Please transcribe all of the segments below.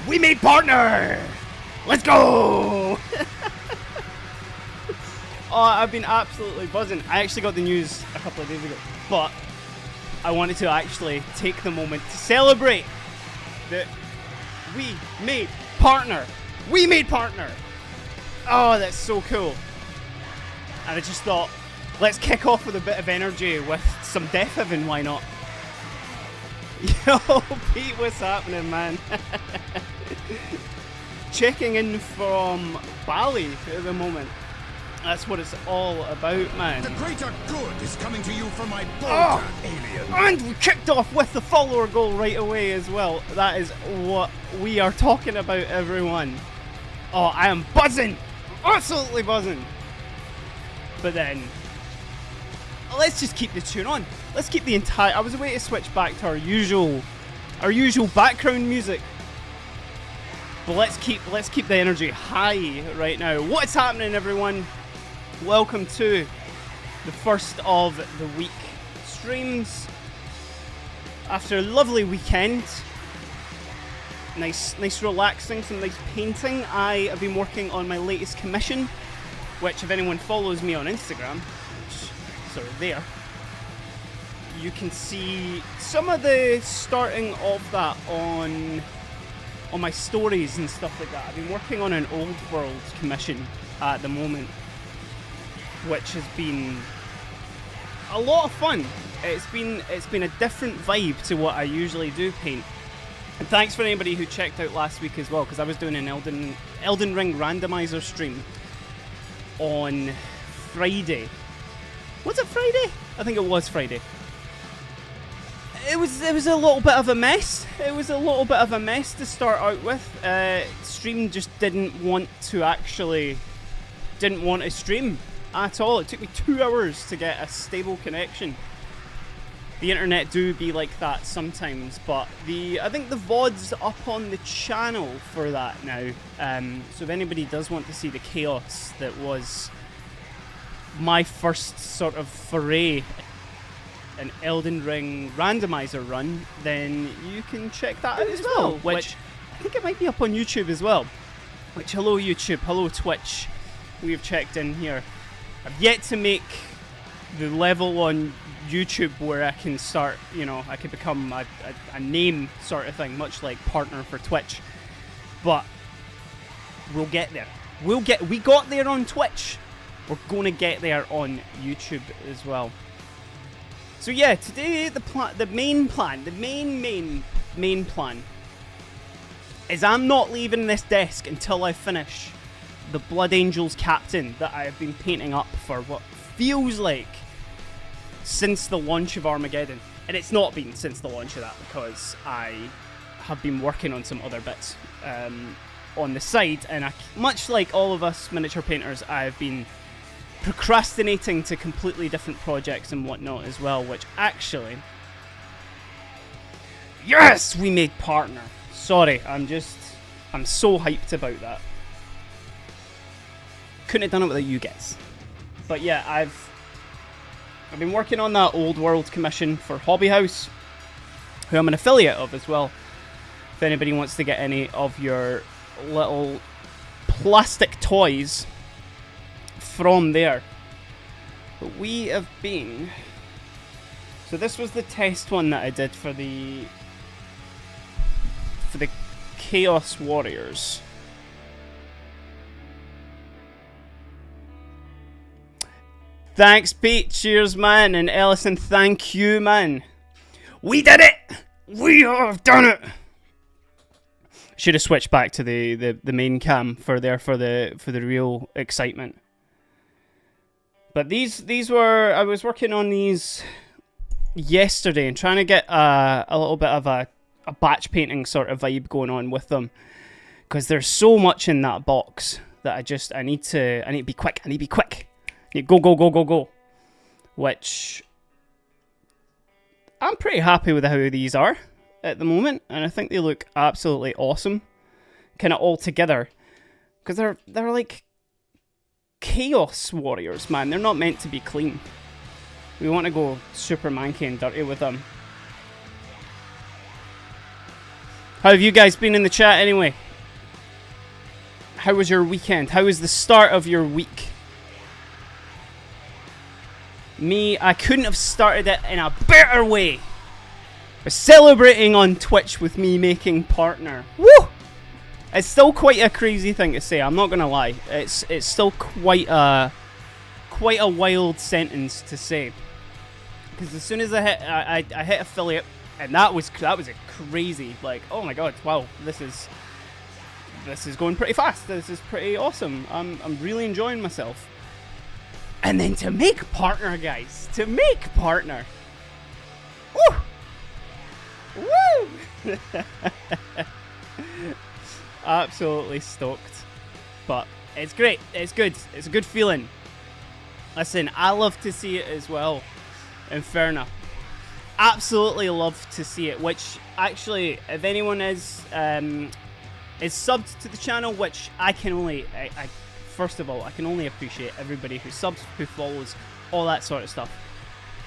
We made partner! Let's go! Oh, I've been absolutely buzzing. I actually got the news a couple of days ago, but I wanted to actually take the moment to celebrate that we made partner. We made partner. Oh, that's so cool. And I just thought, let's kick off with a bit of energy with some Death Heaven, why not? Yo, Pete, what's happening, man? Checking in from Bali at the moment. That's what it's all about, man. The greater good is coming to you from my bolter, alien. And we kicked off with the follower goal right away as well. That is what we are talking about, everyone. Oh, I am buzzing. Absolutely buzzing. But then, let's just keep the tune on. Let's keep the entire... I was away to switch back to our usual background music. But let's keep the energy high right now. What's happening, everyone? Welcome to the first of the week streams. After a lovely weekend, nice relaxing, some nice painting. I have been working on my latest commission, which if anyone follows me on Instagram, which is sort of there, you can see some of the starting of that on my stories and stuff like that. I've been working on an old world commission at the moment, which has been a lot of fun. It's been a different vibe to what I usually do paint. And thanks for anybody who checked out last week as well, because I was doing an Elden Ring randomizer stream on Friday. Was it Friday? I think it was Friday. It was a little bit of a mess. It was a little bit of a mess to start out with. Stream just didn't want to stream at all. It took me 2 hours to get a stable connection. The internet do be like that sometimes, but I think the VOD's up on the channel for that now. So if anybody does want to see the chaos that was my first sort of foray an Elden Ring randomizer run, then you can check that out as well, which I think it might be up on YouTube as well. Which, hello YouTube, hello Twitch, we've checked in here. I've yet to make the level on YouTube where I can start, I could become a name sort of thing, much like partner for Twitch. But we'll get there. We got there on Twitch. We're going to get there on YouTube as well. So yeah, today the main plan is I'm not leaving this desk until I finish the Blood Angels captain that I have been painting up for what feels like since the launch of Armageddon. And it's not been since the launch of that, because I have been working on some other bits on the side, and much like all of us miniature painters, I've been procrastinating to completely different projects and whatnot as well, which actually... Yes! We made partner! Sorry, I'm so hyped about that. Couldn't have done it without you guys. But yeah, I've been working on that old world commission for Hobby House, who I'm an affiliate of as well. If anybody wants to get any of your little plastic toys from there. But we have been... So this was the test one that I did for the Chaos Warriors. Thanks, Pete. Cheers, man. And Ellison, thank you, man. We did it! We have done it! Should have switched back to the main cam for the real excitement. But these were... I was working on these yesterday and trying to get a little bit of a batch painting sort of vibe going on with them. Because there's so much in that box that I need to be quick. I need to be quick. Go. Which I'm pretty happy with how these are at the moment, and I think they look absolutely awesome, kind of all together, because they're like Chaos Warriors, man. They're not meant to be clean. We want to go super manky and dirty with them. How have you guys been in the chat anyway? How was your weekend? How was the start of your week? Me, I couldn't have started it in a better way. We're celebrating on Twitch with me making partner. Woo! It's still quite a crazy thing to say, I'm not gonna lie. It's still quite a wild sentence to say. Because as soon as I hit affiliate, and that was a crazy, like, oh my god, wow, this is going pretty fast. This is pretty awesome. I'm really enjoying myself. And then to make partner, guys, to make partner. Woo! Woo! Absolutely stoked. But it's great. It's good. It's a good feeling. Listen, I love to see it as well. Inferno. Absolutely love to see it. Which, actually, if anyone is subbed to the channel, which I can only... First of all, I can only appreciate everybody who subs, who follows, all that sort of stuff.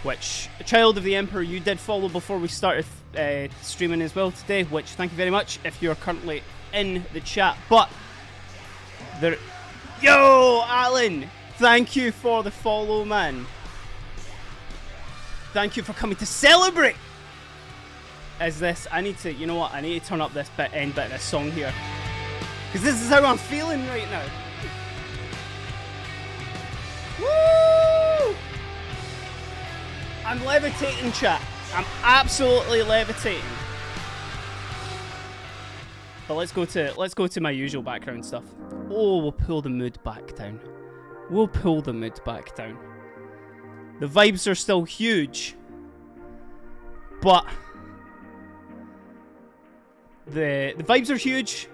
Which, Child of the Emperor, you did follow before we started streaming as well today, which, thank you very much if you're currently in the chat. But, yo, Alan, thank you for the follow, man. Thank you for coming to celebrate. I need to, you know what, I need to turn up this end bit of this song here. Because this is how I'm feeling right now. Woo! I'm levitating, chat. I'm absolutely levitating. But let's go to my usual background stuff. Oh, we'll pull the mood back down. We'll pull the mood back down. The vibes are still huge, but the vibes are huge.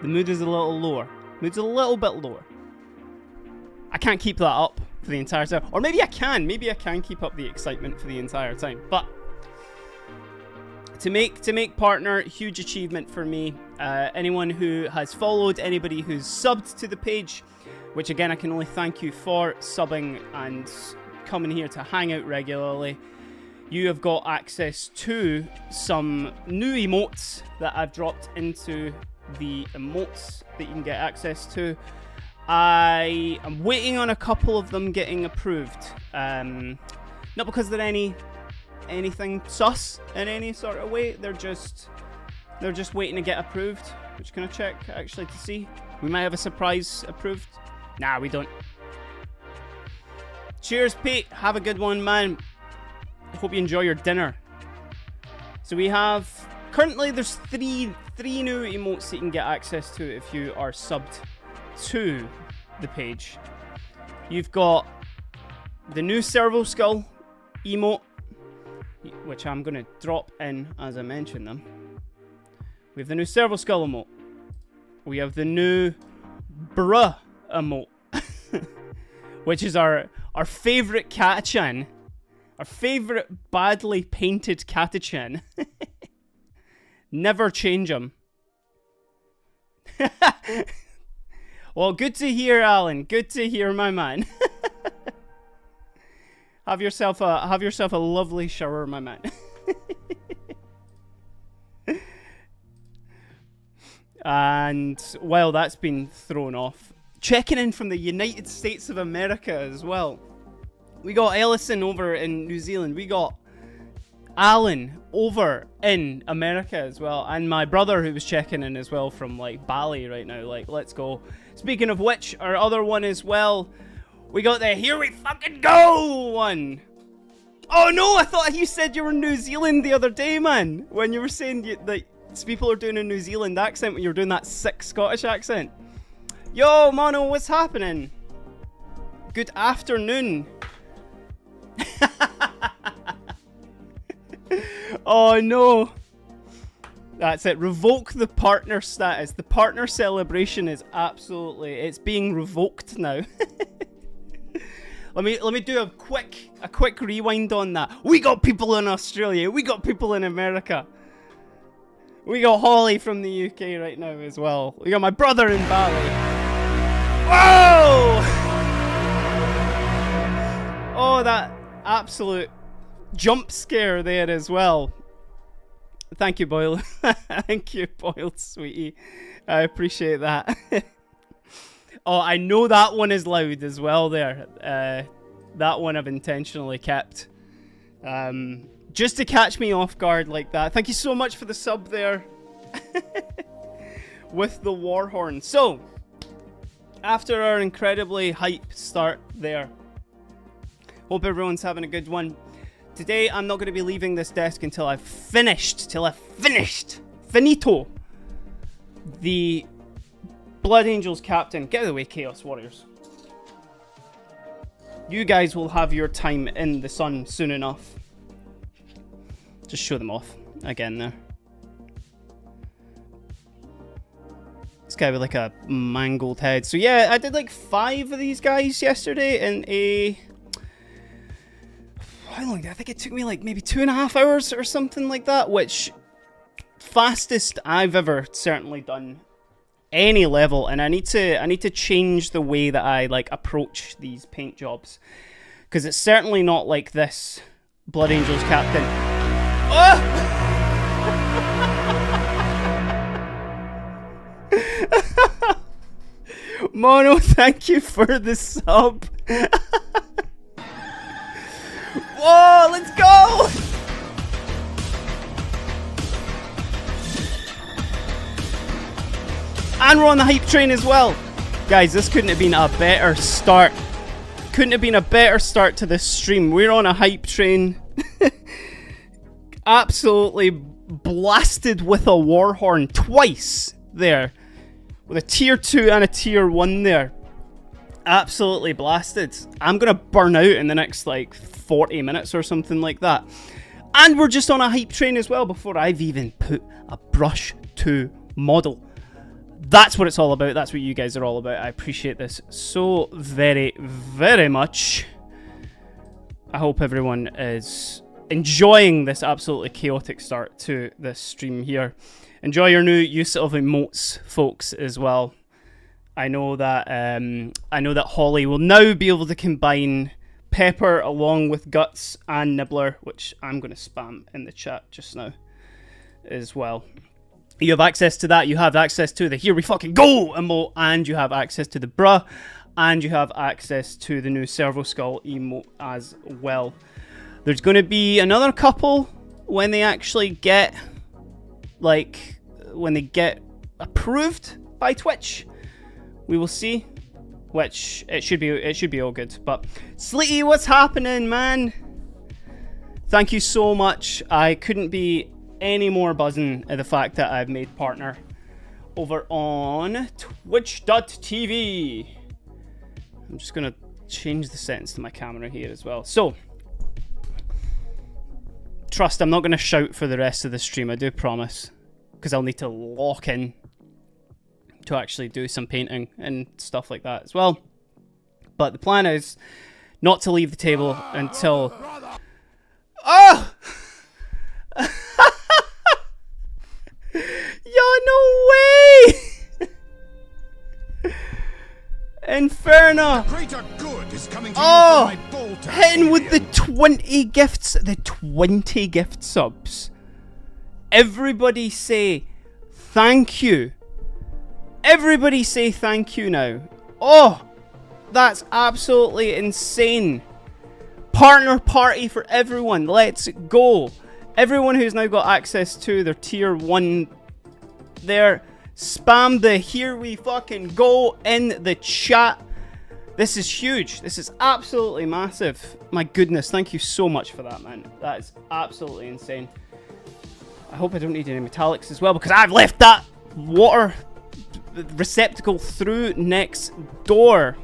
The mood is a little lower. Mood's a little bit lower. I can't keep that up for the entire time. Or maybe I can. Maybe I can keep up the excitement for the entire time. But to make partner, huge achievement for me. Anyone who has followed, anybody who's subbed to the page, which again I can only thank you for subbing and coming here to hang out regularly. You have got access to some new emotes that I've dropped into the emotes that you can get access to. I am waiting on a couple of them getting approved. Not because they're anything sus in any sort of way. They're just waiting to get approved. Which can I check actually to see? We might have a surprise approved. Nah, we don't. Cheers, Pete. Have a good one, man. Hope you enjoy your dinner. So we have currently there's three new emotes that you can get access to if you are subbed to the page. You've got the new Servo Skull emote, which I'm going to drop in as I mention them. We have the new Servo Skull emote. We have the new Bruh emote, which is our favourite Catachan. Our favourite badly painted Catachan. Never change them. Well, good to hear, Alan. Good to hear, my man. Have yourself a lovely shower, my man. And while that's been thrown off, checking in from the United States of America as well. We got Ellison over in New Zealand. We got Alan over in America as well. And my brother who was checking in as well from like Bali right now. Like, let's go. Speaking of which, our other one as well. We got the Here We Fucking Go one. Oh no, I thought you said you were in New Zealand the other day, man. When you were saying that people are doing a New Zealand accent when you were doing that sick Scottish accent. Yo, Mono, what's happening? Good afternoon. Oh no. That's it. Revoke the partner status. The partner celebration is absolutely, it's being revoked now. Let me do a quick rewind on that. We got people in Australia. We got people in America. We got Holly from the UK right now as well. We got my brother in Bali. Whoa! Oh, that absolute jump scare there as well. Thank you, Boyle. Thank you, Boyle, sweetie. I appreciate that. Oh, I know that one is loud as well there. That one I've intentionally kept. Just to catch me off guard like that. Thank you so much for the sub there. With the war horn. So, after our incredibly hype start there, hope everyone's having a good one. Today, I'm not going to be leaving this desk until I've finished, finito, the Blood Angels captain. Get out of the way, Chaos Warriors. You guys will have your time in the sun soon enough. Just show them off again there. This guy with like a mangled head. So yeah, I did like 5 of these guys yesterday in a... How long did I think it took me? Like maybe 2.5 hours or something like that, which fastest I've ever certainly done any level. And I need to change the way that I like approach these paint jobs, because it's certainly not like this Blood Angels captain. Oh! Mono, thank you for the sub. Whoa, let's go! And we're on the hype train as well. Guys, this couldn't have been a better start. Couldn't have been a better start to this stream. We're on a hype train. Absolutely blasted with a war horn twice there. With a tier 2 and a tier 1 there. Absolutely blasted. I'm going to burn out in the next like 40 minutes or something like that. And we're just on a hype train as well before I've even put a brush to model. That's what it's all about. That's what you guys are all about. I appreciate this so very, very much. I hope everyone is enjoying this absolutely chaotic start to this stream here. Enjoy your new use of emotes, folks, as well. I know that Holly will now be able to combine Pepper along with Guts and Nibbler, which I'm going to spam in the chat just now as well. You have access to that. You have access to the Here We Fucking Go emote, and you have access to the Bruh, and you have access to the new Servo Skull emote as well. There's going to be another couple when they actually get, like, when they get approved by Twitch. We will see, which it should be all good. But Sleety, what's happening, man? Thank you so much. I couldn't be any more buzzing at the fact that I've made partner over on twitch.tv. I'm just gonna change the settings to my camera here as well. So, trust, I'm not gonna shout for the rest of the stream, I do promise, because I'll need to lock in to actually do some painting and stuff like that as well. But the plan is not to leave the table until... Oh! Yo, no way! Inferno! Greater good is coming to you from my bolter. Hitting with the 20 gifts, the 20 gift subs. Everybody say thank you. Everybody say thank you now. Oh, that's absolutely insane. Partner party for everyone. Let's go. Everyone who's now got access to their tier 1 there, spam the Here We Fucking Go in the chat. This is huge. This is absolutely massive. My goodness, thank you so much for that, man. That is absolutely insane. I hope I don't need any metallics as well, because I've left that water receptacle through next door.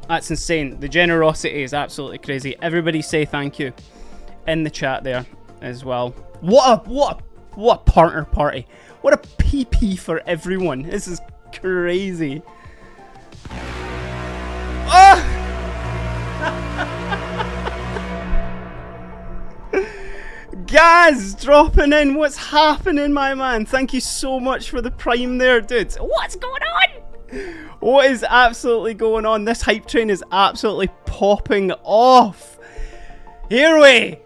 That's insane. The generosity is absolutely crazy. Everybody say thank you in the chat there as well. What a partner party. What a PP for everyone. This is crazy. Oh! Gaz dropping in. What's happening, my man? Thank you so much for the prime there, dude. What's going on? What is absolutely going on? This hype train is absolutely popping off. Here we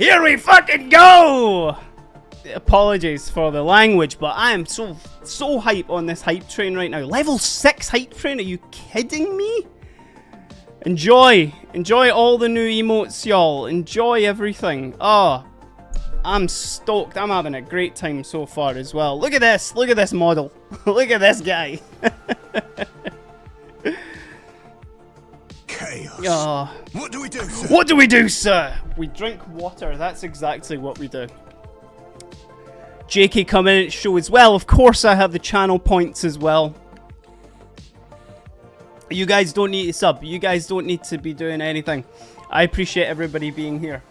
Here we fucking go! Apologies for the language, but I am so hype on this hype train right now. Level 6 hype train? Are you kidding me? Enjoy all the new emotes, y'all. Enjoy everything. Oh, I'm stoked. I'm having a great time so far as well. Look at this model. Look at this guy. Chaos. Oh. What do we do, sir? What do we do, sir? We drink water. That's exactly what we do. JK come in at show as well. Of course I have the channel points as well. You guys don't need to sub. You guys don't need to be doing anything. I appreciate everybody being here.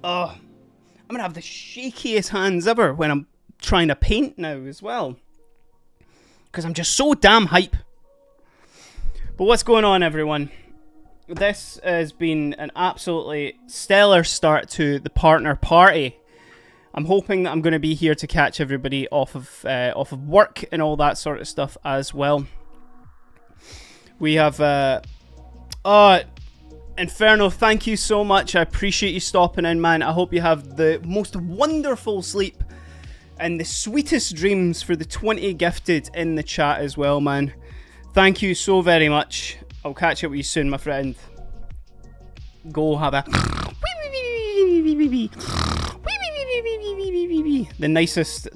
Oh, I'm going to have the shakiest hands ever when I'm trying to paint now as well. Because I'm just so damn hype. But what's going on, everyone? This has been an absolutely stellar start to the partner party. I'm hoping that I'm going to be here to catch everybody off of work and all that sort of stuff as well. We have... Inferno, thank you so much. I appreciate you stopping in, man. I hope you have the most wonderful sleep and the sweetest dreams for the 20 gifted in the chat as well, man. Thank you so very much. I'll catch up with you soon, my friend. Go have a... The nicest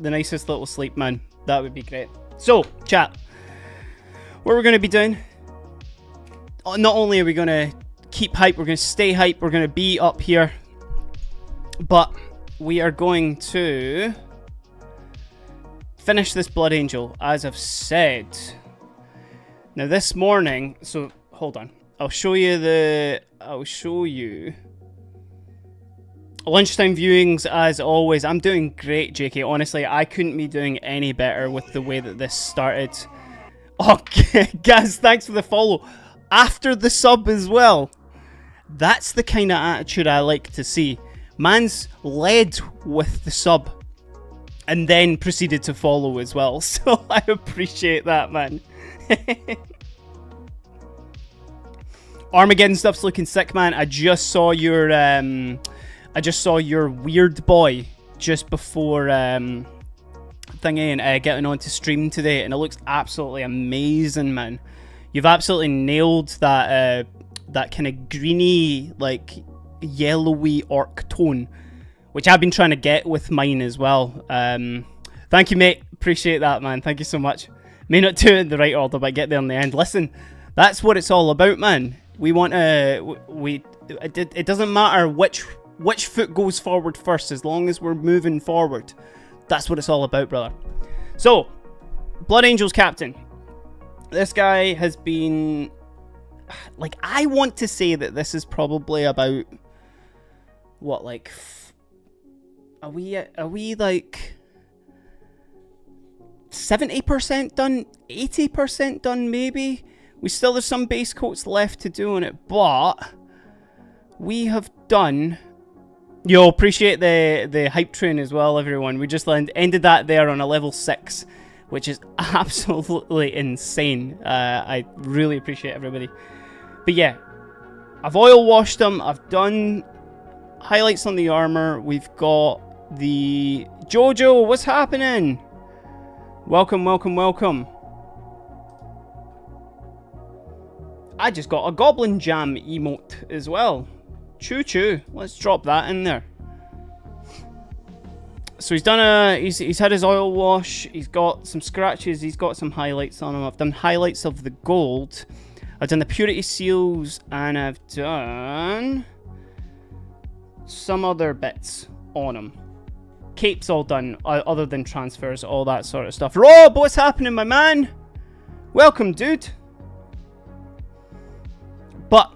little sleep, man. That would be great. So, chat. What we're going to be doing... Not only are we going to keep hype, we're going to stay hype, we're going to be up here, but we are going to finish this Blood Angel, as I've said. Now this morning, so hold on, I'll show you lunchtime viewings as always. I'm doing great, JK. Honestly, I couldn't be doing any better with the way that this started. Oh, Gaz, thanks for the follow. After the sub as well. That's the kind of attitude I like to see. Man's led with the sub and then proceeded to follow as well. So I appreciate that, man. Armageddon stuff's looking sick, man. I just saw your weird boy just before thingy and getting on to stream today, and it looks absolutely amazing, man. You've absolutely nailed that that kind of greeny, like yellowy orc tone, which I've been trying to get with mine as well. Thank you, mate. Appreciate that, man. Thank you so much. May not do it in the right order, but get there in the end. Listen, that's what it's all about, man. We want to... It doesn't matter which foot goes forward first, as long as we're moving forward. That's what it's all about, brother. So, Blood Angels captain. This guy has been... Like, I want to say that this is probably about... What, like... Are we like... 70% done? 80% done, maybe? We still have some base coats left to do on it, but... We have done... Yo, appreciate the hype train as well, everyone. We just ended that there on a level 6, which is absolutely insane. I really appreciate everybody. But yeah, I've oil washed them. I've done highlights on the armor. We've got the... Jojo, what's happening? Welcome, welcome, welcome. I just got a Goblin Jam emote as well. Choo choo. Let's drop that in there. So he's done he's had his oil wash. He's got some scratches. He's got some highlights on him. I've done highlights of the gold. I've done the purity seals, and I've done some other bits on him. Cape's all done, other than transfers, all that sort of stuff. Rob, what's happening, my man? Welcome, dude. But,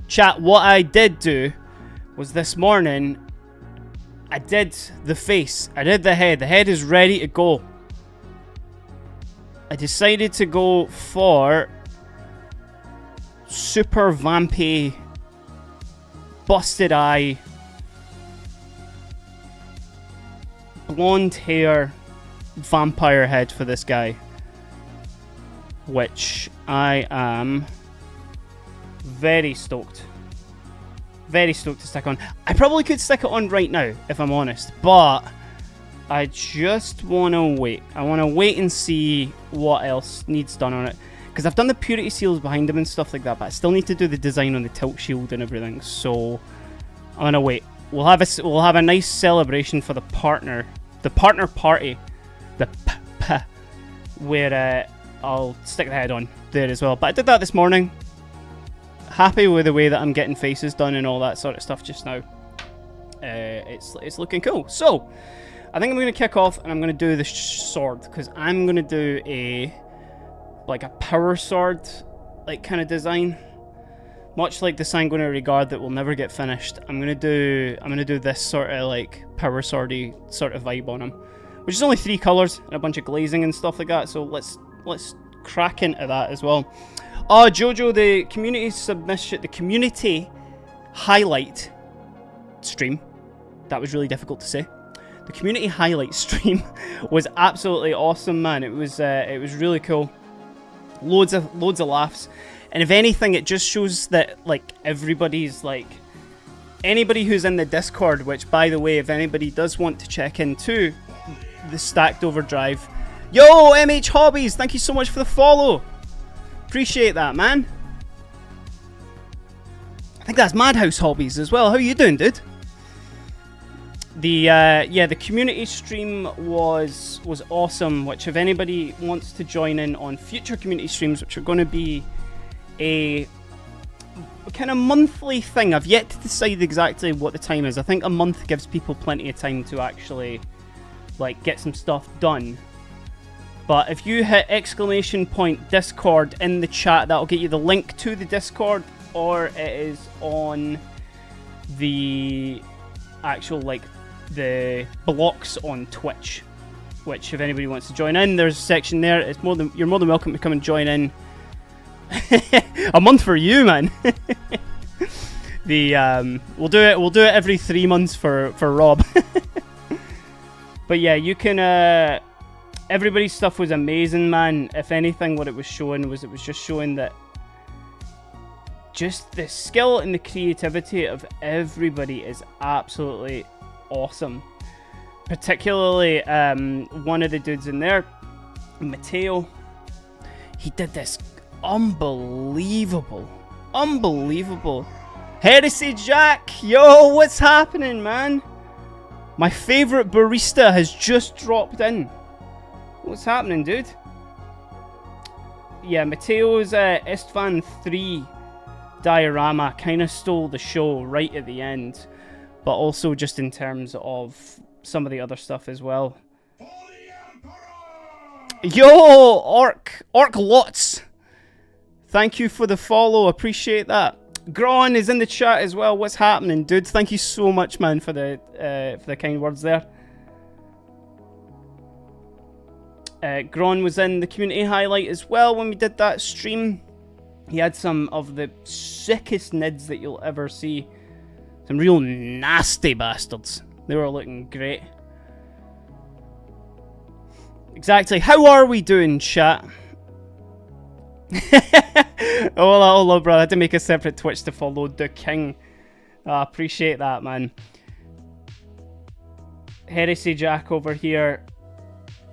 chat, what I did do was this morning, I did the face, I did the head. The head is ready to go. I decided to go for super vampy, busted eye, blonde hair, vampire head for this guy, which I am very stoked Very stoked to stick on. I probably could stick it on right now, if I'm honest, but I just want to wait. I want to wait and see what else needs done on it. Because I've done the purity seals behind them and stuff like that, but I still need to do the design on the tilt shield and everything, so I'm going to wait. We'll have a nice celebration for the partner party, the where I'll stick the head on there as well. But I did that this morning. Happy with the way that I'm getting faces done and all that sort of stuff just now. It's looking cool. So I think I'm going to kick off and I'm going to do the sword, because I'm going to do a power sword like kind of design, much like the sanguinary guard that will never get finished. I'm gonna do this sort of like power swordy sort of vibe on him, which is only 3 colors and a bunch of glazing and stuff like that. So let's crack into that as well. Oh, Jojo, the community submission, the community highlight stream, that was really difficult to say. The community highlight stream was absolutely awesome, man. It was really cool. Loads of laughs, and if anything, it just shows that like everybody's like, anybody who's in the Discord, which by the way, if anybody does want to check into the Stacked Overdrive, yo, MH Hobbies, thank you so much for the follow. Appreciate that, man. I think that's Madhouse Hobbies as well. How you doing, dude? The community stream was awesome, which if anybody wants to join in on future community streams, which are going to be a kind of monthly thing. I've yet to decide exactly what the time is. I think a month gives people plenty of time to actually like get some stuff done. But if you hit !Discord in the chat, that'll get you the link to the Discord, or it is on the actual like the blocks on Twitch, which if anybody wants to join in, there's a section there. You're more than welcome to come and join in. A month for you, man. We'll do it every 3 months for Rob. But yeah, you can everybody's stuff was amazing, man. If anything, what it was showing was just showing that just the skill and the creativity of everybody is absolutely awesome. Particularly one of the dudes in there, Mateo, he did this unbelievable Heresy Jack. Yo, what's happening, man? My favorite barista has just dropped in. What's happening, dude? Yeah, Mateo's Istvan 3 diorama kind of stole the show right at the end, but also just in terms of some of the other stuff as well. Yo, Orc Lots, thank you for the follow, appreciate that. Gron is in the chat as well. What's happening, dude? Thank you so much, man, for the kind words there. Gron was in the community highlight as well when we did that stream. He had some of the sickest nids that you'll ever see. Some real nasty bastards. They were looking great. Exactly. How are we doing, chat? Hola, bro. I had to make a separate Twitch to follow the king. I appreciate that, man. Heresy Jack over here.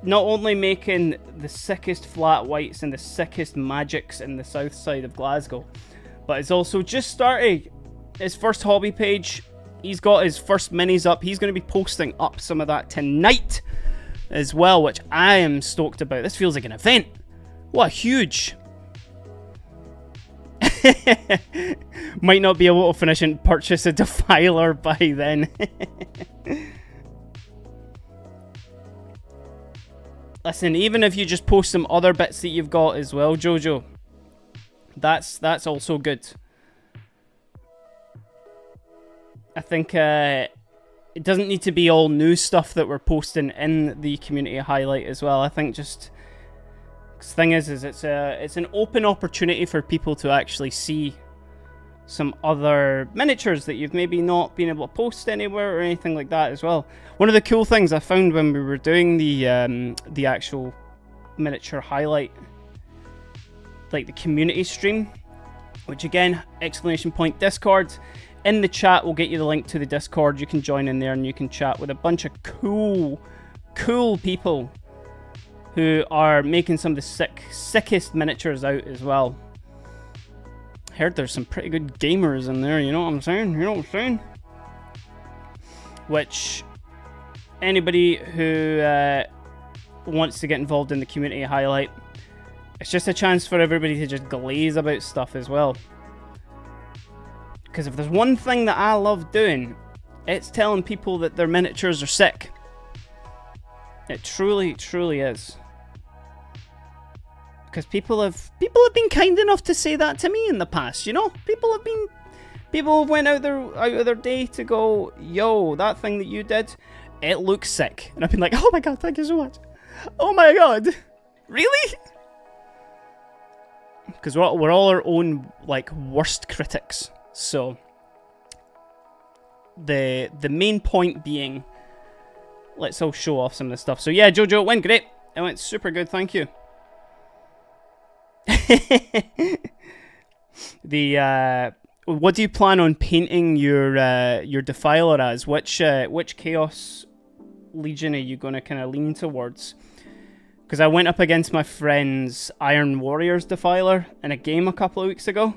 Not only making the sickest flat whites and the sickest magics in the south side of Glasgow, but it's also just started his first hobby page. He's got his first minis up. He's going to be posting up some of that tonight as well, which I am stoked about. This feels like an event. What huge. Might not be able to finish and purchase a Defiler by then. Listen, even if you just post some other bits that you've got as well, Jojo, that's also good. I think it doesn't need to be all new stuff that we're posting in the community highlight as well. I think just the thing is it's an open opportunity for people to actually see some other miniatures that you've maybe not been able to post anywhere or anything like that as well. One of the cool things I found when we were doing the actual miniature highlight, like the community stream, which again, !Discord. In the chat, we'll get you the link to the Discord. You can join in there and you can chat with a bunch of cool people who are making some of the sickest miniatures out as well. Heard there's some pretty good gamers in there, you know what I'm saying? You know what I'm saying? Which, anybody who wants to get involved in the community highlight, it's just a chance for everybody to just glaze about stuff as well. Because if there's one thing that I love doing, it's telling people that their miniatures are sick. It truly, truly is. Because people have been kind enough to say that to me in the past, you know? People have went out of their day to go, yo, that thing that you did, it looks sick. And I've been like, oh my god, thank you so much. Oh my god. Really? Because we're all our own, like, worst critics. So, the main point being, let's all show off some of the stuff. So yeah, Jojo, it went great. It went super good, thank you. What do you plan on painting your Defiler as? Which Chaos Legion are you going to kind of lean towards? Because I went up against my friend's Iron Warriors Defiler in a game a couple of weeks ago,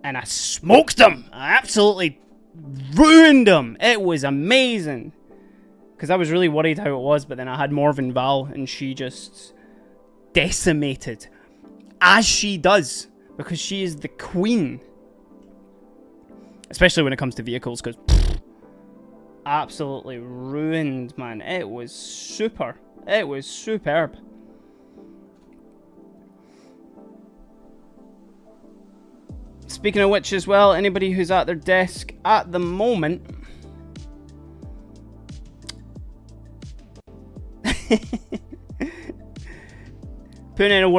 and I smoked him. I absolutely ruined him. It was amazing. Because I was really worried how it was, but then I had Morven Val, and she just decimated. As she does, because she is the queen. Especially when it comes to vehicles, because absolutely ruined, man. It was super. It was superb. Speaking of which as well, anybody who's at their desk at the moment... Putting it in a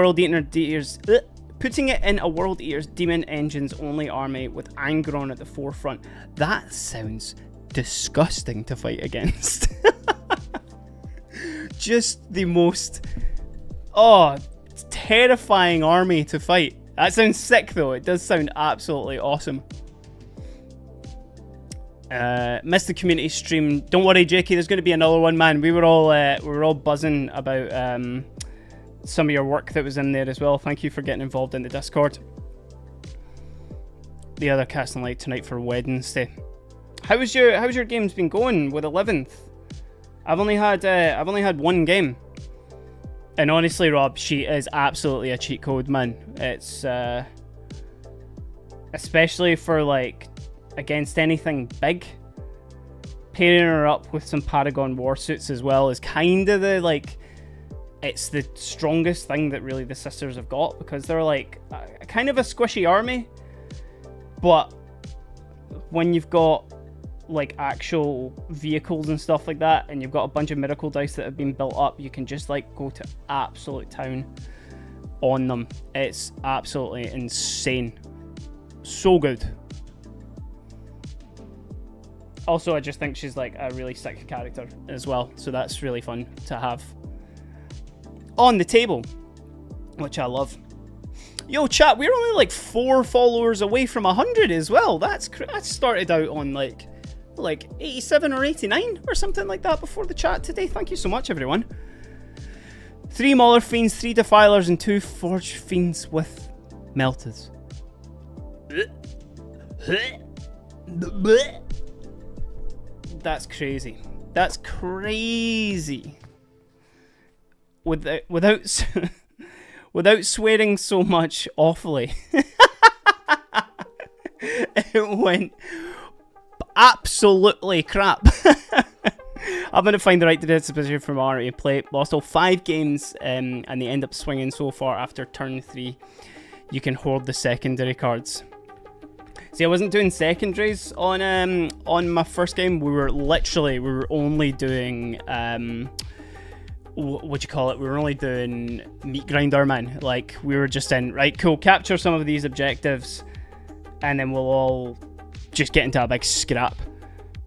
World Eater's Demon Engines only army with Angron at the forefront. That sounds disgusting to fight against. Just the most terrifying army to fight. That sounds sick though. It does sound absolutely awesome. Missed the community stream. Don't worry, Jakey. There's going to be another one, man. We were all buzzing about some of your work that was in there as well. Thank you for getting involved in the Discord. The other casting light tonight for Wednesday. How's your games been going with 11th? I've only had one game, and honestly, Rob, she is absolutely a cheat code, man. It's especially for like against anything big. Pairing her up with some Paragon Warsuits as well is kind of the like. It's the strongest thing that really the sisters have got, because they're like kind of a squishy army, but when you've got like actual vehicles and stuff like that, and you've got a bunch of miracle dice that have been built up, you can just like go to absolute town on them. It's absolutely insane. So good. Also, I just think she's like a really sick character as well, so that's really fun to have on the table, which I love. Yo, chat, we're only like 4 followers away from 100 as well. That started out on like 87 or 89 or something like that before the chat today. Thank you so much, everyone. 3 Mauler Fiends, 3 Defilers, and 2 Forge Fiends with Melters. That's crazy. That's crazy. Without swearing so much awfully, it went absolutely crap. I'm going to find the right disposition for Mario to play. Lost all 5 games, and they end up swinging so far after turn 3. You can hoard the secondary cards. See, I wasn't doing secondaries on my first game. We were only doing what you call it? We were only doing meat grinder, man. Like, we were just in, right, cool, capture some of these objectives, and then we'll all just get into a big scrap.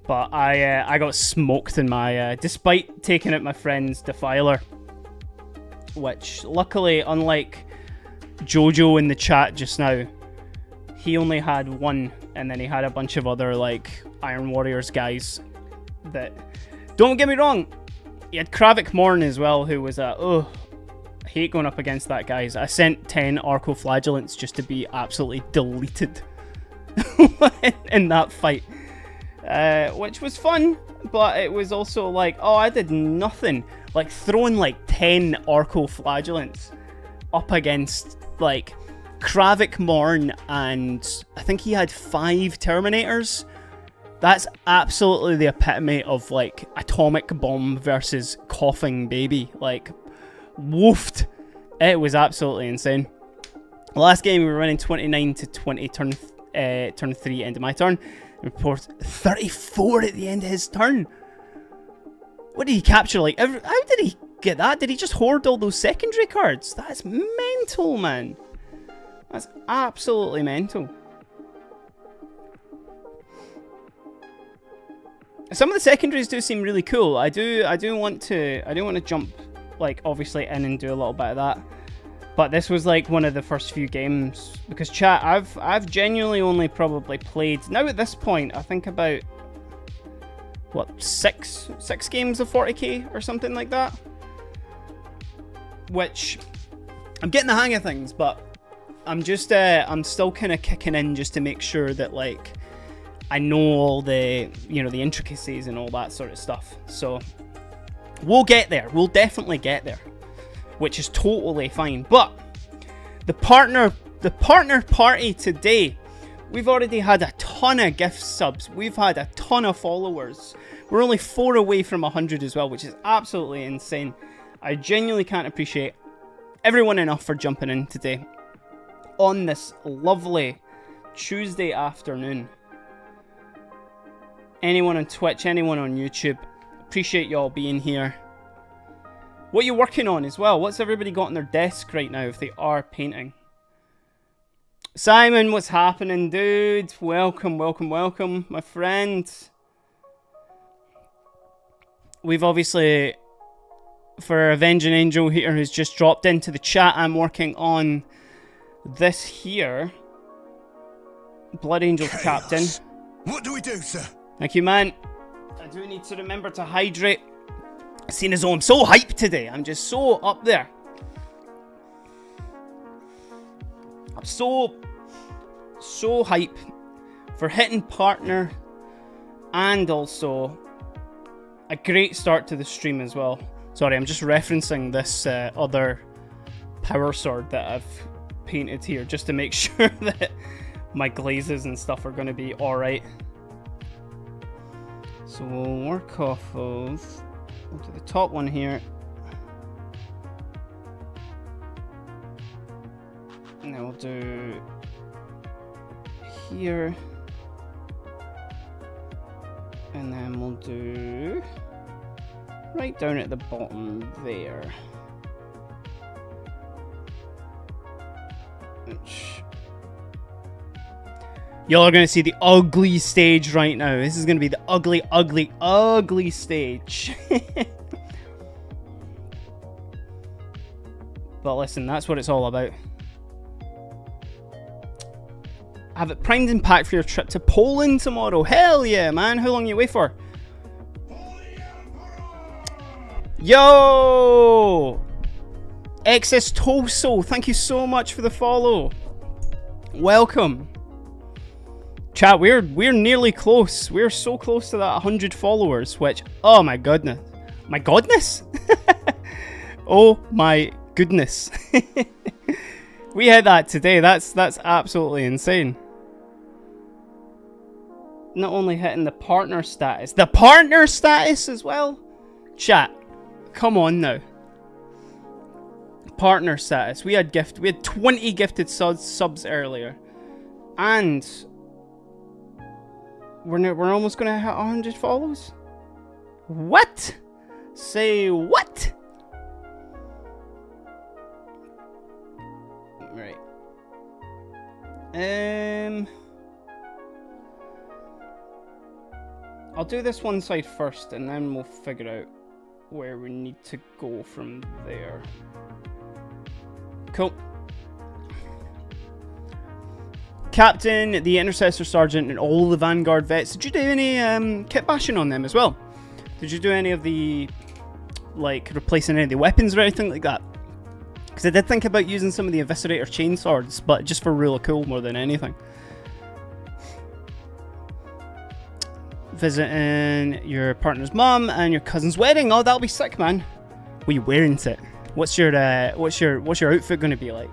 But I got smoked in my, despite taking out my friend's Defiler, which luckily, unlike Jojo in the chat just now, he only had one, and then he had a bunch of other, like, Iron Warriors guys that... Don't get me wrong, he had Kravik Morn as well, who was a... Oh, I hate going up against that, guys. I sent 10 Arco-Flagellants just to be absolutely deleted in that fight. Which was fun, but it was also like, oh, I did nothing. Like, throwing like 10 Arco-Flagellants up against, like, Kravik Morn, and I think he had 5 Terminators. That's absolutely the epitome of, like, atomic bomb versus coughing baby. Like, woofed. It was absolutely insane. The last game we were running 29 to 20, turn 3, end of my turn. Report 34 at the end of his turn. What did he capture? Like, how did he get that? Did he just hoard all those secondary cards? That's mental, man. That's absolutely mental. Some of the secondaries do seem really cool. I do want to jump, like, obviously in and do a little bit of that. But this was like one of the first few games, because chat, I've genuinely only probably played, now at this point, I think about, what, six games of 40k or something like that? Which, I'm getting the hang of things, but I'm just, I'm still kind of kicking in just to make sure that, like, I know all the, you know, the intricacies and all that sort of stuff. So, we'll get there. We'll definitely get there. Which is totally fine. But, the partner party today, we've already had a ton of gift subs. We've had a ton of followers. We're only 4 away from 100 as well, which is absolutely insane. I genuinely can't appreciate everyone enough for jumping in today on this lovely Tuesday afternoon. Anyone on Twitch, anyone on YouTube, appreciate y'all being here. What are you working on as well? What's everybody got on their desk right now if they are painting? Simon, what's happening, dude? Welcome, welcome, welcome, my friend. We've obviously, for Avenging Angel here who's just dropped into the chat, I'm working on this here. Blood Angel Captain. What do we do, sir? Thank you, man. I do need to remember to hydrate. Seeing as though I'm so hyped today. I'm just so up there. I'm so hype for hitting partner and also a great start to the stream as well. Sorry, I'm just referencing this other power sword that I've painted here just to make sure that my glazes and stuff are going to be alright. So we'll work off of to the top one here. And then we'll do here. And then we'll do right down at the bottom there. Which y'all are going to see the ugly stage right now. This is going to be the ugly, ugly, ugly stage. But listen, that's what it's all about. Have it primed and packed for your trip to Poland tomorrow. Hell yeah, man. How long are you away for? Yo! XS Toso, thank you so much for the follow. Welcome. Chat, we're nearly close. We're so close to that 100 followers, which, oh my goodness. My godness? Oh my goodness. We hit that today. That's absolutely insane. Not only hitting the partner status as well? Chat, come on now. Partner status. We had 20 gifted subs earlier. And we're almost gonna hit 100 follows? What? Say what? Right. I'll do this one side first, and then we'll figure out where we need to go from there. Cool. Captain, the Intercessor Sergeant, and all the Vanguard vets. Did you do any kit bashing on them as well? Did you do any of the, like, replacing any of the weapons or anything like that? Because I did think about using some of the Eviscerator chainswords, but just for rule of cool more than anything. Visiting your partner's mum and your cousin's wedding. Oh, that'll be sick, man. What are you wearing to it? What's your outfit going to be like?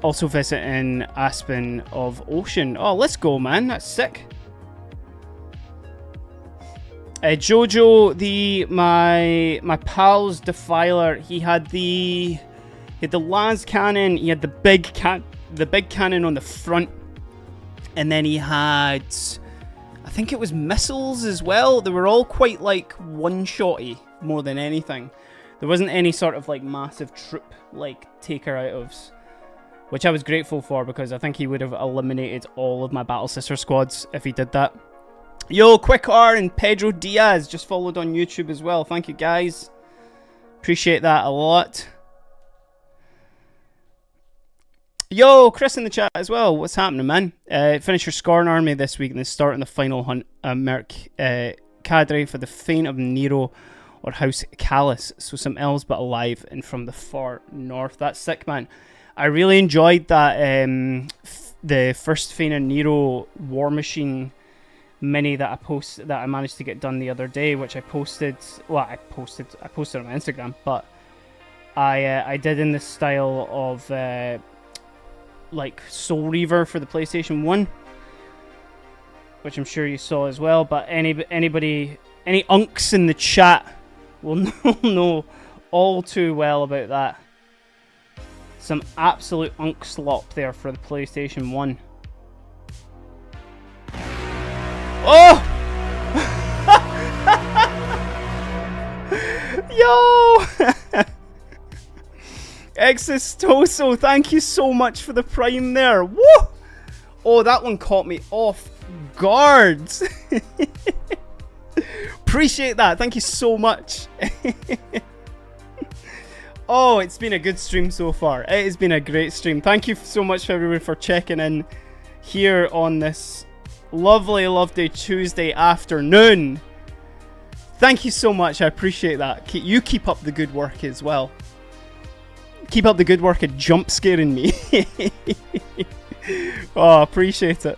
Also visiting Aspen of Ocean. Oh, let's go, man. That's sick. Jojo, my pal's Defiler. He had the las cannon. He had the big cannon on the front, and then he had, I think it was missiles as well. They were all quite like one-shotty more than anything. There wasn't any sort of like massive troop like taker out ofs, which I was grateful for because I think he would have eliminated all of my Battle Sister squads if he did that. Yo, Quick R and Pedro Diaz just followed on YouTube as well. Thank you, guys. Appreciate that a lot. Yo, Chris in the chat as well. What's happening, man? Finish your Scorn army this week and then start on the final hunt. Merc Cadre for the Fane of Nero or House Callus. So some elves but alive and from the far north. That's sick, man. I really enjoyed that the first Fane of Nero War Machine mini that I managed to get done the other day, which I posted. Well, I posted on my Instagram, but I did in the style of like Soul Reaver for the PlayStation 1, which I'm sure you saw as well. But any unks in the chat will know all too well about that. Some absolute unk slop there for the PlayStation 1. Oh! Yo! Existoso, thank you so much for the Prime there. Woo! Oh, that one caught me off guard. Appreciate that. Thank you so much. Oh, it's been a good stream so far. It has been a great stream. Thank you so much for everyone for checking in here on this lovely Tuesday afternoon. Thank you so much. I appreciate that. You keep up the good work as well. Keep up the good work at jump scaring me. Oh, appreciate it.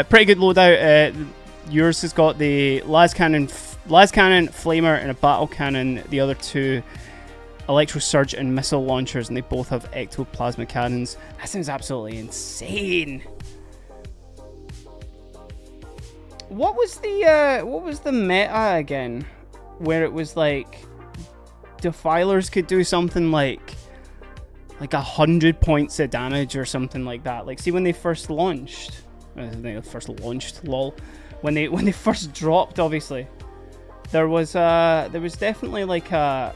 Pretty good loadout. Yours has got the las cannon, flamer, and a battle cannon. The other two, electro surge and missile launchers, and they both have ectoplasma cannons. That sounds absolutely insane. What was the meta again? Where it was like Defilers could do something like 100 points of damage or something like that. Like, see when they first launched, lol. When they first dropped, obviously, there was definitely like a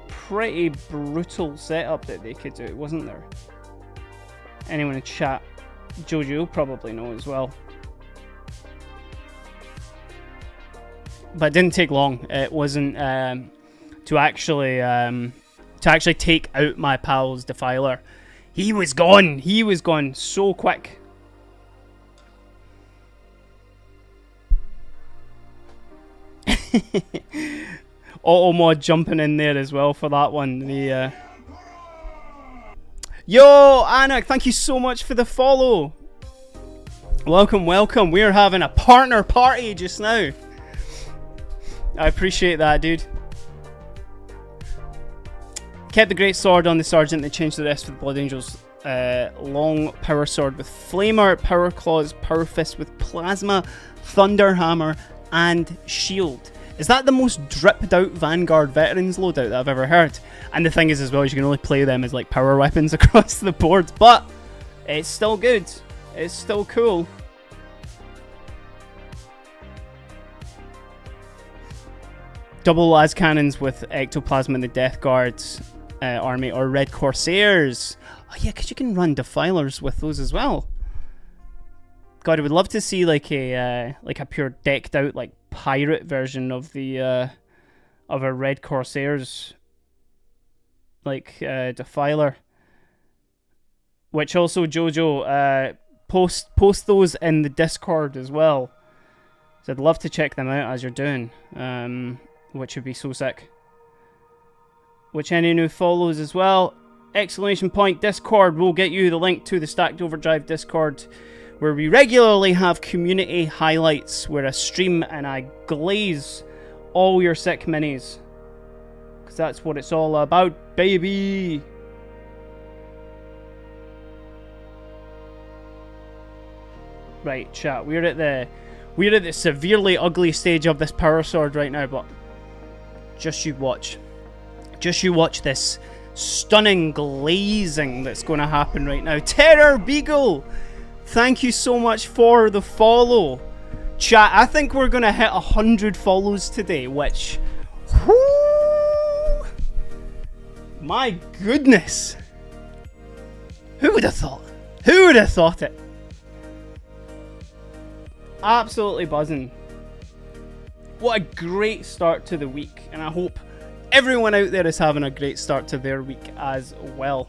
pretty brutal setup that they could do, wasn't there? Anyone in chat, Jojo will probably know as well. But it didn't take long. It wasn't to actually take out my pal's Defiler. He was gone. He was gone so quick. Automod jumping in there as well for that one. The Yo, Anak, thank you so much for the follow. Welcome. We're having a partner party just now. I appreciate that, dude. Kept the great sword on the sergeant. They changed the rest for the Blood Angels. Long power sword with flamer, power claws, power fist with plasma, thunder hammer, and shield. Is that the most dripped out Vanguard veterans loadout that I've ever heard? And the thing is as well, is you can only play them as like power weapons across the board, but it's still good. It's still cool. Double las cannons with ectoplasm in the Death Guards army, or Red Corsairs. Oh yeah, because you can run Defilers with those as well. God, I would love to see like a pure decked out like pirate version of the of a Red Corsairs like Defiler. which also Jojo, post those in the Discord as well. So I'd love to check them out as you're doing, which would be so sick. Which any new follows as well. Exclamation point Discord will get you the link to the Stacked Overdrive Discord, where we regularly have community highlights where I stream and I glaze all your sick minis. Because that's what it's all about, baby. Right, chat. We're at the severely ugly stage of this power sword right now, but just you watch. Just you watch this stunning glazing that's going to happen right now. Terror Beagle, thank you so much for the follow. Chat, I think we're going to hit 100 follows today, which... Whoo, my goodness. Who would have thought? Who would have thought it? Absolutely buzzing. What a great start to the week, and I hope everyone out there is having a great start to their week as well.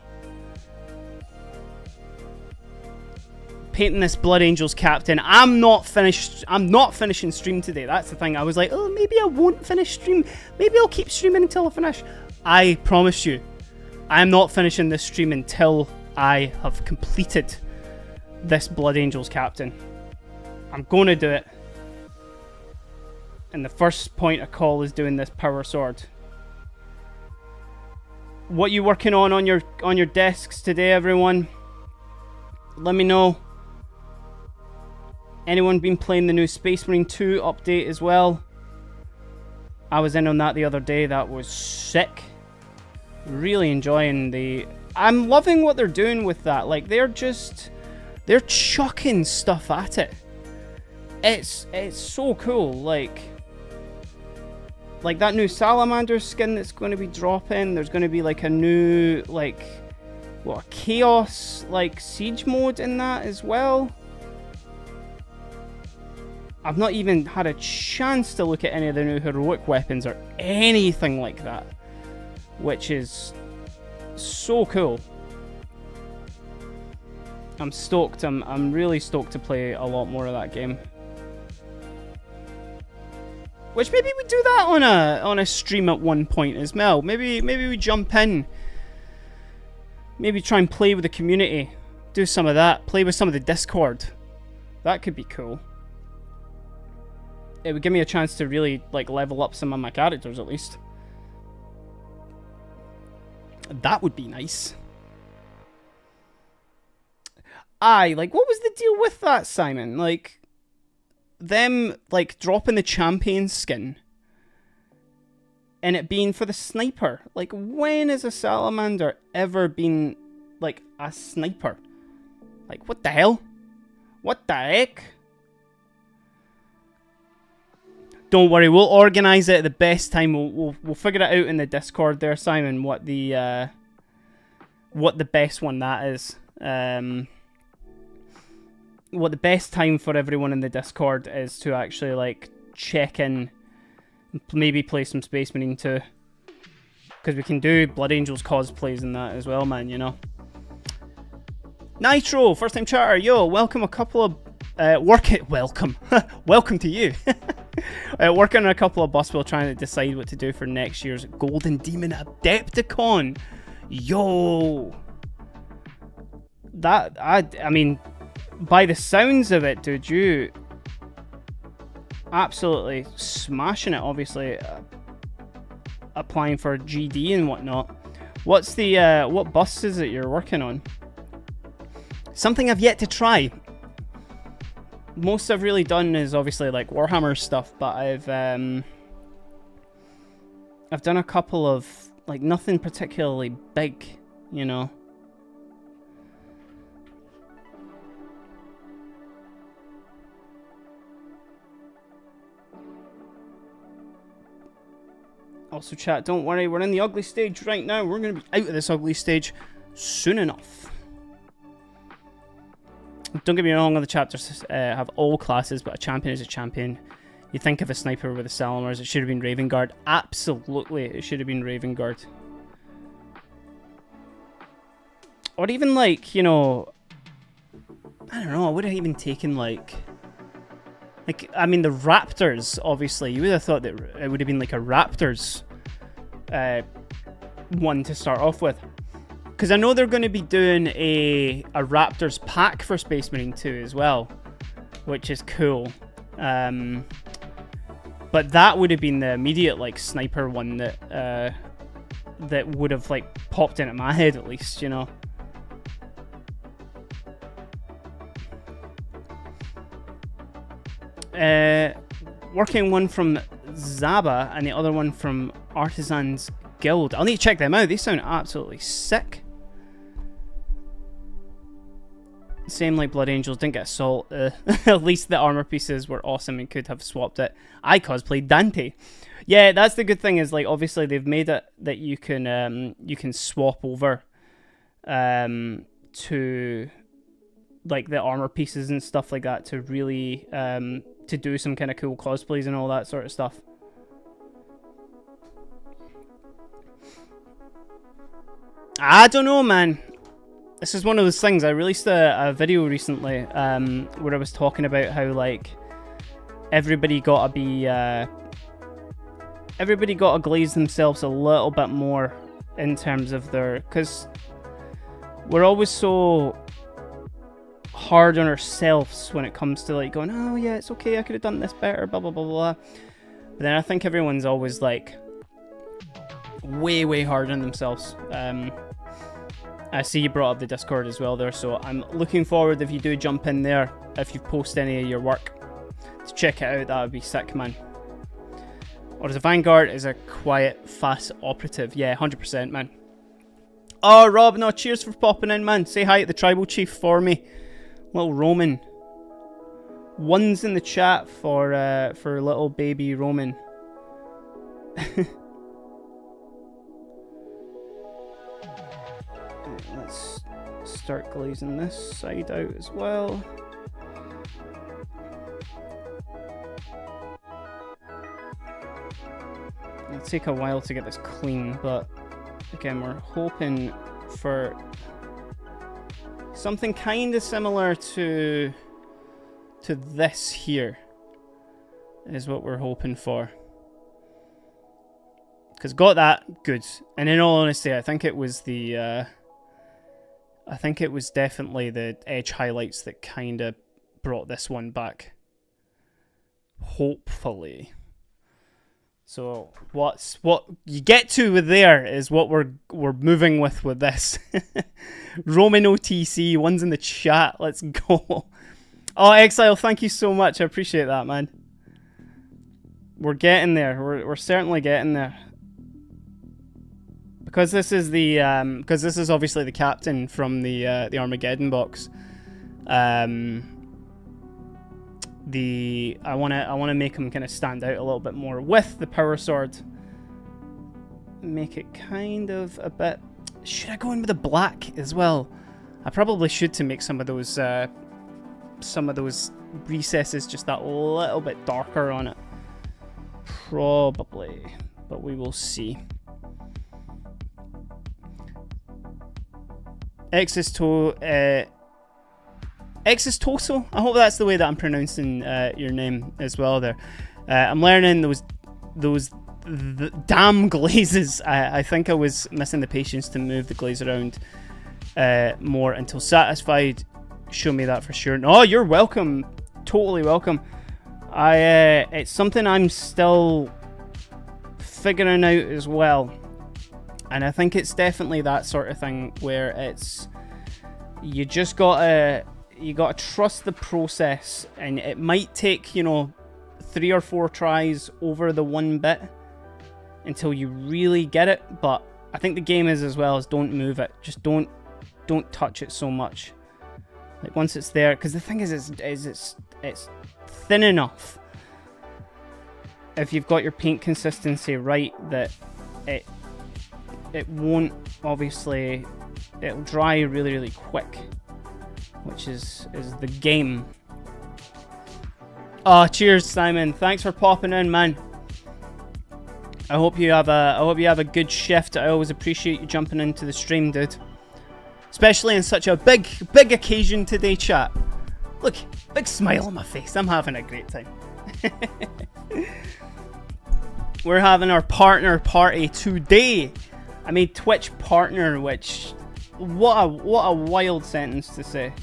Painting this Blood Angels captain. I'm not finishing stream today. That's the thing. I was like, oh, maybe I won't finish stream. Maybe I'll keep streaming until I finish. I promise you, I'm not finishing this stream until I have completed this Blood Angels captain. I'm going to do it. And the first point of call is doing this power sword. What you working on your desks today, everyone? Let me know. Anyone been playing the new Space Marine 2 update as well? I was in on that the other day. That was sick. Really enjoying the... I'm loving what they're doing with that. Like, they're chucking stuff at it. It's so cool. Like that new Salamander skin that's going to be dropping. There's going to be like a new, like, what, a chaos, like, siege mode in that as well. I've not even had a chance to look at any of the new heroic weapons or anything like that, which is so cool. I'm stoked. I'm really stoked to play a lot more of that game. Which maybe we do that on a stream at one point as well. Maybe we jump in. Maybe try and play with the community. Do some of that. Play with some of the Discord. That could be cool. It would give me a chance to really, like, level up some of my characters at least. That would be nice. Aye, like, what was the deal with that, Simon? Like, them, like, dropping the champion skin and it being for the sniper. Like, when has a salamander ever been, like, a sniper? Like, what the hell? What the heck? Don't worry, we'll organise it at the best time. We'll figure it out in the Discord there, Simon, what the best one that is. What the best time for everyone in the Discord is to actually, like, check in, maybe play some Space Marine 2. Because we can do Blood Angels cosplays and that as well, man, you know. Nitro, first time chatter, yo, welcome a couple of, welcome, welcome to you. Working on a couple of busts while trying to decide what to do for next year's Golden Demon Adepticon. Yo, that, I mean, by the sounds of it, dude, you absolutely smashing it, obviously, applying for GD and whatnot. What's the, what bust is it you're working on? Something I've yet to try. Most I've really done is obviously like Warhammer stuff, but I've done a couple of, like, nothing particularly big, you know. Also, chat, don't worry, we're in the ugly stage right now. We're going to be out of this ugly stage soon enough. Don't get me wrong, all the chapters have all classes, but a champion is a champion. You think of a sniper with a Salamars, it should have been Raven Guard. Absolutely, it should have been Raven Guard. or even like, you know, I don't know, I would have even taken like, I mean, the Raptors, obviously, you would have thought that it would have been like a Raptors one to start off with. Because I know they're going to be doing a Raptors pack for Space Marine 2 as well, which is cool. But that would have been the immediate like sniper one that that would have like popped into my head, at least, you know. Working one from Zaba and the other one from Artisans Guild. I'll need to check them out. They sound absolutely sick. Same like Blood Angels, didn't get assault. At least the armor pieces were awesome and could have swapped it. I cosplayed Dante. Yeah, that's the good thing, is like obviously they've made it that you can swap over to like the armor pieces and stuff like that to really to do some kind of cool cosplays and all that sort of stuff. I don't know, man. This is one of those things. I released a video recently where I was talking about how like everybody got to glaze themselves a little bit more in terms of their, because we're always so hard on ourselves when it comes to like going, oh yeah, it's okay, I could have done this better, blah blah blah blah. But then I think everyone's always like way hard on themselves. I see you brought up the Discord as well there, so I'm looking forward if you do jump in there, if you post any of your work, to check it out. That would be sick, man. Or as a Vanguard is a quiet, fast operative. Yeah, 100%, man. Oh, Rob, no, cheers for popping in, man. Say hi to the tribal chief for me. Little Roman. One's in the chat for little baby Roman. Let's start glazing this side out as well. It'll take a while to get this clean, but again, we're hoping for something kind of similar to this here is what we're hoping for. Because got that, good. And in all honesty, I think it was the I think it was definitely the edge highlights that kind of brought this one back. Hopefully. So what you get to with there is what we're moving with this. Roman OTC, one's in the chat. Let's go. Oh, Exile, thank you so much. I appreciate that, man. We're getting there. We're certainly getting there. Because this is the because this is obviously the captain from the Armageddon box. I wanna make him kind of stand out a little bit more with the power sword. Make it kind of a bit. Should I go in with the black as well? I probably should, to make some of those recesses just that little bit darker on it. Probably, but we will see. Existoso. I hope that's the way that I'm pronouncing your name as well there. I'm learning those damn glazes. I think I was missing the patience to move the glaze around more until satisfied. Show me that for sure. Oh, you're welcome. Totally welcome. It's something I'm still figuring out as well. And I think it's definitely that sort of thing where it's you gotta trust the process, and it might take 3 or 4 tries over the one bit until you really get it. But I think the game is as well as don't move it, just don't touch it so much. Like once it's there, because the thing is it's thin enough if you've got your paint consistency right that it won't, obviously, it'll dry really quick, which is the game. Oh, cheers, Simon. Thanks for popping in, man. I hope you have a good shift. I always appreciate you jumping into the stream, dude. especially in such a big occasion today, chat. Look, big smile on my face. I'm having a great time. We're having our partner party today. I made Twitch partner, which what a wild sentence to say.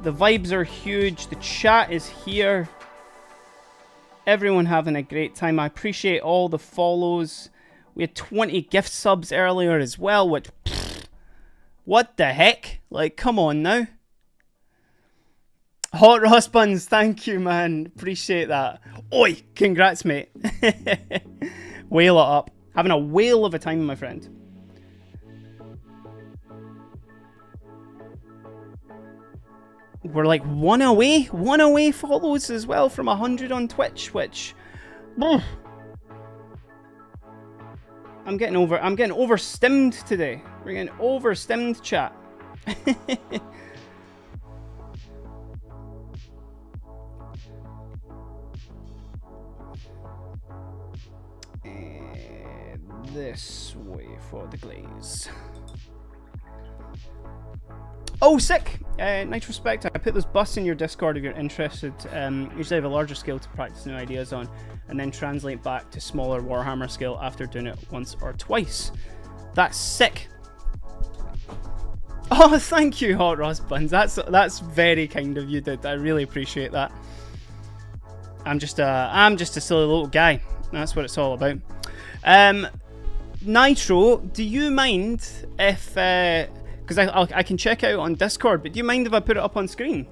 The vibes are huge. The chat is here. Everyone having a great time. I appreciate all the follows. We had 20 gift subs earlier as well, which what the heck? Like, come on now. Hot Ross Buns, thank you, man. Appreciate that. Oi, congrats, mate. Whale it up. Having a whale of a time, my friend. We're like one away follows as well from 100 on Twitch, which I'm getting overstimmed today. We're getting overstimmed, chat. This way for the glaze. Oh, sick! Nice respect. I put those busts in your Discord if you're interested. Usually have a larger scale to practice new ideas on, and then translate back to smaller Warhammer scale after doing it once or twice. That's sick. Oh, thank you, Hot Ross Buns. That's very kind of you, dude. I really appreciate that. I'm just a silly little guy. That's what it's all about. Nitro, do you mind if because I can check out on Discord, but do you mind if I put it up on screen?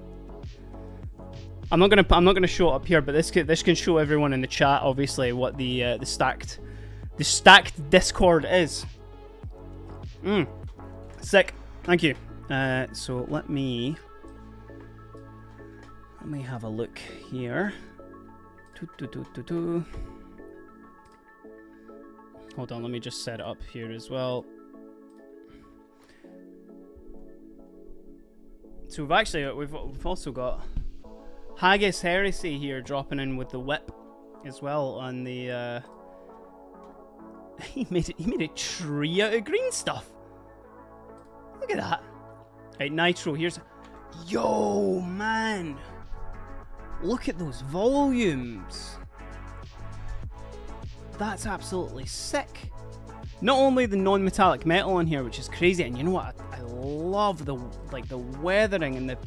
I'm not gonna show it up here, but this can show everyone in the chat obviously what the stacked Discord is. Sick. Thank you. So let me have a look here. Hold on, let me just set it up here as well. So we've also got Haggis Heresy here dropping in with the whip as well on the he made a tree out of green stuff. Look at that. Right, Nitro, here's yo man. Look at those volumes. That's absolutely sick. Not only the non-metallic metal on here, which is crazy, and you know what? I love the weathering and the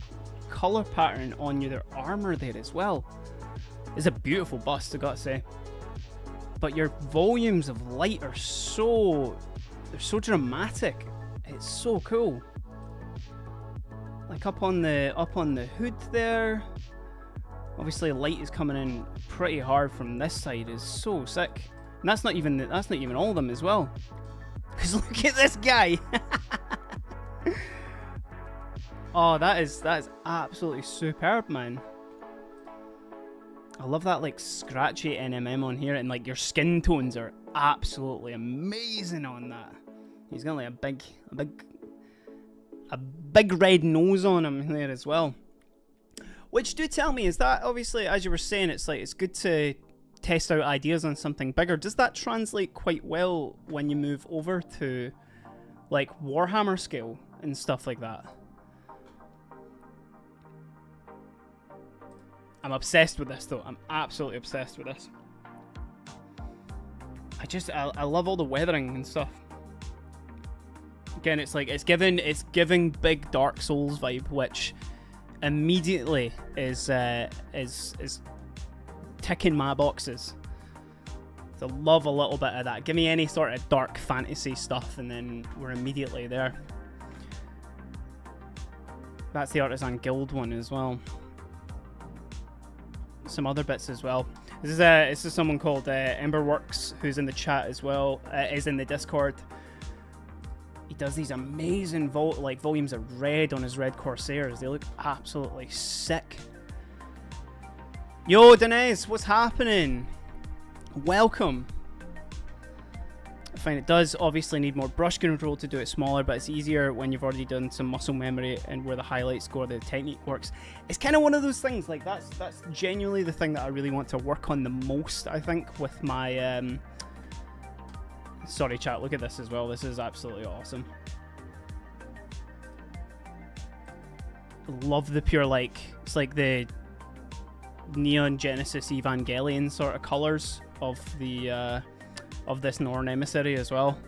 color pattern on their armor there as well. It's a beautiful bust, I gotta say. But your volumes of light are so dramatic. It's so cool. Like up on the hood there. Obviously, light is coming in pretty hard from this side. Is so sick. And that's not even all of them as well. Because look at this guy. Oh, that is absolutely superb, man. I love that like scratchy NMM on here, and like your skin tones are absolutely amazing on that. He's got like a big red nose on him there as well. Which, do tell me, is that obviously, as you were saying, it's good to test out ideas on something bigger. Does that translate quite well when you move over to like Warhammer scale and stuff like that? I'm obsessed with this though. I'm absolutely obsessed with this. I love all the weathering and stuff. Again, it's giving big Dark Souls vibe, which immediately is ticking my boxes. So love a little bit of that. Give me any sort of dark fantasy stuff and then we're immediately there. That's the Artisan Guild one as well. Some other bits as well. This is someone called Emberworks who's in the chat as well, is in the Discord. He does these amazing volumes of red on his Red Corsairs. They look absolutely sick. Yo, Denez, what's happening? Welcome. I find it does obviously need more brush control to do it smaller, but it's easier when you've already done some muscle memory and where the highlights go, the technique works. It's kind of one of those things, like that's genuinely the thing that I really want to work on the most, I think, with my... Sorry, chat, look at this as well. This is absolutely awesome. love the pure, like, it's like the Neon Genesis Evangelion sort of colours of the of this Norn Emissary as well,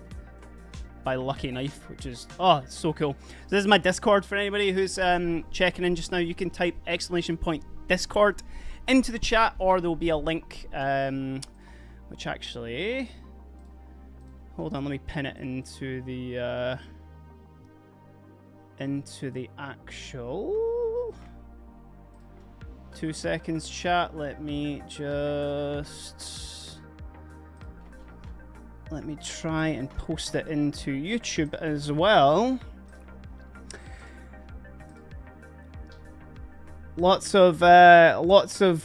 by Lucky Knife, which is, oh, it's so cool. So this is my Discord for anybody who's checking in just now. You can type !Discord into the chat, or there will be a link, which actually, hold on, let me pin it into the actual, 2 seconds chat. Let me try and post it into YouTube as well. Lots of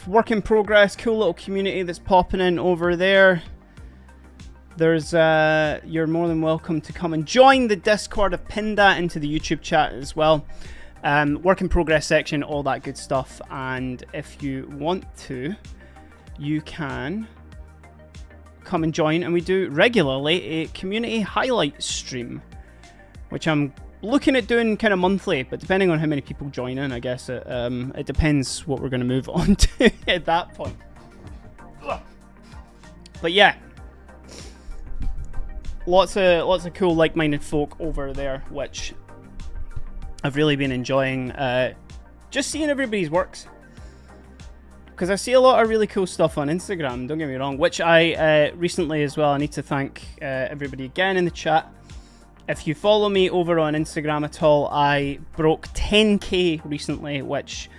work in progress, cool little community that's popping in over there. There's you're more than welcome to come and join the Discord. I've pinned that into the YouTube chat as well. Work in progress section, all that good stuff. And if you want to, you can come and join, and we do regularly a community highlight stream, which I'm looking at doing kind of monthly, but depending on how many people join in, I guess it depends what we're going to move on to at that point. But yeah, lots of cool like-minded folk over there, which I've really been enjoying, just seeing everybody's works. Because I see a lot of really cool stuff on Instagram, don't get me wrong, which I recently as well, I need to thank everybody again in the chat. If you follow me over on Instagram at all, I broke 10k recently, which,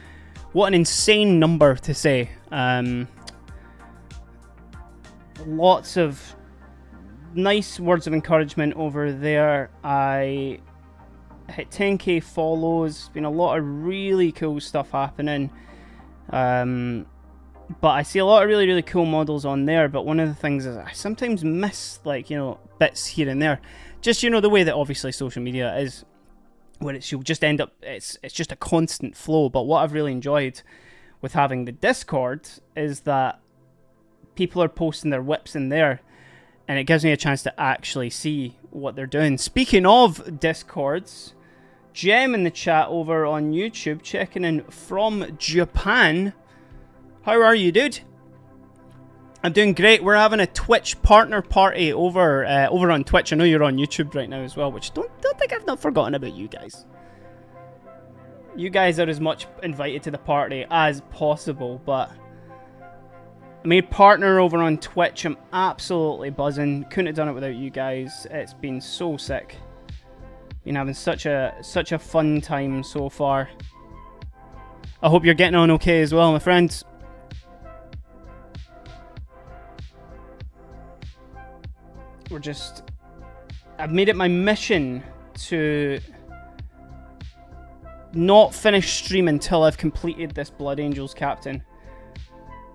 what an insane number to say. Lots of nice words of encouragement over there. I hit 10k follows, been a lot of really cool stuff happening. But I see a lot of really, really cool models on there, but one of the things is I sometimes miss, like, you know, bits here and there. Just, you know, the way that obviously social media is, where you'll just end up, it's just a constant flow. But what I've really enjoyed with having the Discord is that people are posting their whips in there, and it gives me a chance to actually see what they're doing. Speaking of Discords, Gem in the chat over on YouTube, checking in from Japan. How are you, dude? I'm doing great. We're having a Twitch partner party over on Twitch. I know you're on YouTube right now as well, which don't think I've not forgotten about you guys. You guys are as much invited to the party as possible, but I made partner over on Twitch. I'm absolutely buzzing. Couldn't have done it without you guys. It's been so sick. Been having such a fun time so far. I hope you're getting on okay as well, my friends. I've made it my mission to not finish stream until I've completed this Blood Angels Captain.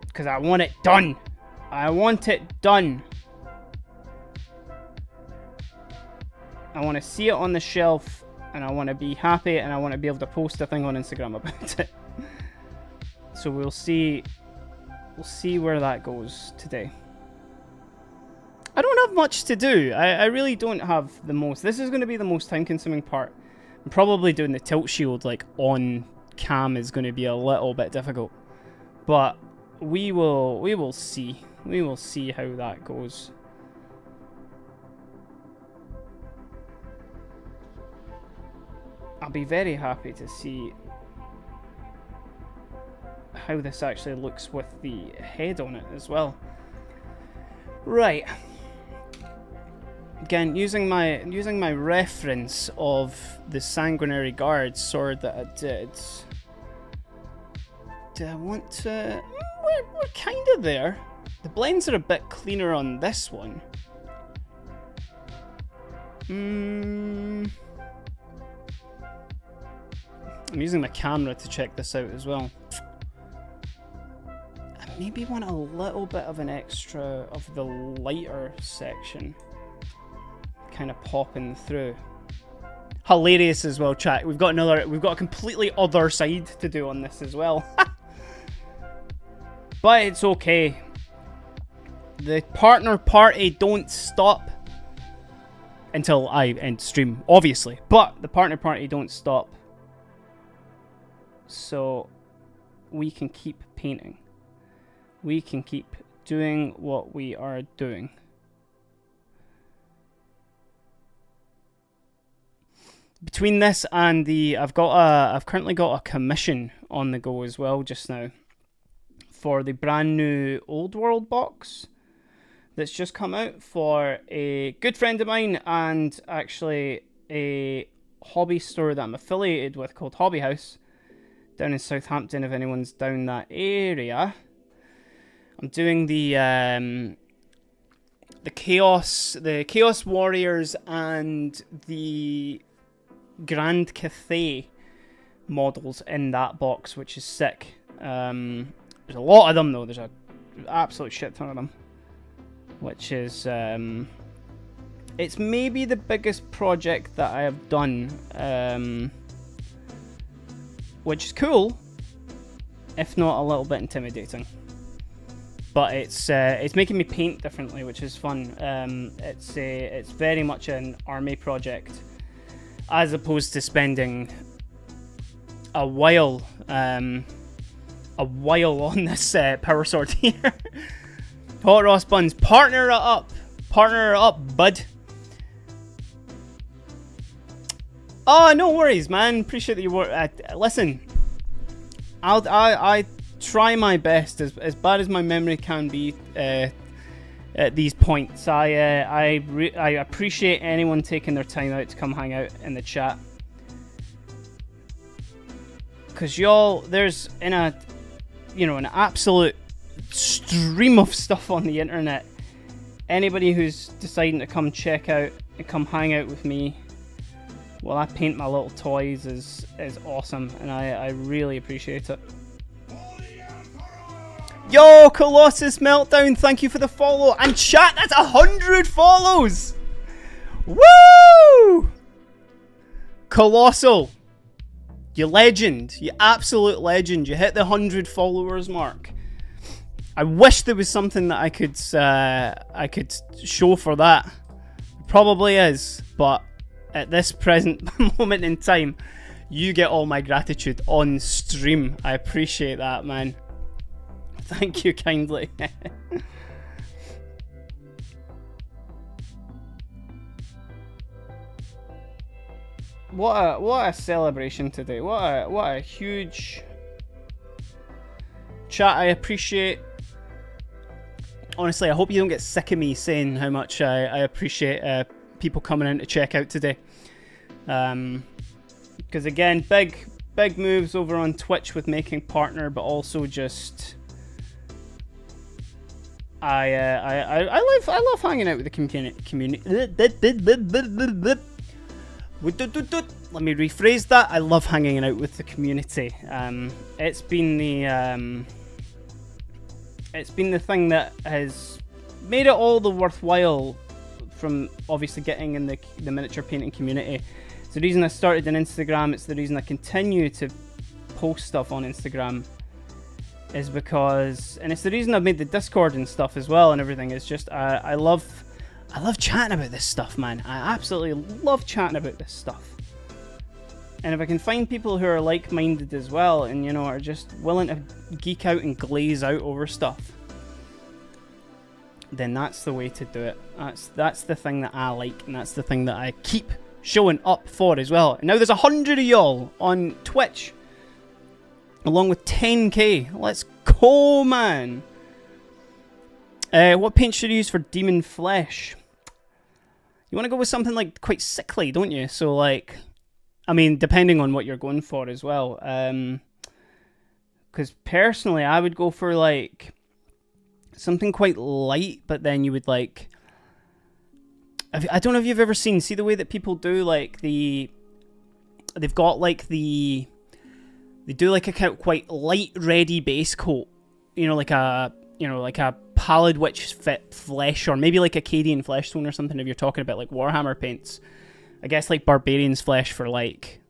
Because I want it done. I want it done. I want to see it on the shelf, and I want to be happy, and I want to be able to post a thing on Instagram about it. So we'll see where that goes today. I don't have much to do. I really don't have the most. This is going to be the most time-consuming part. I'm probably doing the tilt shield like on cam is going to be a little bit difficult, but we will see. We will see how that goes. I'll be very happy to see how this actually looks with the head on it as well. Right. Again, using my reference of the Sanguinary Guard sword that I did. Do I want to... We're kind of there. The blends are a bit cleaner on this one. I'm using my camera to check this out as well. I maybe want a little bit of an extra of the lighter section kind of popping through. Hilarious as well, chat. We've got a completely other side to do on this as well. But it's okay. The partner party don't stop until I end stream, obviously. But the partner party don't stop so we can keep painting. We can keep doing what we are doing. Between this and I've currently got a commission on the go as well just now for the brand new Old World box that's just come out for a good friend of mine and actually a hobby store that I'm affiliated with called Hobby House down in Southampton, if anyone's down that area. I'm doing the Chaos Warriors and the Grand Cathay models in that box, which is sick. There's a lot of them though. There's an absolute shit ton of them, which is it's maybe the biggest project that I have done, which is cool, if not a little bit intimidating. But it's making me paint differently, which is fun. It's very much an army project, as opposed to spending a while on this power sword here. Hot Ross Buns, partner it up, bud. Oh, no worries, man. Appreciate that you were. Listen, I try my best, as bad as my memory can be at these points. I appreciate anyone taking their time out to come hang out in the chat, because y'all, there's an absolute stream of stuff on the internet. Anybody who's deciding to come check out and come hang out with me while I paint my little toys is awesome, and I really appreciate it. Yo, Colossus Meltdown, thank you for the follow. And chat, that's 100 follows! Woo! Colossal, you legend, you absolute legend. You hit the 100 followers mark. I wish there was something that I could show for that. Probably is, but at this present moment in time, you get all my gratitude on stream. I appreciate that, man. Thank you kindly. What a celebration today. What a huge chat. I appreciate. Honestly, I hope you don't get sick of me saying how much I appreciate people coming in to check out today. Because again, big moves over on Twitch with making partner, but also just I love hanging out with the community. Let me rephrase that. I love hanging out with the community. It's been the thing that has made it all the worthwhile, from obviously getting in the miniature painting community. It's the reason I started on Instagram. It's the reason I continue to post stuff on Instagram, is because, and it's the reason I've made the Discord and stuff as well and everything. It's just I love chatting about this stuff, man. I absolutely love chatting about this stuff. And if I can find people who are like-minded as well, and are just willing to geek out and glaze out over stuff, then that's the way to do it. That's the thing that I like, and that's the thing that I keep showing up for as well. And now there's 100 of y'all on Twitch, along with 10k. Let's go, man. What paint should you use for Demon Flesh? You want to go with something like quite sickly, don't you? So like, I mean, depending on what you're going for as well. Because personally, I would go for like something quite light, but then you would like, I don't know if you've ever see the way that people do like they've got like they do like a kind of quite light reddy base coat, like a Pallid Witch fit flesh, or maybe like Acadian flesh tone or something, if you're talking about like Warhammer paints. I guess like Barbarian's flesh for like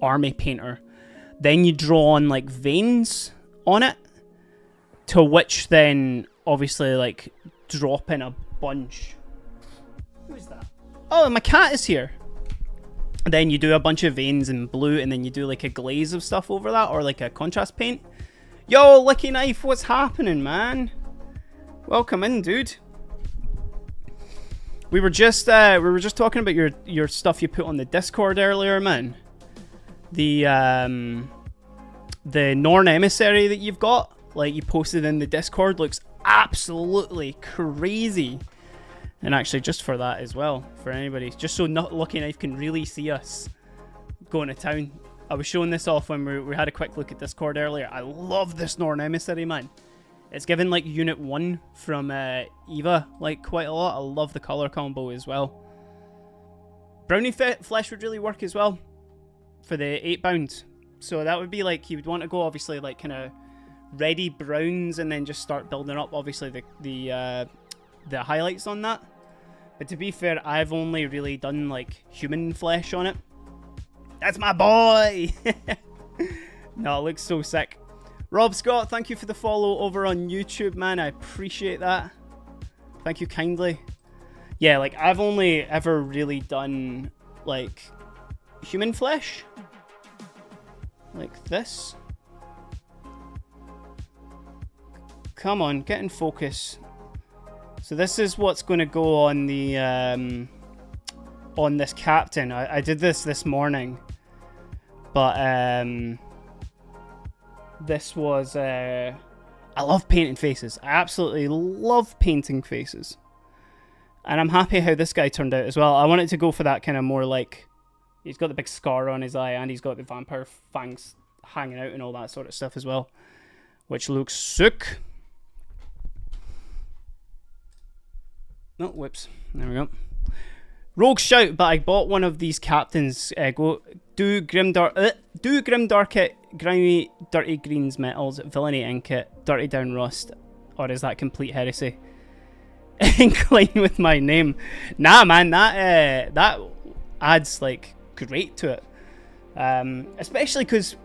army painter. Then you draw on like veins on it, to which then obviously like drop in a bunch. Who's that? Oh, my cat is here. Then you do a bunch of veins in blue, and then you do like a glaze of stuff over that, or like a contrast paint. Yo, Licky Knife, what's happening, man? Welcome in, dude. We were just talking about your stuff you put on the Discord earlier, man. The Norn Emissary that you've got, like you posted in the Discord, looks absolutely crazy. And actually, just for that as well, for anybody, just so Lucky Knife can really see us going to town. I was showing this off when we had a quick look at Discord earlier. I love this Norn Emissary, man. It's given like Unit 1 from Eva like quite a lot. I love the colour combo as well. Brownie Flesh would really work as well for the 8 So that would be like, you would want to go obviously like kind of ready browns and then just start building up obviously the highlights on that. But to be fair, I've only really done like human flesh on it. That's my boy! No, it looks so sick. Rob Scott, thank you for the follow over on YouTube, man. I appreciate that. Thank you kindly. Yeah, like I've only ever really done like human flesh. Like this. Come on, get in focus. So this is what's going to go on the on this captain. I did this morning, but this was I love painting faces. I absolutely love painting faces, and I'm happy how this guy turned out as well. I wanted to go for that kind of more like, he's got the big scar on his eye and he's got the vampire fangs hanging out and all that sort of stuff as well, which looks sick. No, whoops. There we go. Rogue shout, but I bought one of these captains. Do Grimdark it, grimy, dirty greens metals, villainy ink it, dirty down rust, or is that complete heresy? Incline with my name. Nah, man, that adds like great to it. Especially because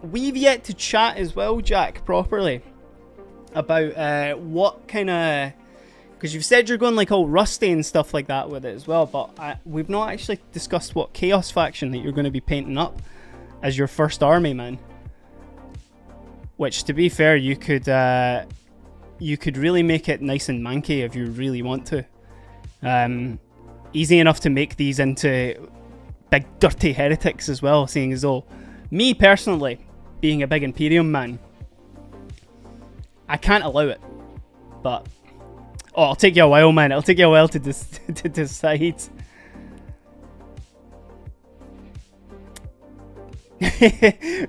we've yet to chat as well, Jack, properly about what kind of. Because you've said you're going like all rusty and stuff like that with it as well, but we've not actually discussed what Chaos faction that you're going to be painting up as your first army, man. Which, to be fair, you could really make it nice and manky if you really want to. Easy enough to make these into big dirty heretics as well, seeing as though me personally, being a big Imperium man, I can't allow it, but. Oh, it'll take you a while, man. It'll take you a while to decide.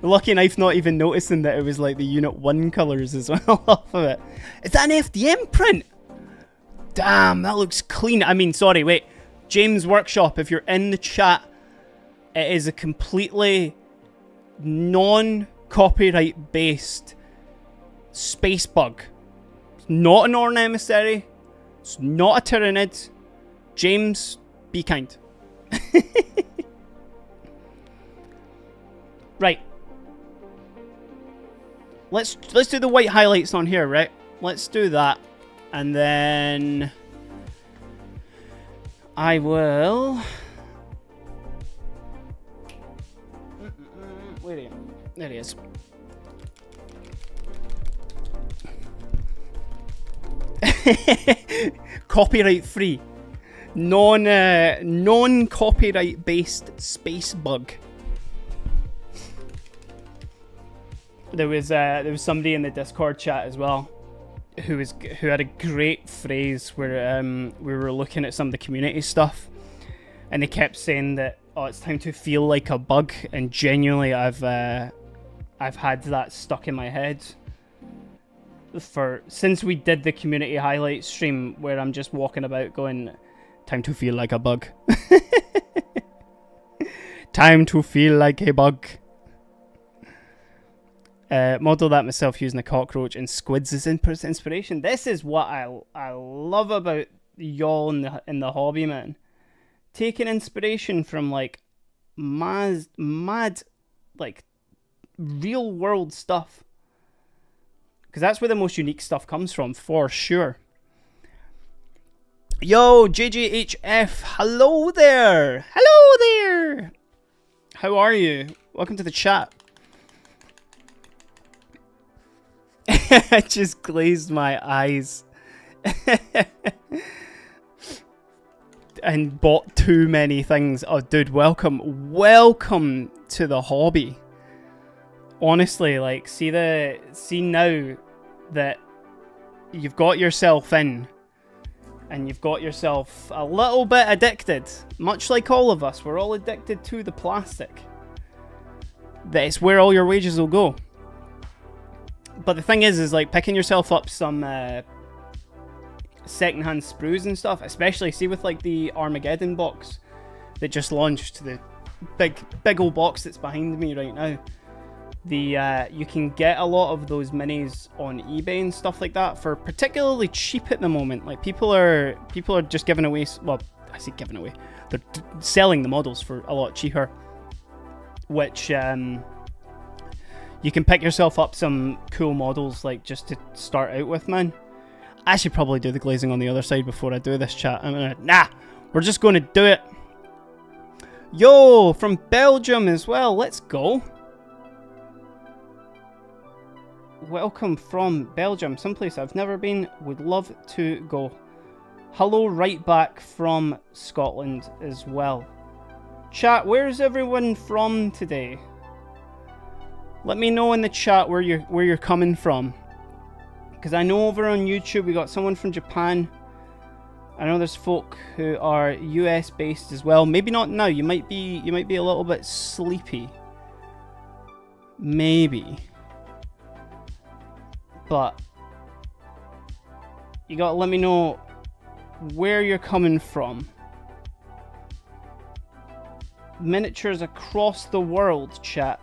Lucky Knife not even noticing that it was like the Unit 1 colours as well off of it. Is that an FDM print? Damn, that looks clean. I mean, sorry, wait. James Workshop, if you're in the chat, it is a completely non-copyright based space bug. It's not an Norn Emissary. It's not a Tyranid. James, be kind. Right. Let's do the white highlights on here, right? Let's do that. And then I will. Where are you? There he is. Copyright free, non copyright based space bug. There was somebody in the Discord chat as well who had a great phrase where we were looking at some of the community stuff, and they kept saying that, oh, it's time to feel like a bug, and genuinely I've had that stuck in my head since we did the community highlight stream where I'm just walking about going, time to feel like a bug. Time to feel like a bug. Model that myself using a cockroach and squids as inspiration. This is what I love about y'all in the hobby, man. Taking inspiration from like mad like real world stuff. Because that's where the most unique stuff comes from, for sure. Yo, JJHF, hello there! Hello there! How are you? Welcome to the chat. I just glazed my eyes. And bought too many things. Oh, dude, welcome. Welcome to the hobby. Honestly, like, see now that you've got yourself in, and you've got yourself a little bit addicted, much like all of us, we're all addicted to the plastic. That's where all your wages will go. But the thing is like picking yourself up some secondhand sprues and stuff, especially see with like the Armageddon box that just launched, the big old box that's behind me right now. You can get a lot of those minis on eBay and stuff like that for particularly cheap at the moment. Like people are just giving away, well, I say giving away, they're selling the models for a lot cheaper, which you can pick yourself up some cool models like just to start out with, man. I should probably do the glazing on the other side before I do this chat. We're just going to do it. Yo, from Belgium as well. Let's go. Welcome from Belgium, someplace I've never been, would love to go. Hello right back from Scotland as well. Chat, where's everyone from today? Let me know in the chat where you're coming from. Because I know over on YouTube we got someone from Japan. I know there's folk who are US based as well. Maybe not now, you might be a little bit sleepy. Maybe. But you gotta let me know where you're coming from. Miniatures across the world, chat.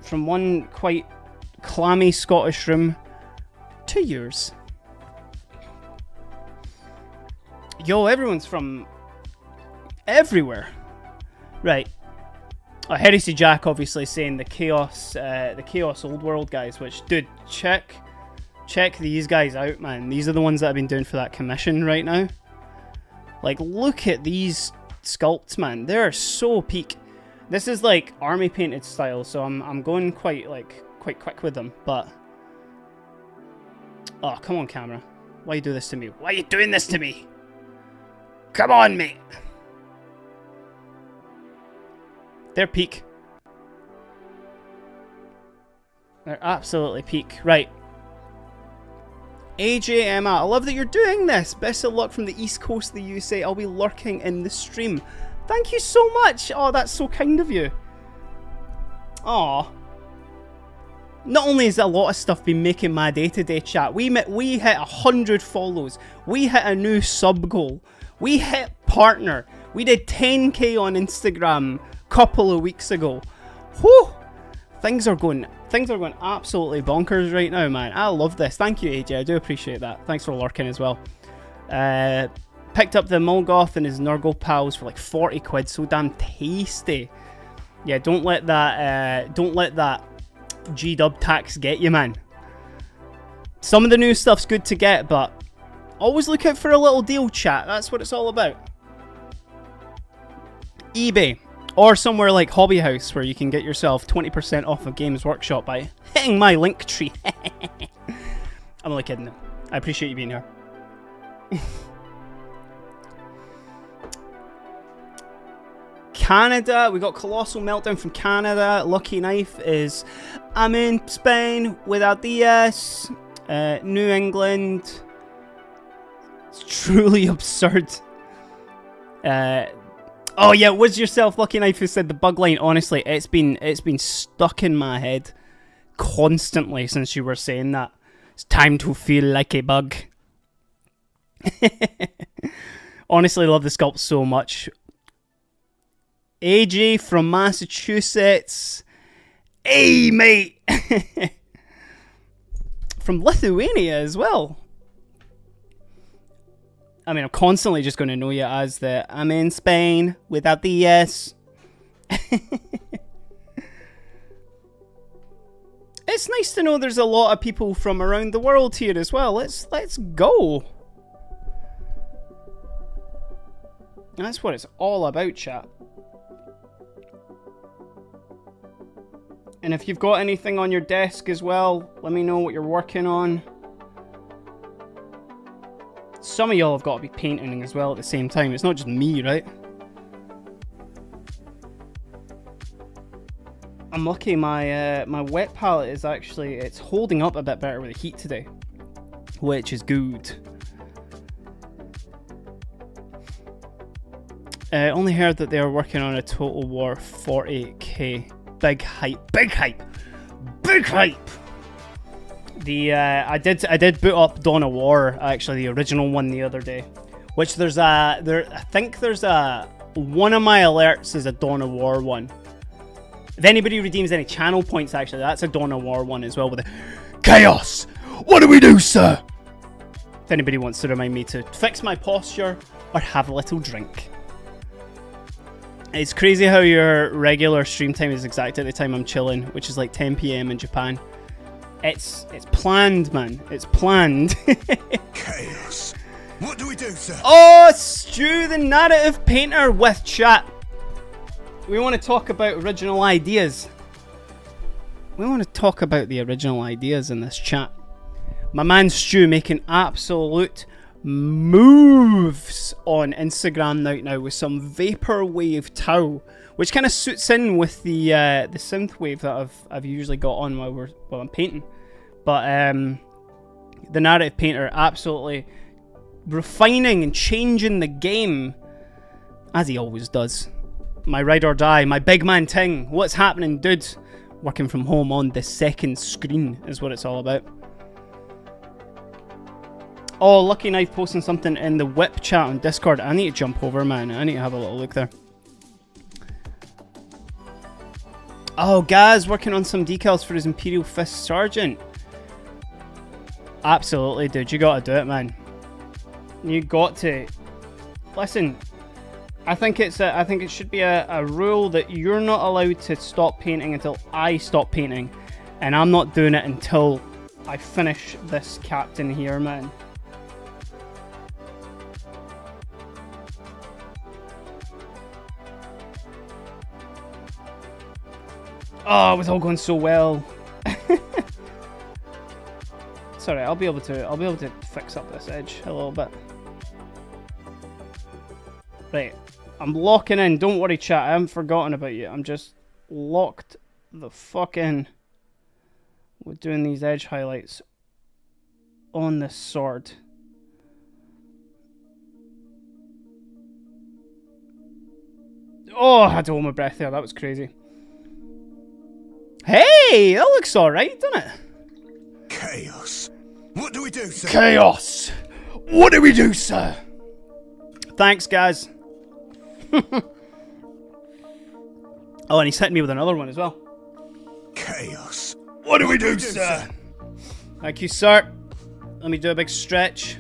From one quite clammy Scottish room to yours. Yo, everyone's from everywhere. Right. Heresy Jack obviously saying the Chaos Old World guys, which, dude, check these guys out, man. These are the ones that I've been doing for that commission right now. Like, look at these sculpts, man. They're so peak. This is like army painted style, so I'm going quite quick with them, but oh, come on, camera. Why you do this to me? Why are you doing this to me? Come on, mate. They're peak. They're absolutely peak. Right. AJ Emma, I love that you're doing this. Best of luck from the East Coast of the USA. I'll be lurking in the stream. Thank you so much. Oh, that's so kind of you. Aw. Not only has a lot of stuff been making my day-to-day chat, we hit 100 follows. We hit a new sub goal. We hit partner. We did 10k on Instagram couple of weeks ago. Whew! Things are going absolutely bonkers right now, man. I love this. Thank you, AJ. I do appreciate that. Thanks for lurking as well. Picked up the Molgoth and his Nurgle pals for like 40 quid. So damn tasty. Yeah, don't let that G-dub tax get you, man. Some of the new stuff's good to get, but always look out for a little deal, chat. That's what it's all about. eBay. Or somewhere like Hobby House, where you can get yourself 20% off of Games Workshop by hitting my link tree. I'm only kidding. I appreciate you being here. Canada, we got Colossal Meltdown from Canada. Lucky Knife is I'm in Spain without the S. New England. It's truly absurd. Oh yeah, was yourself Lucky Knife who said the bug line. Honestly, it's been stuck in my head constantly since you were saying that. It's time to feel like a bug. Honestly, love the sculpt so much. AJ from Massachusetts. Hey, mate. From Lithuania as well. I mean, I'm constantly just going to know you as the I'm in Spain without the yes. It's nice to know there's a lot of people from around the world here as well. Let's go. That's what it's all about, chat. And if you've got anything on your desk as well, let me know what you're working on. Some of y'all have got to be painting as well at the same time. It's not just me, right? I'm lucky my my wet palette is actually, it's holding up a bit better with the heat today, which is good. Only heard that they are working on a Total War 40k. Big hype, big hype, big hype. The I did boot up Dawn of War, actually the original one the other day, which there's a I think there's a one of my alerts is a Dawn of War one. If anybody redeems any channel points, actually that's a Dawn of War one as well with the chaos. What do we do, sir? If anybody wants to remind me to fix my posture or have a little drink. It's crazy how your regular stream time is exactly at the time I'm chilling, which is like 10 PM in Japan. It's planned, man. It's planned. Chaos. What do we do, sir? Oh, Stu, the narrative painter with chat. We want to talk about original ideas. We want to talk about the original ideas in this chat. My man Stu making absolute moves on Instagram right now with some vaporwave Tau, which kind of suits in with the synthwave that I've usually got on while I'm painting. But the narrative painter absolutely refining and changing the game as he always does. My ride or die, my big man ting. What's happening, dude? Working from home on the second screen is what it's all about. Oh, Lucky Knife posting something in the whip chat on Discord. I need to jump over, man. I need to have a little look there. Oh, Gaz working on some decals for his Imperial Fist Sergeant. Absolutely, dude. You gotta do it, man. You got to. Listen, I think it should be a rule that you're not allowed to stop painting until I stop painting, and I'm not doing it until I finish this captain here, man. Oh, it was all going so well. Sorry, I'll be able to fix up this edge a little bit. Right, I'm locking in. Don't worry, chat. I haven't forgotten about you. I'm just locked the fuck in with doing these edge highlights on this sword. Oh, I had to hold my breath there. That was crazy. Hey, that looks alright, doesn't it? Chaos. What do we do, sir? Chaos. What do we do, sir? Thanks, guys. Oh, and he's hitting me with another one as well. Chaos. What do we do, sir? Thank you, sir. Let me do a big stretch.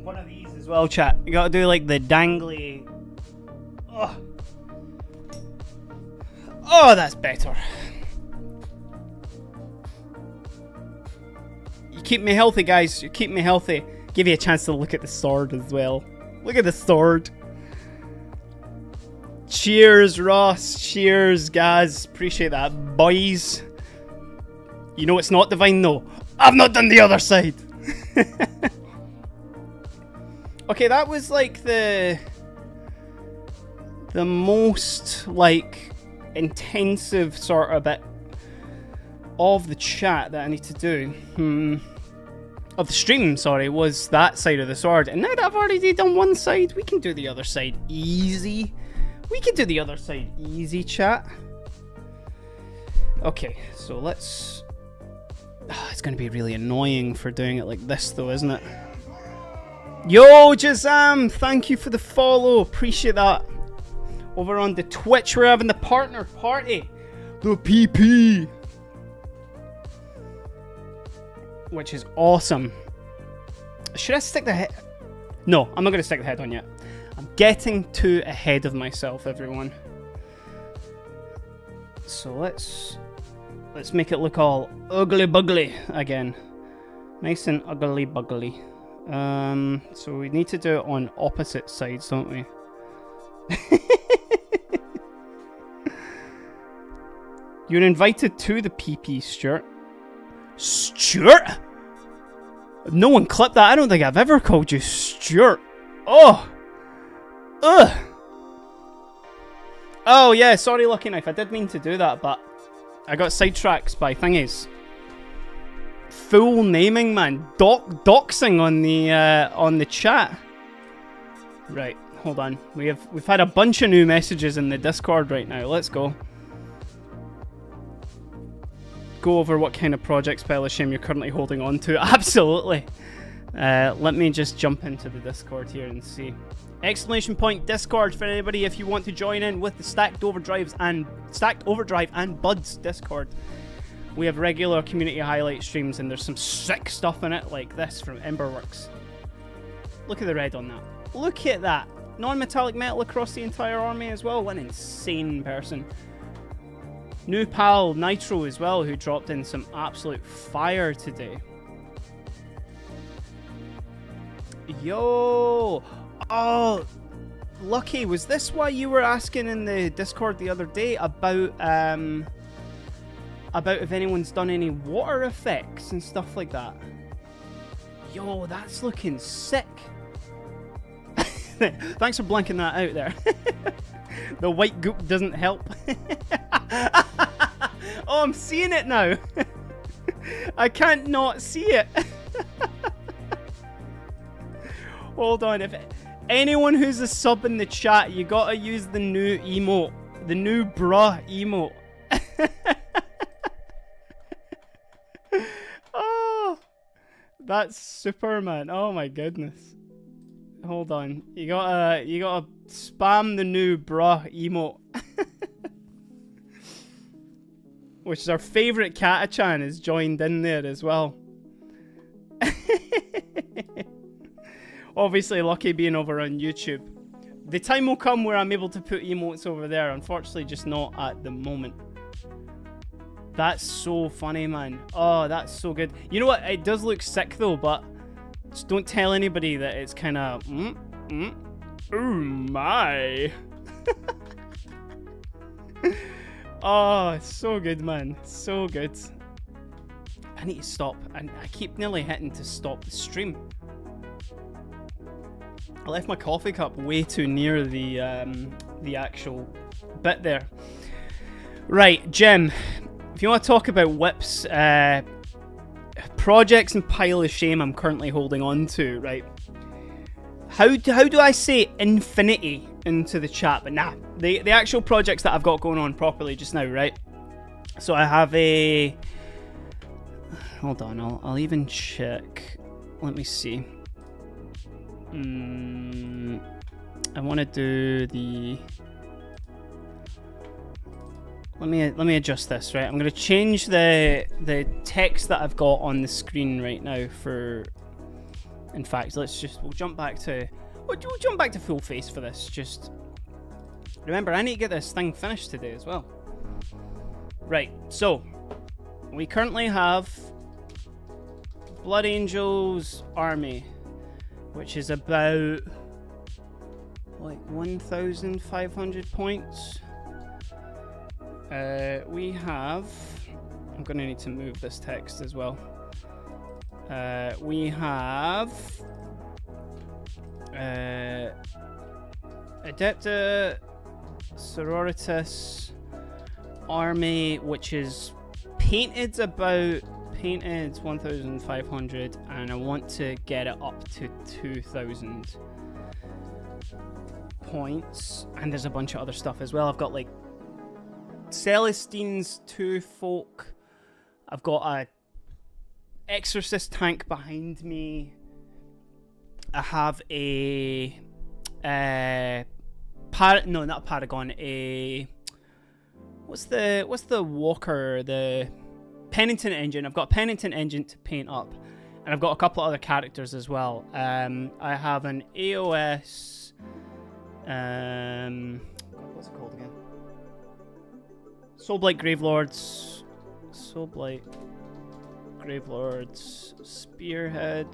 One of these as well, chat. You gotta do like the dangly. Oh, that's better. You keep me healthy, guys. You keep me healthy. Give you a chance to look at the sword as well. Look at the sword. Cheers, Ross. Cheers, guys. Appreciate that, boys. You know it's not divine, though. I've not done the other side. Okay, that was like the most like intensive sort of bit of the chat that I need to do. Of the stream, sorry, was that side of the sword. And now that I've already done one side, we can do the other side easy. We can do the other side easy, chat. Okay, so let's... it's going to be really annoying for doing it like this, though, isn't it? Yo, Jazam! Thank you for the follow. Appreciate that. Over on the Twitch, we're having the partner party. The PP. Which is awesome. Should I stick the head? No, I'm not going to stick the head on yet. I'm getting too ahead of myself, everyone. So let's Let's make it look all ugly bugly again. Nice and ugly bugly. So we need to do it on opposite sides, don't we? You're invited to the PP, Stuart. Stuart? No one clipped that. I don't think I've ever called you Stuart. Oh! Ugh! Oh yeah, sorry Lucky Knife. I did mean to do that, but I got sidetracked by thingies. Full naming, man. Doxing on the chat. Right, hold on. We've had a bunch of new messages in the Discord right now. Let's go. Go over what kind of projects, Pile of Shame, you're currently holding on to. Absolutely. Let me just jump into the Discord here and see. Exclamation point Discord for anybody if you want to join in with the Stacked Overdrive and Buds Discord. We have regular community highlight streams and there's some sick stuff in it like this from Emberworks. Look at the red on that. Look at that. Non-metallic metal across the entire army as well. What an insane person. New pal Nitro as well, who dropped in some absolute fire today. Yo! Oh, Lucky, was this why you were asking in the Discord the other day about if anyone's done any water effects and stuff like that? Yo, that's looking sick. Thanks for blanking that out there. The white goop doesn't help. Oh, I'm seeing it now. I can't not see it. Hold on, if anyone who's a sub in the chat, you gotta use the new emote. The new bruh emote. Oh, that's super, man. Oh my goodness. Hold on. You gotta spam the new bruh emote. Which is our favourite Katachan is joined in there as well. Obviously, Lucky being over on YouTube. The time will come where I'm able to put emotes over there. Unfortunately, just not at the moment. That's so funny, man. Oh, that's so good. You know what? It does look sick, though, but just don't tell anybody that it's kind of... Oh, my. Oh, it's so good, man. So good. I need to stop. I keep nearly hitting to stop the stream. I left my coffee cup way too near the actual bit there. Right, Jim. If you want to talk about whips, projects and pile of shame I'm currently holding on to, right? How do I say infinity into the chat? But nah, the actual projects that I've got going on properly just now, right? So I have a... Hold on, I'll even check. Let me see. I want to do the... Let me adjust this, right? I'm going to change the text that I've got on the screen right now for... In fact, we'll jump back to... We'll jump back to full face for this. Just remember, I need to get this thing finished today as well. Right, so we currently have Blood Angels Army, which is about like 1,500 points. We have... I'm going to need to move this text as well. We have Adepta Sororitas Army, which is painted 1,500, and I want to get it up to 2,000 points. And there's a bunch of other stuff as well. I've got like Celestine's 2 folk. I've got a Exorcist tank behind me. I have a no, not a Paragon, a what's the Walker, the Penitent engine. I've got a Penitent engine to paint up, and I've got a couple of other characters as well. I have an AOS what's it called again? Soulblight Gravelords Soulblight, Gravelords, Spearhead.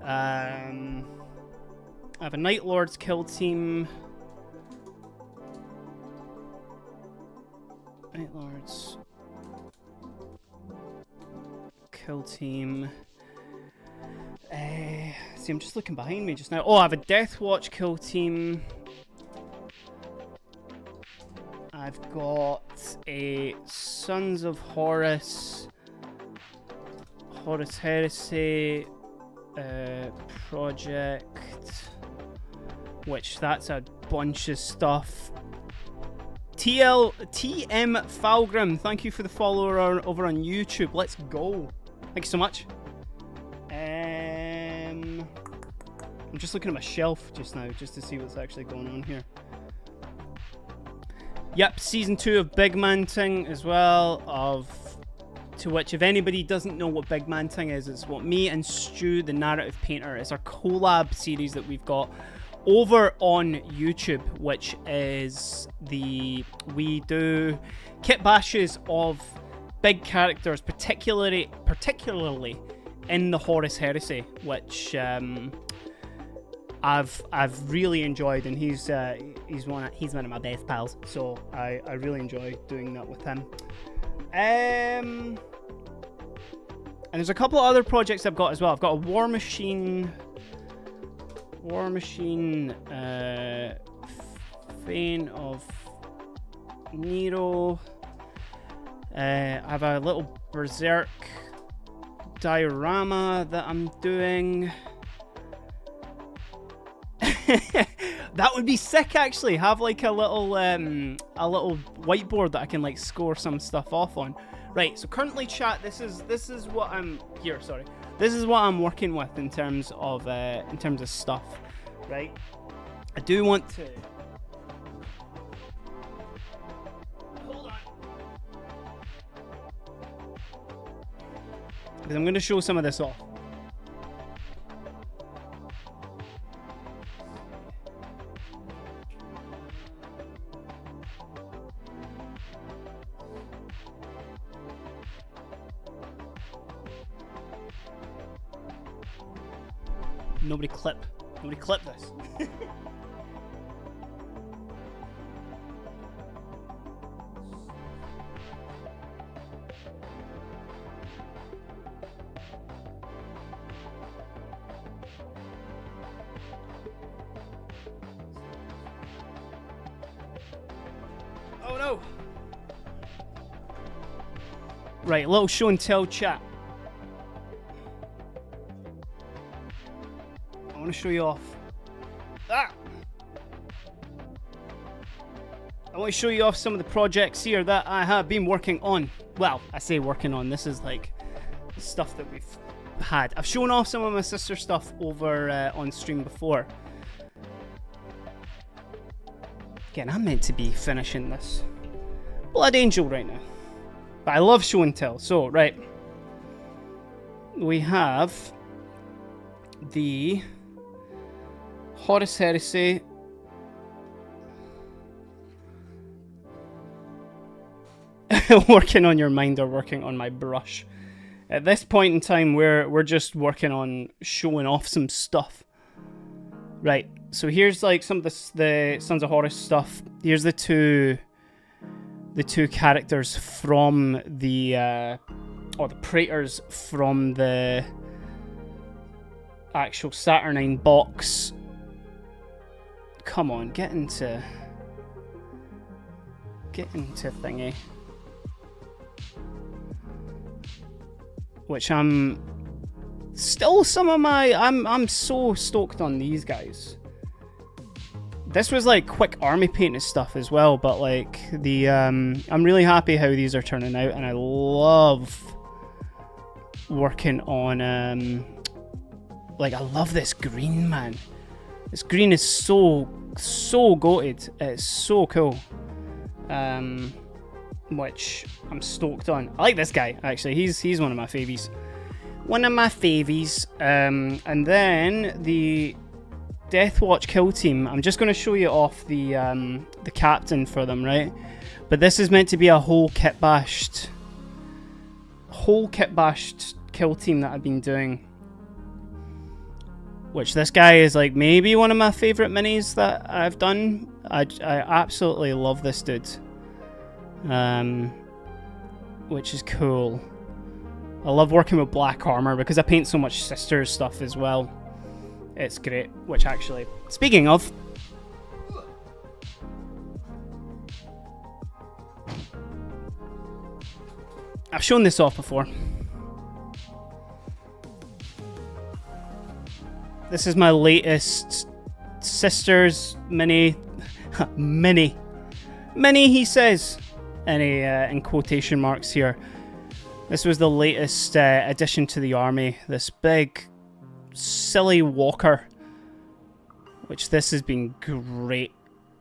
I have a Night Lord's kill team. Night Lords kill team. See, I'm just looking behind me just now. Oh, I have a Death Watch kill team. I've got a Sons of Horus, Horus Heresy project, which that's a bunch of stuff. TM Falgrim, thank you for the follower over on YouTube. Let's go. Thank you so much. I'm just looking at my shelf just now, just to see what's actually going on here. Yep, season 2 of Big Man Ting as well, to which, if anybody doesn't know what Big Man Ting is, it's what me and Stu, the narrative painter, it's our collab series that we've got over on YouTube, which is we do kit bashes of big characters, particularly in the Horus Heresy, which I've really enjoyed, and he's one of my best pals, so I really enjoy doing that with him. And there's a couple of other projects I've got as well. I've got a War Machine, Fane of Nero. I have a little Berserk diorama that I'm doing. That would be sick, actually. Have like a little whiteboard that I can like score some stuff off on. Right. So currently, chat. This is what I'm here. Sorry. This is what I'm working with in terms of stuff. Right. I do want to. Hold on. Because I'm going to show some of this off. Nobody clip this. Oh no. Right, a little show and tell chat. I want to show you off. I want to show you off some of the projects here that I have been working on. Well, I say working on. This is like stuff that we've had. I've shown off some of my sister stuff over on stream before. Again, I'm meant to be finishing this Blood Angel right now, but I love show and tell. So, right, we have the Horus Heresy. Working on your mind or working on my brush. At this point in time, we're just working on showing off some stuff. Right, so here's like some of the Sons of Horus stuff. Here's the two characters from the or the Praetors from the actual Saturnine box. Come on, get into thingy. Which I'm still I'm so stoked on these guys. This was like quick army painted stuff as well, but like the I'm really happy how these are turning out, and I love working on like I love this green, man. This green is so goated. It's so cool. Which I'm stoked on. I like this guy actually. He's one of my favies. And then the Deathwatch kill team. I'm just going to show you off the captain for them, right? But this is meant to be a whole kit bashed kill team that I've been doing. Which this guy is like maybe one of my favourite minis that I've done. I absolutely love this dude. Which is cool. I love working with black armour because I paint so much Sisters stuff as well. It's great. Which actually, speaking of, I've shown this off before. This is my latest Sisters mini. Mini, he says. In quotation marks here. This was the latest addition to the army. This big, silly walker. Which this has been great.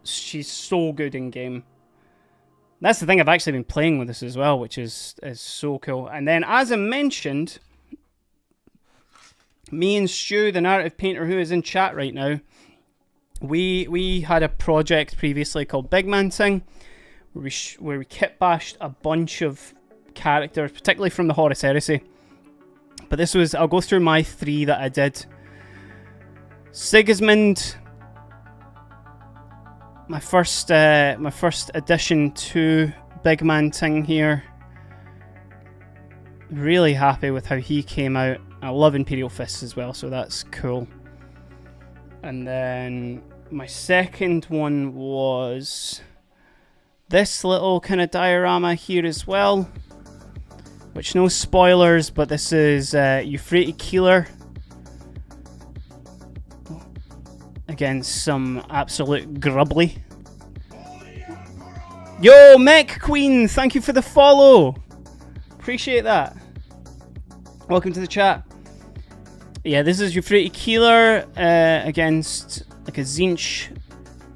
She's so good in game. That's the thing, I've actually been playing with this as well, which is so cool. And then, as I mentioned, me and Stu, the narrative painter who is in chat right now, we had a project previously called Big Man Ting, where we kit bashed a bunch of characters, particularly from the Horus Heresy. But this was, I'll go through my 3 that I did. Sigismund, my first addition to Big Man Ting here. Really happy with how he came out. I love Imperial Fists as well, so that's cool. And then my second one was this little kind of diorama here as well. Which, no spoilers, but this is Euphrates Keeler against some absolute grubbly. Yo, Mech Queen, thank you for the follow. Appreciate that. Welcome to the chat. Yeah, this is Euphrates Keeler against like a Zinch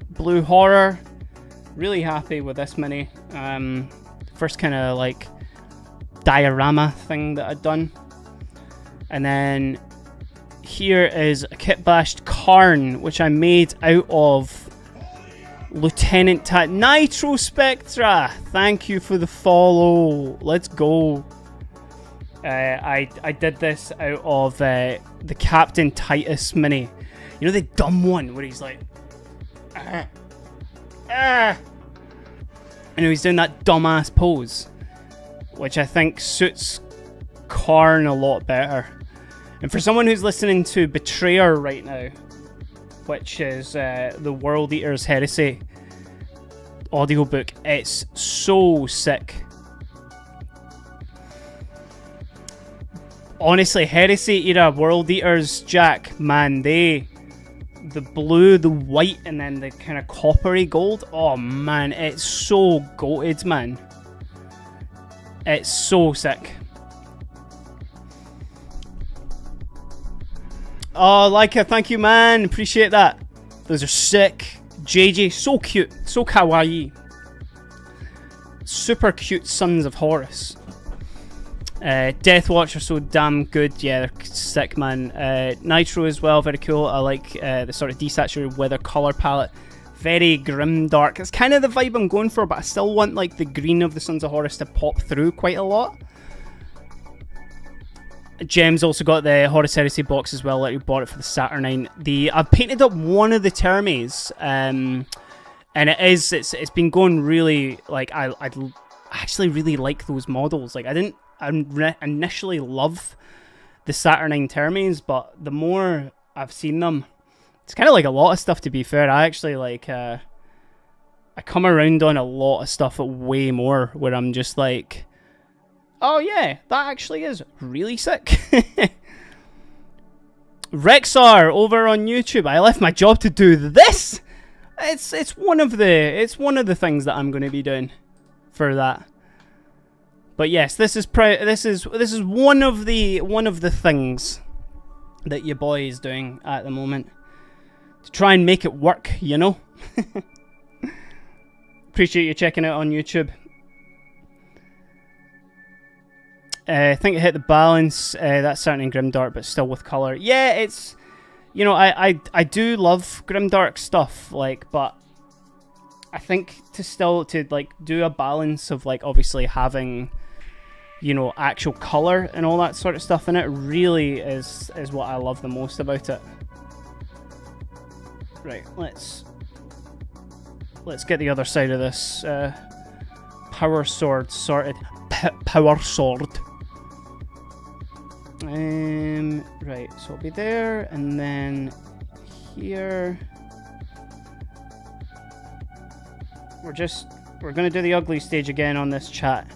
Blue Horror. Really happy with this mini. First kind of like diorama thing that I'd done. And then here is a kit bashed Karn, which I made out of Lieutenant Nitro Spectra. Thank you for the follow. Let's go. I did this out of the Captain Titus mini. You know, the dumb one where he's like, you know, he's doing that dumbass pose, which I think suits Karn a lot better. And for someone who's listening to Betrayer right now, which is the World Eater's Heresy audiobook, it's so sick. Honestly, Heresy era World Eaters, Jack, man, the blue, the white, and then the kind of coppery gold, oh man, it's so goated, man. It's so sick. Oh, Leica, thank you, man. Appreciate that. Those are sick. JJ, so cute. So kawaii. Super cute Sons of Horus. Deathwatch are so damn good. Yeah, they're sick, man. Nitro as well, very cool. I like the sort of desaturated weather colour palette. Very grim dark. It's kind of the vibe I'm going for, but I still want like the green of the Sons of Horus to pop through quite a lot. Gem's also got the Horus Heresy box as well, like you bought it for the Saturnine. I've painted up one of the Termes, and it's been going really, like, I actually really like those models. Like, I didn't initially love the Saturnine Termes, but the more I've seen them, it's kind of like a lot of stuff, to be fair. I actually like, I come around on a lot of stuff way more, where I'm just like, oh yeah, that actually is really sick. Rexar over on YouTube. I left my job to do this. It's one of the things that I'm going to be doing for that. But yes, this is one of the things that your boy is doing at the moment to try and make it work, you know. Appreciate you checking out on YouTube. I think it hit the balance. That's certainly grimdark, but still with colour. Yeah, it's you know, I do love grimdark stuff, like, but I think to like do a balance of like obviously having, you know, actual color and all that sort of stuff in it really is what I love the most about it. Right, let's get the other side of this power sword sorted. Power sword. Right, so it'll be there, and then here. We're gonna do the ugly stage again on this chat,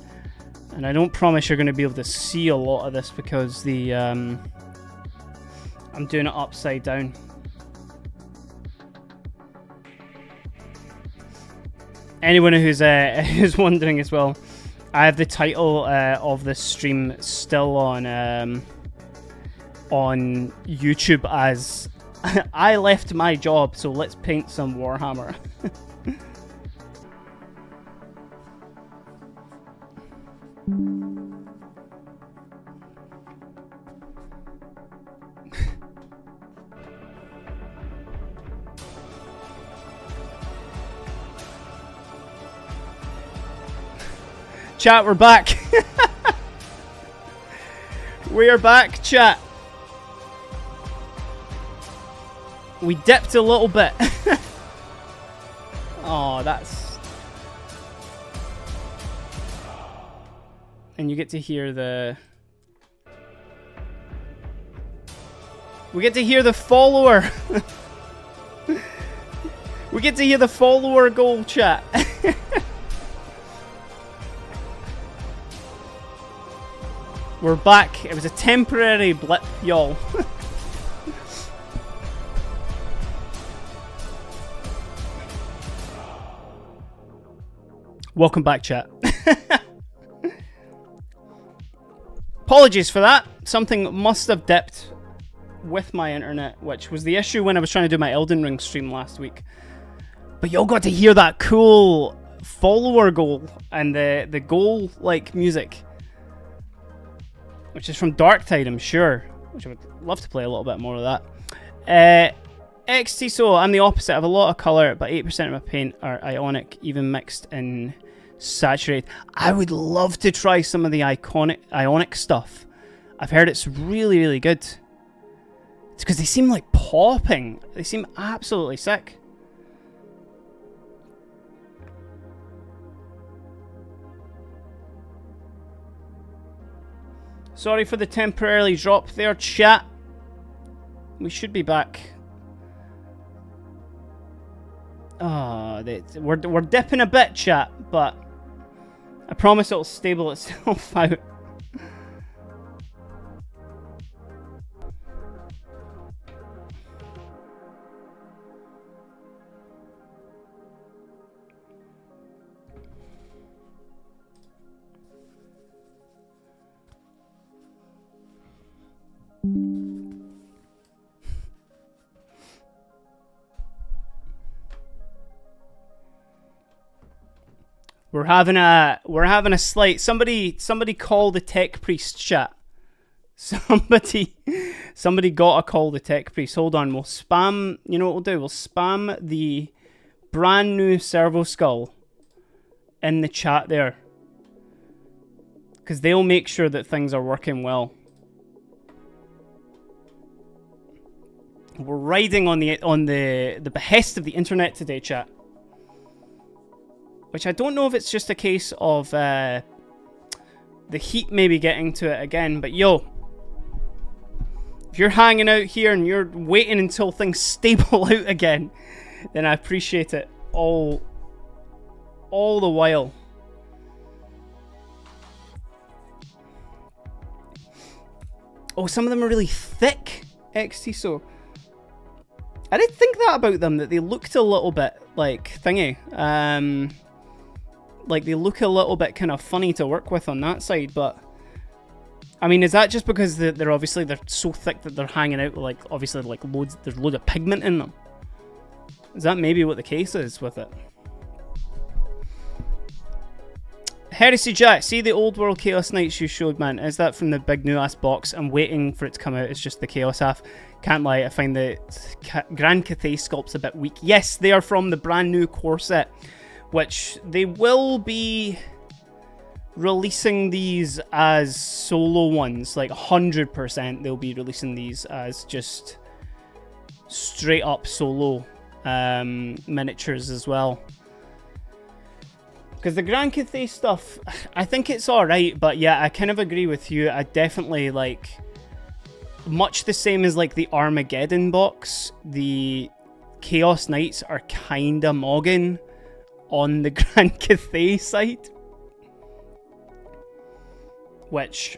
and I don't promise you're gonna be able to see a lot of this because the I'm doing it upside down. Anyone who's wondering as well, I have the title of this stream still on YouTube as I left my job, so let's paint some Warhammer. Chat, we're back. We're back, chat. We dipped a little bit. Oh, that's... And you get to hear the... We get to hear the follower. We get to hear the follower goal, chat. We're back. It was a temporary blip, y'all. Welcome back, chat. Apologies for that. Something must have dipped with my internet, which was the issue when I was trying to do my Elden Ring stream last week. But y'all got to hear that cool follower goal and the goal like music, which is from Darktide, I'm sure. Which I would love to play a little bit more of that. XTSO, I'm the opposite. I have a lot of colour, but 8% of my paint are ionic, even mixed in saturated. I would love to try some of the ionic stuff. I've heard it's really, really good. It's because they seem like popping. They seem absolutely sick. Sorry for the temporarily drop there, chat. We should be back. Oh, we're dipping a bit, chat, but I promise it'll stable itself out. We're having a slight somebody call the tech priest, chat. Somebody got a call the tech priest. Hold on, we'll spam, you know what we'll do? We'll spam the brand new servo skull in the chat there. Because they'll make sure that things are working well. We're riding on the behest of the internet today, chat. Which I don't know if it's just a case of the heat maybe getting to it again, but yo, if you're hanging out here and you're waiting until things stable out again, then I appreciate it all the while. Oh, some of them are really thick, XTSO. I did think that about them, that they looked a little bit like thingy. Like they look a little bit kind of funny to work with on that side, but I mean, is that just because they're obviously they're so thick that they're hanging out like obviously like there's loads of pigment in them? Is that maybe what the case is with it? Heresy Jack, see the old world Chaos Knights you showed, man? Is that from the big new ass box? I'm waiting for it to come out. It's just the Chaos half. Can't lie, I find the Grand Cathay sculpts a bit weak. Yes, they are from the brand new core set, which they will be releasing these as solo ones. Like 100% they'll be releasing these as just straight up solo miniatures as well. Because the Grand Cathay stuff, I think it's alright, but yeah, I kind of agree with you. I definitely, like, much the same as, like, the Armageddon box, the Chaos Knights are kind of mogging on the Grand Cathay side. Which,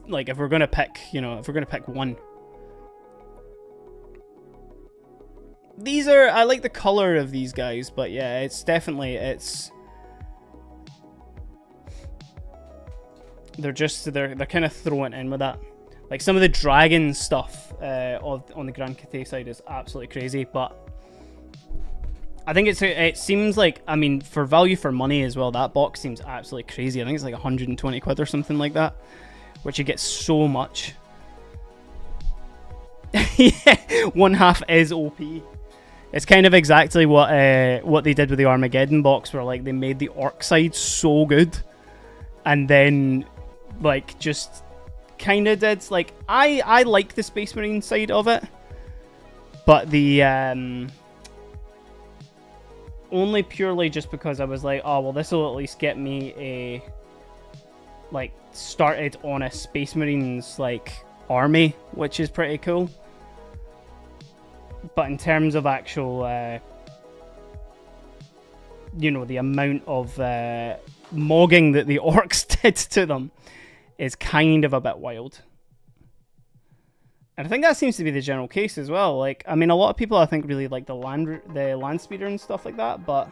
like, if we're going to pick, you know, if we're going to pick one. These are, I like the color of these guys, but yeah, it's definitely, they're kind of throwing in with that. Like some of the dragon stuff on the Grand Cathay side is absolutely crazy, but I think it seems like, I mean, for value for money as well, that box seems absolutely crazy. I think it's like 120 quid or something like that, which you get so much. Yeah, one half is OP. It's kind of exactly what they did with the Armageddon box, where like they made the orc side so good, and then like just kind of did like I like the Space Marine side of it, but the only purely just because I was like, oh well, this will at least get me a like started on a Space Marines like army, which is pretty cool. But in terms of actual, you know, the amount of mogging that the orcs did to them is kind of a bit wild. And I think that seems to be the general case as well. Like, I mean, a lot of people I think really like the land speeder and stuff like that, but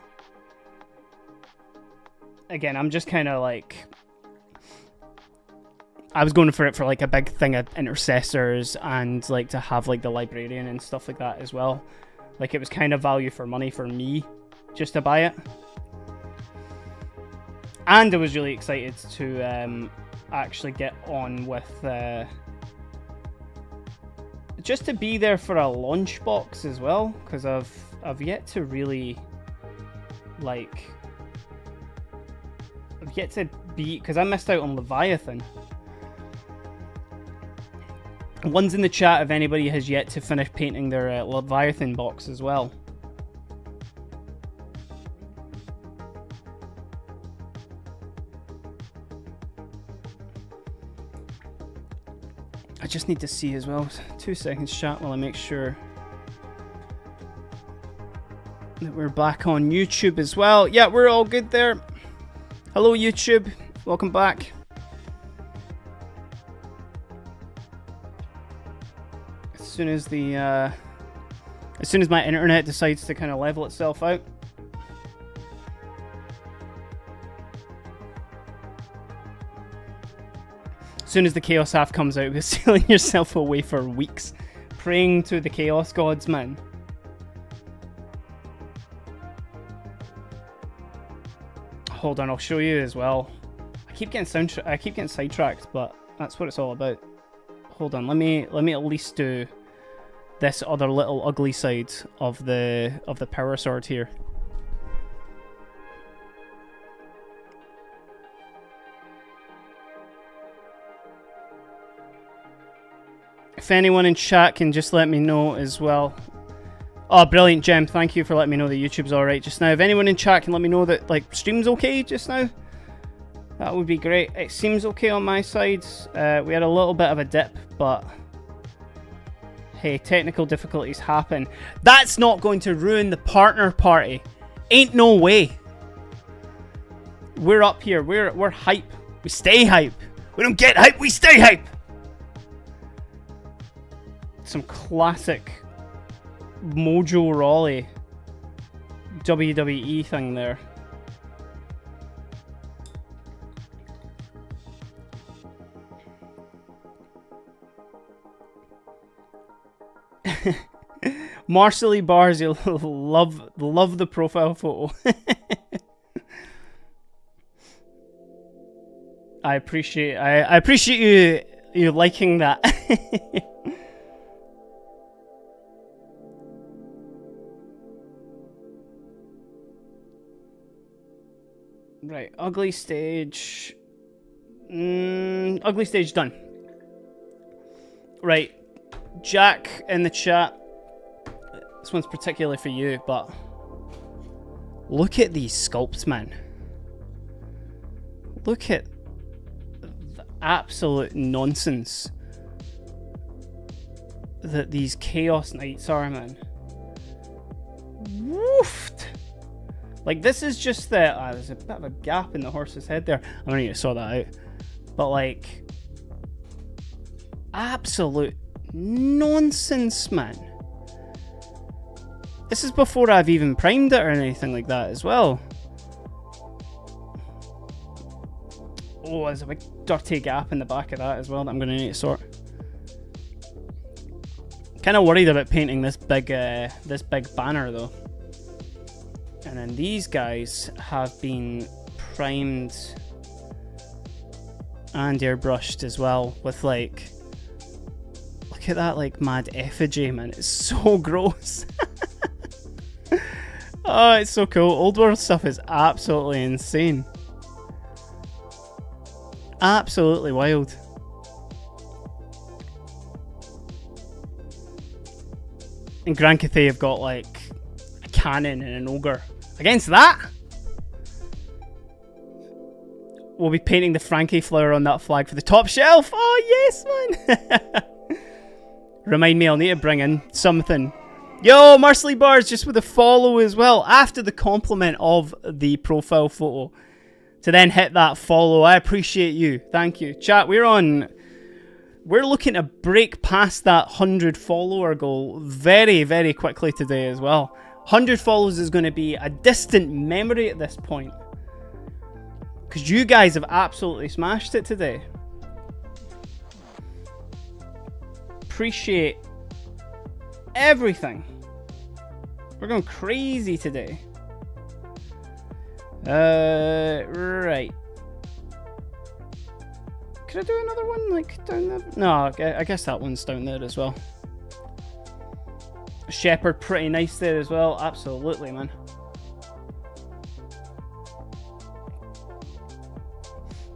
again, I'm just kind of like, I was going for it for like a big thing of intercessors and like to have like the librarian and stuff like that as well. Like it was kind of value for money for me just to buy it. And I was really excited to actually get on with just to be there for a launch box as well, because I've yet to really like I've yet to be, because I missed out on Leviathan. One's in the chat if anybody has yet to finish painting their Leviathan box as well. I just need to see as well. 2 seconds, chat, while I make sure that we're back on YouTube as well. Yeah, we're all good there. Hello, YouTube. Welcome back. As soon as my internet decides to kind of level itself out. As soon as the Chaos half comes out, you're sealing yourself away for weeks. Praying to the Chaos gods, man. Hold on, I'll show you as well. I keep getting sidetracked, but that's what it's all about. Hold on, let me at least do this other little ugly side of the power sword here. If anyone in chat can just let me know as well. Oh, brilliant, Gem. Thank you for letting me know that YouTube's alright just now. If anyone in chat can let me know that like stream's okay just now, that would be great. It seems okay on my side. We had a little bit of a dip, but hey, technical difficulties happen. That's not going to ruin the partner party. Ain't no way. We're up here. We're hype. We stay hype. We don't get hype. We stay hype. Some classic Mojo Rawley WWE thing there. Marcelly Bars, you'll love the profile photo. I appreciate you liking that. Right, ugly stage. Ugly stage done. Right, Jack in the chat. This one's particularly for you, but look at these sculpts, man. Look at the absolute nonsense that these Chaos Knights are, man. Woofed! Like, this is just the... there's a bit of a gap in the horse's head there. I'm gonna need to sort that out. But, like... absolute nonsense, man. This is before I've even primed it or anything like that as well. Oh, there's a big dirty gap in the back of that as well that I'm gonna need to sort. Kind of worried about painting this big banner though. And then these guys have been primed and airbrushed as well with like, look at that like mad effigy, man. It's so gross. Oh, it's so cool. Old world stuff is absolutely insane. Absolutely wild. And Grand Cathay have got like a cannon and an ogre. Against that, we'll be painting the Frankie flower on that flag for the top shelf. Oh yes, man. Remind me, I'll need to bring in something. Yo, Marsley Bars just with a follow as well after the compliment of the profile photo. To then hit that follow. I appreciate you. Thank you. Chat, we're looking to break past that 100 follower goal very, very quickly today as well. 100 follows is going to be a distant memory at this point. Because you guys have absolutely smashed it today. Appreciate everything. We're going crazy today. Right. Could I do another one like down there? No, I guess that one's down there as well. Shepherd, pretty nice there as well. Absolutely, man.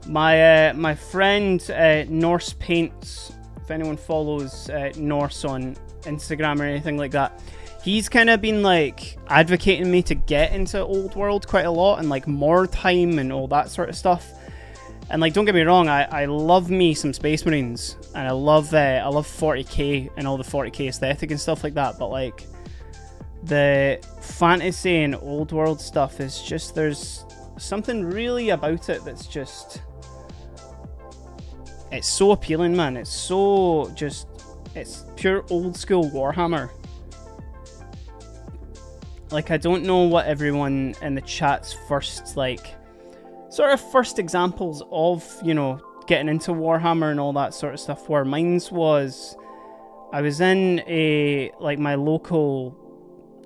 My friend Norse Paints, if anyone follows Norse on Instagram or anything like that, he's kind of been like advocating me to get into Old World quite a lot and like more time and all that sort of stuff. And like, don't get me wrong, I love me some Space Marines, and I love 40k and all the 40k aesthetic and stuff like that. But like, the fantasy and Old World stuff is just, there's something really about it that's just, it's so appealing, man. It's so just, it's pure old school Warhammer. Like, I don't know what everyone in the chat's first like sort of first examples of, you know, getting into Warhammer and all that sort of stuff were. Mine's was, I was in a, like, my local,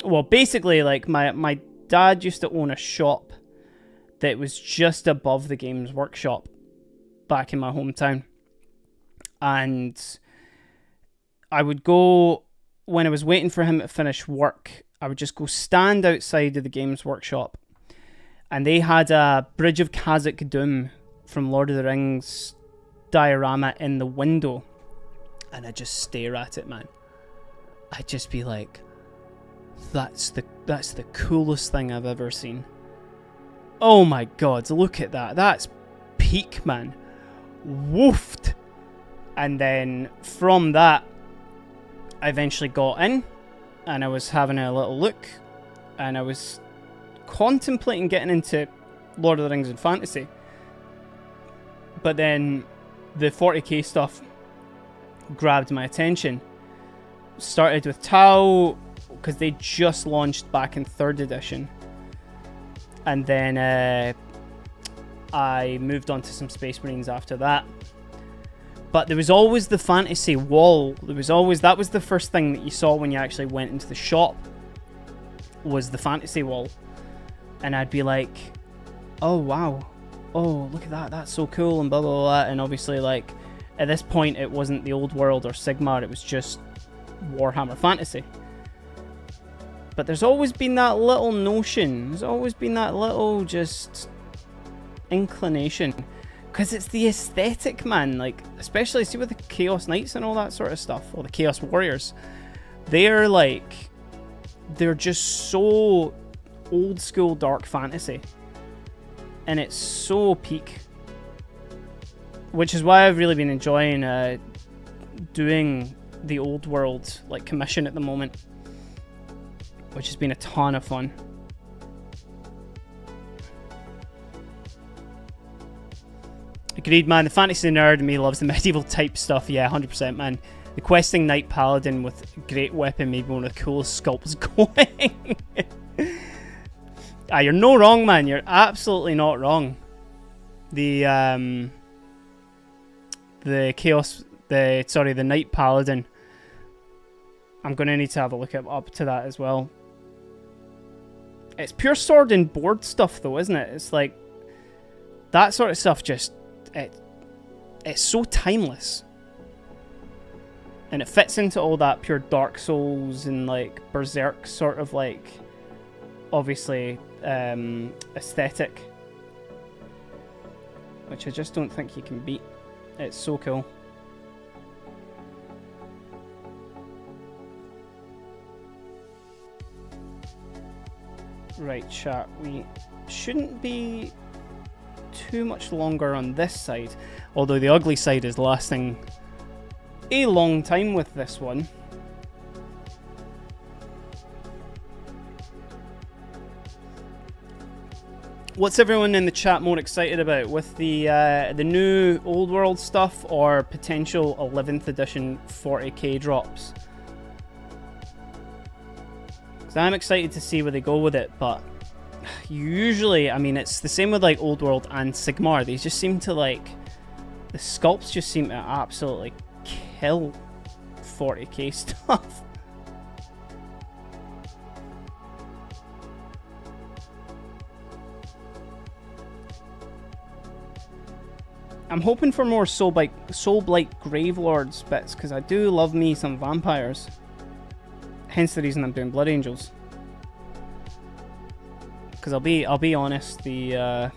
well, basically, like, my dad used to own a shop that was just above the Games Workshop back in my hometown. And I would go, when I was waiting for him to finish work, I would just go stand outside of the Games Workshop. And they had a Bridge of Khazad Dûm from Lord of the Rings diorama in the window. And I'd just stare at it, man. I'd just be like, that's the coolest thing I've ever seen. Oh my god, look at that. That's peak, man. Woofed. And then from that, I eventually got in. And I was having a little look. And I was contemplating getting into Lord of the Rings and fantasy, but then the 40k stuff grabbed my attention. Started with Tau because they just launched back in 3rd edition, and then I moved on to some Space Marines after that. But there was always the fantasy wall. There was always, that was the first thing that you saw when you actually went into the shop, was the fantasy wall. And I'd be like, oh wow, oh, look at that, that's so cool, and blah, blah, blah. And obviously, like, at this point, it wasn't the old world or Sigmar, it was just Warhammer Fantasy. But there's always been that little notion, there's always been that little just inclination. Because it's the aesthetic, man. Like, especially, see with the Chaos Knights and all that sort of stuff, or the Chaos Warriors. They're like, they're just so old school dark fantasy. And it's so peak. Which is why I've really been enjoying doing the old world like commission at the moment. Which has been a ton of fun. Agreed, man. The fantasy nerd in me loves the medieval type stuff. Yeah, 100%, man. The questing knight paladin with great weapon may be one of the coolest sculpts going. You're no wrong, man. You're absolutely not wrong. The knight paladin. I'm gonna need to have a look up to that as well. It's pure sword and board stuff, though, isn't it? It's like that sort of stuff. Just it's so timeless. And it fits into all that pure Dark Souls and like Berserk sort of like, obviously, aesthetic. Which I just don't think you can beat. It's so cool. Right, chat. We shouldn't be too much longer on this side. Although the ugly side is lasting a long time with this one. What's everyone in the chat more excited about, with the new old world stuff or potential 11th edition 40k drops? Because I'm excited to see where they go with it, but usually, I mean, it's the same with like old world and Sigmar. They just seem to like, the sculpts just seem to absolutely kill 40k stuff. I'm hoping for more Soulblight Gravelords bits, because I do love me some vampires. Hence the reason I'm doing Blood Angels. Because I'll be honest, there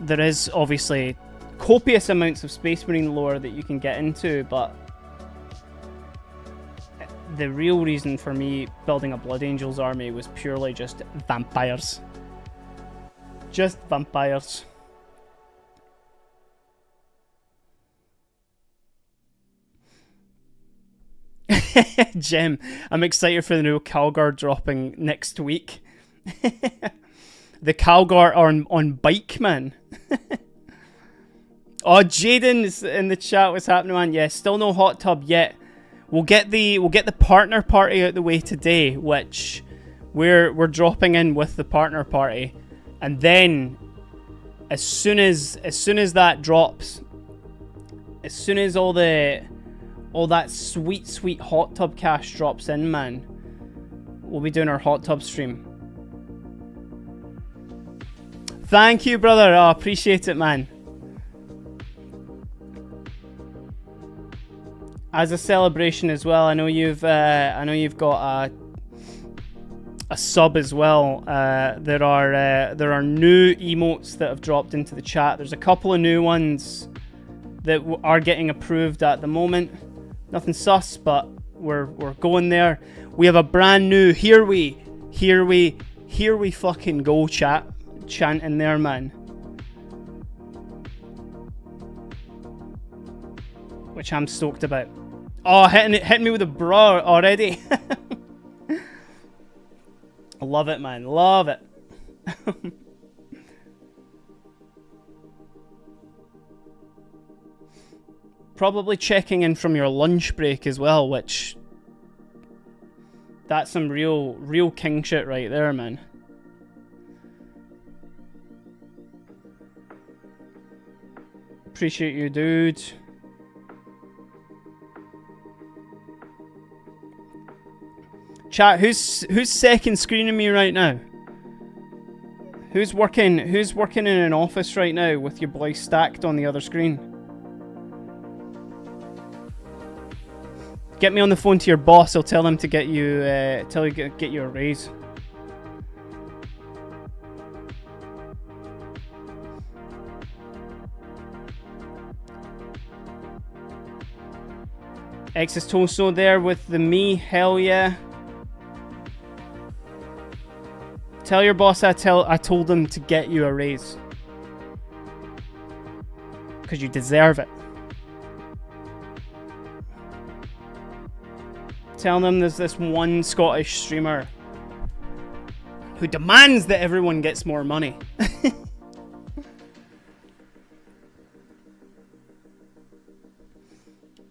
is obviously copious amounts of Space Marine lore that you can get into, but the real reason for me building a Blood Angels army was purely just vampires. Just vampires. Gem, I'm excited for the new Calgar dropping next week. The Calgar on bike, man. Oh, Jaden's in the chat. What's happening, man? Yeah, still no hot tub yet. We'll get the partner party out the way today, which we're dropping in with the partner party, and then as soon as that drops, as soon as all that sweet hot tub cash drops in, man, we'll be doing our hot tub stream. Thank you, brother. Oh, appreciate it, man. As a celebration as well, I know you've got a sub as well. There are new emotes that have dropped into the chat. There's a couple of new ones that are getting approved at the moment. Nothing sus, but we're going there. We have a brand new here we fucking go chant in there, man. Which I'm stoked about. Oh, hitting me with a bra already. Love it, man. Love it. Probably checking in from your lunch break as well, which that's some real king shit right there, man. Appreciate you, dude. Chat, who's second screening me right now? Who's working in an office right now with your boy stacked on the other screen? Get me on the phone to your boss. I'll tell him to get you get you a raise. X is Toso there with the me. Hell yeah. Tell your boss I told him to get you a raise. Because you deserve it. Tell them there's this one Scottish streamer who demands that everyone gets more money.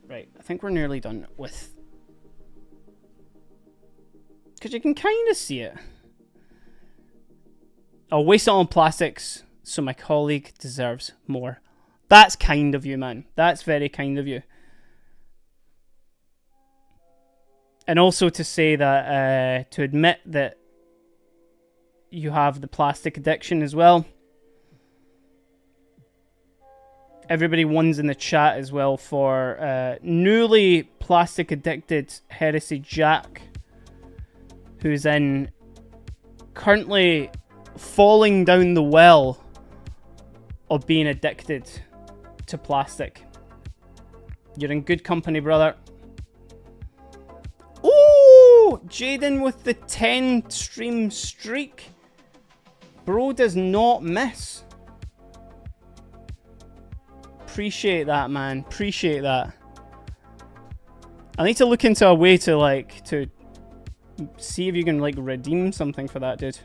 Right, I think we're nearly done with... Because you can kind of see it. I'll waste it on plastics, so my colleague deserves more. That's kind of you, man. That's very kind of you. And also to say that, to admit that you have the plastic addiction as well. Everybody one's in the chat as well for newly plastic addicted Heresy Jack, who's in currently falling down the well of being addicted to plastic. You're in good company, brother. Ooh, Jaden with the 10 stream streak. Bro does not miss. Appreciate that, man. Appreciate that. I need to look into a way to like to see if you can like redeem something for that, dude.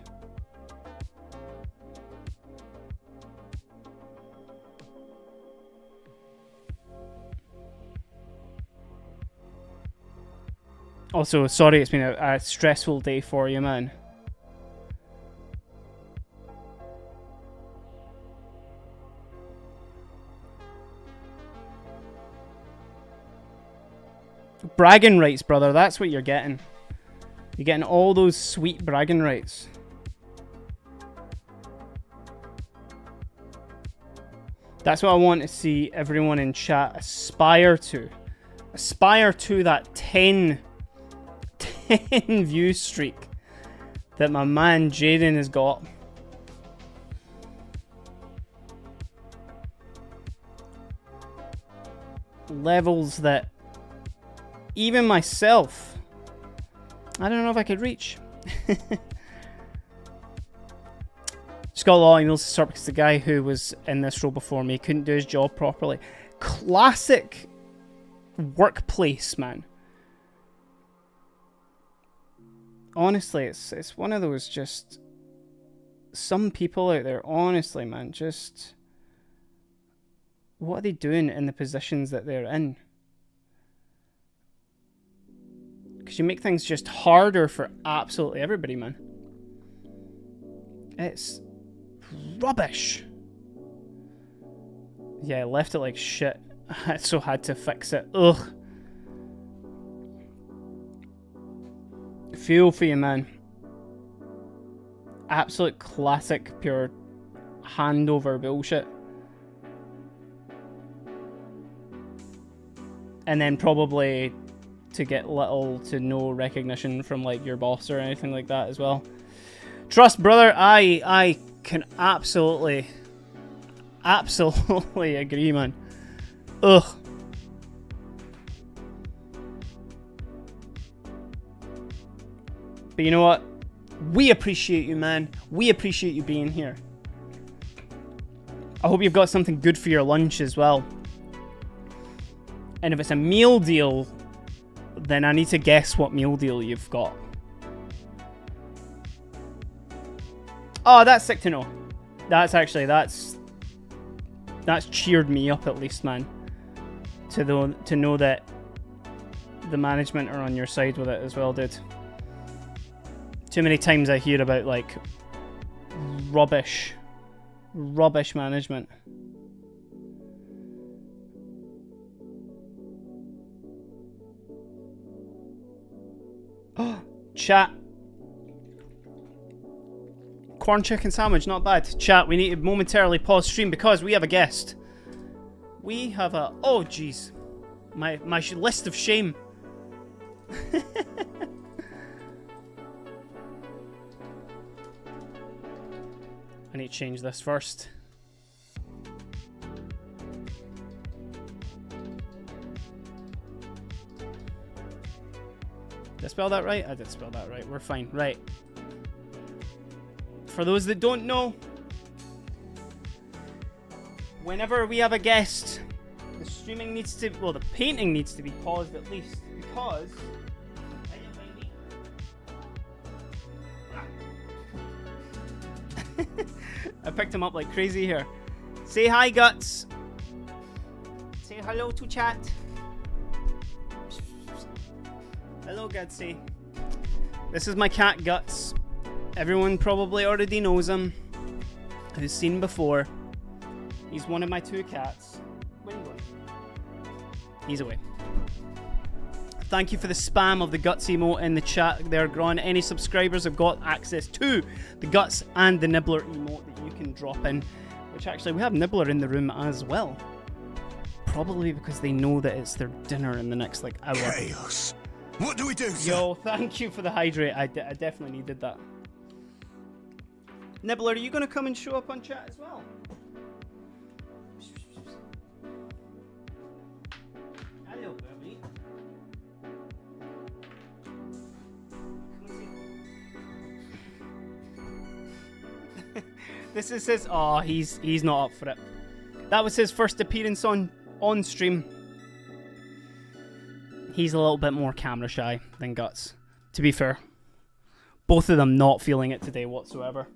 Also, sorry, it's been a stressful day for you, man. Bragging rights, brother. That's what you're getting. You're getting all those sweet bragging rights. That's what I want to see everyone in chat aspire to. Aspire to that 10 view streak that my man Jaden has got. Levels that even myself, I don't know if I could reach. Just got a lot of emails to start because the guy who was in this role before me couldn't do his job properly. Classic workplace, man. Honestly, it's one of those just... Some people out there, honestly, man, just... What are they doing in the positions that they're in? Because you make things just harder for absolutely everybody, man. It's rubbish. Yeah, I left it like shit. I so had to fix it. Ugh. Feel for you, man. Absolute classic, pure handover bullshit. And then probably to get little to no recognition from like your boss or anything like that as well. Trust, brother, I can absolutely agree, man. Ugh. But you know what? We appreciate you, man. We appreciate you being here. I hope you've got something good for your lunch as well. And if it's a meal deal, then I need to guess what meal deal you've got. Oh, that's sick to know. That's actually, that's cheered me up at least, man. To know that the management are on your side with it as well, dude. Too many times I hear about, like, rubbish management. Chat. corn chicken sandwich, not bad. Chat, we need to momentarily pause stream because we have a guest. We have a... Oh, jeez. My list of shame. I need to change this first. Did I spell that right? I did spell that right. We're fine. Right. For those that don't know, whenever we have a guest, the streaming needs to... Well, the painting needs to be paused at least, because... I picked him up like crazy here. Say hi, Guts. Say hello to chat. Hello, Gutsy. This is my cat, Guts. Everyone probably already knows him. Who's seen before. He's one of my two cats. Where are you going? He's away. Thank you for the spam of the Guts emote in the chat there, Gron. Any subscribers have got access to the Guts and the Nibbler emote that you can drop in. Which actually, we have Nibbler in the room as well. Probably because they know that it's their dinner in the next, like, hour. Chaos. What do we do, sir? Yo, thank you for the hydrate. I definitely needed that. Nibbler, are you going to come and show up on chat as well? Hello, baby. This is his... Oh, he's not up for it. That was his first appearance on stream. He's a little bit more camera shy than Guts, to be fair. Both of them not feeling it today whatsoever.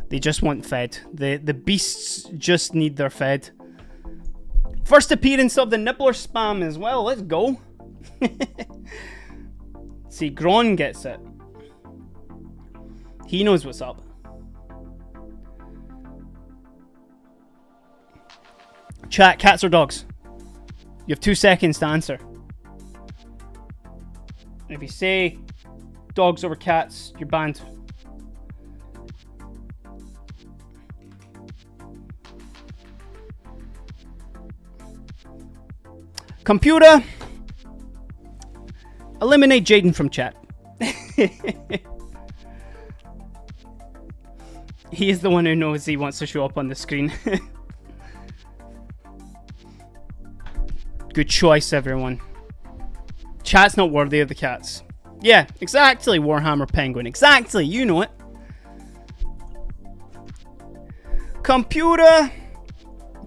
They just want fed. The beasts just need their fed. First appearance of the Nibbler spam as well. Let's go. See, Gron gets it. He knows what's up. Chat, cats or dogs? You have 2 seconds to answer. If you say dogs over cats, you're banned. Computer, eliminate Jaden from chat. He is the one who knows he wants to show up on the screen. Good choice, everyone. Chat's not worthy of the cats. Yeah, exactly, Warhammer Penguin. Exactly, you know it. Computer,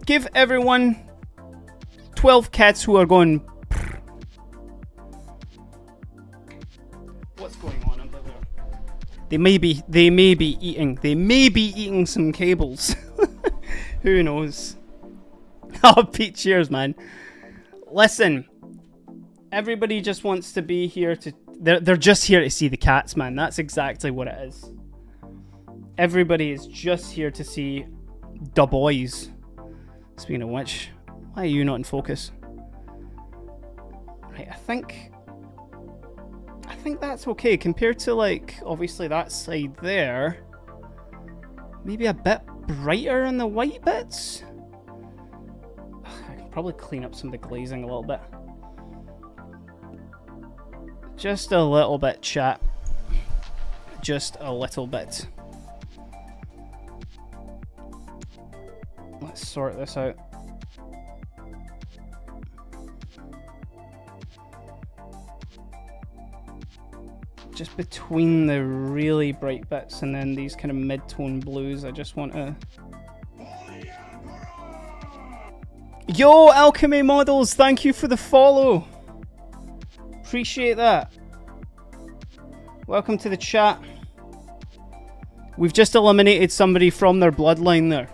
give everyone 12 cats who are going... What's going on under there? They may be eating some cables. Who knows? Oh, Pete, cheers, man. Listen, everybody just wants to be here to... They're just here to see the cats, man. That's exactly what it is. Everybody is just here to see the boys. Speaking of which, why are you not in focus? Right, I think that's okay compared to, like, obviously that side there. Maybe a bit brighter on the white bits. I can probably clean up some of the glazing a little bit. Just a little bit, chat. Just a little bit. Let's sort this out. Just between the really bright bits and then these kind of mid-tone blues, I just want to... Yo, Alchemy Models, thank you for the follow. Appreciate that. Welcome to the chat. We've just eliminated somebody from their bloodline there.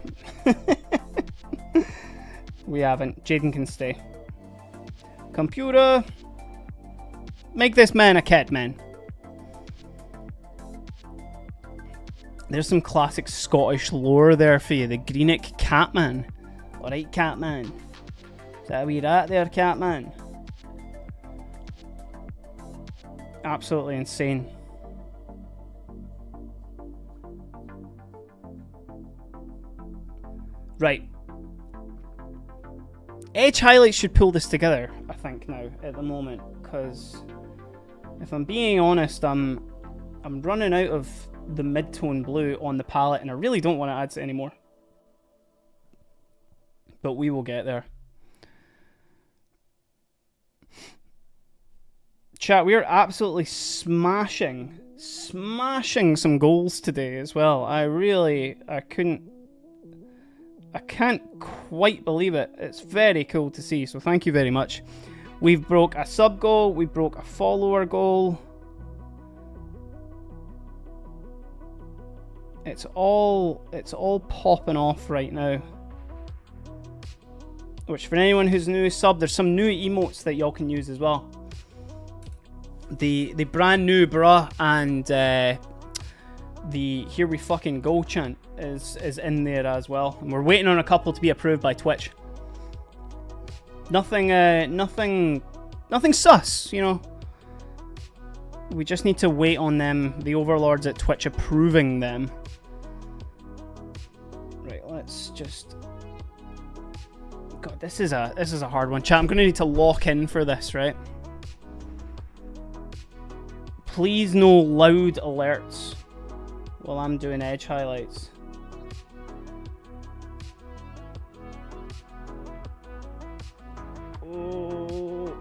We haven't. Jaden can stay. Computer, make this man a cat man. There's some classic Scottish lore there for you. The Greenock Catman. Alright, Catman. Is that a wee rat there, Catman? Absolutely insane. Right. Edge highlights should pull this together, I think, now, at the moment, because if I'm being honest, I'm running out of the mid-tone blue on the palette, and I really don't want to add it anymore. But we will get there. Chat, we are absolutely smashing some goals today as well. I can't quite believe it. It's very cool to see, so thank you very much. We've broke a sub goal, we broke a follower goal. It's all popping off right now. Which, for anyone who's new sub, there's some new emotes that y'all can use as well. The brand new bruh and the here we fucking go chant is in there as well, and we're waiting on a couple to be approved by Twitch. Nothing sus, you know. We just need to wait on them, the overlords at Twitch, approving them. Right, let's just. God, this is a hard one, chat. I'm gonna need to lock in for this, right? Please no loud alerts while I'm doing edge highlights. Oh,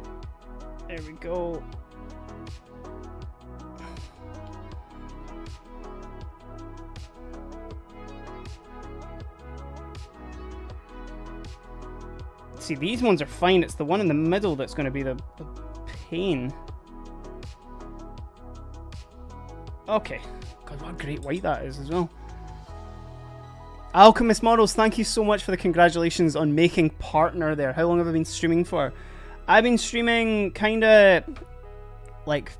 there we go. See, these ones are fine. It's the one in the middle that's going to be the pain. Okay. God, what a great white that is as well. Alchemist Models, thank you so much for the congratulations on making partner there. How long have I been streaming for? I've been streaming kind of like,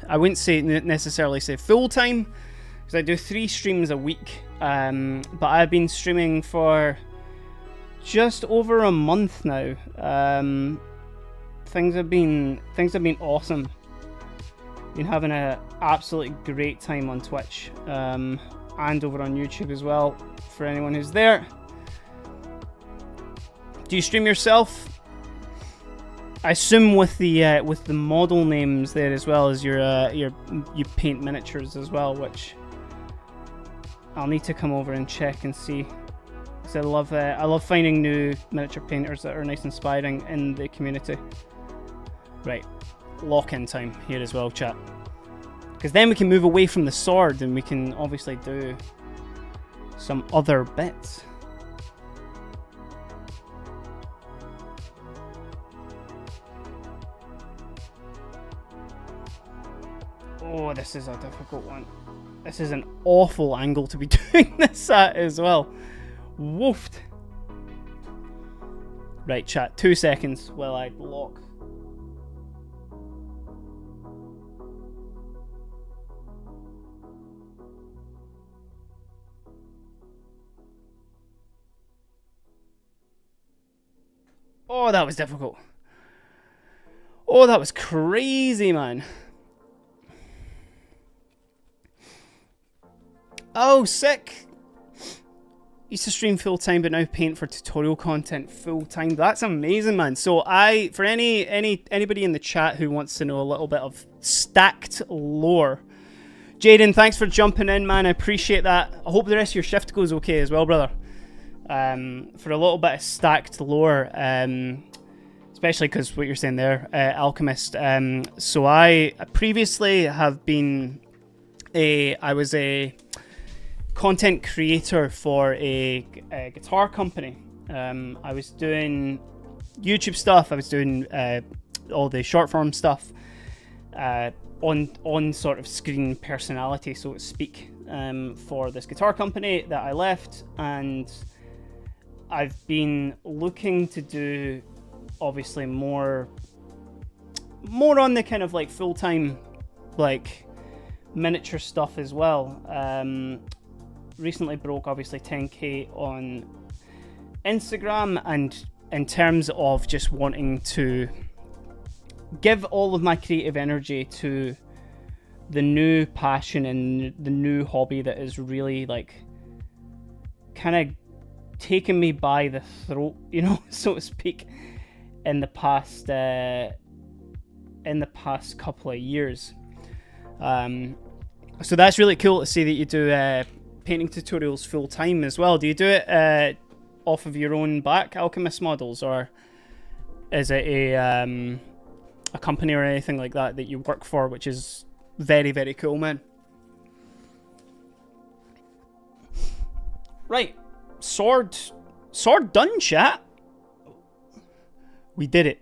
I wouldn't say necessarily say full time, because I do 3 streams a week. But I've been streaming for just over a month now. Things have been awesome. Been having an absolutely great time on Twitch, and over on YouTube as well, for anyone who's there. Do you stream yourself? I assume with the model names there as well as you paint miniatures as well, which I'll need to come over and check and see. Because I love finding new miniature painters that are nice and inspiring in the community. Right, lock-in time here as well, chat. Because then we can move away from the sword and we can obviously do some other bits. Oh, this is a difficult one. This is an awful angle to be doing this at as well. Woofed. Right, chat, 2 seconds while I lock. Oh, that was difficult. Oh, that was crazy, man. Oh, sick. Used to stream full time, but now paint for tutorial content full time. That's amazing, man. So for anybody in the chat who wants to know a little bit of stacked lore, Jaden, thanks for jumping in, man. I appreciate that. I hope the rest of your shift goes okay as well, brother. For a little bit of stacked lore, especially because what you're saying there, Alchemist. So I previously have been I was a content creator for a guitar company. I was doing YouTube stuff. I was doing all the short form stuff on sort of screen personality, so to speak, for this guitar company that I left, and I've been looking to do obviously more on the kind of like full-time like miniature stuff as well. Recently broke obviously 10k on Instagram, and in terms of just wanting to give all of my creative energy to the new passion and the new hobby that is really like kind of taken me by the throat, you know, so to speak, in the past couple of years. So that's really cool to see that you do painting tutorials full time as well. Do you do it off of your own back, Alchemist models, or is it a company or anything like that that you work for, which is very, very cool, man. Right, sword done, chat. We did it.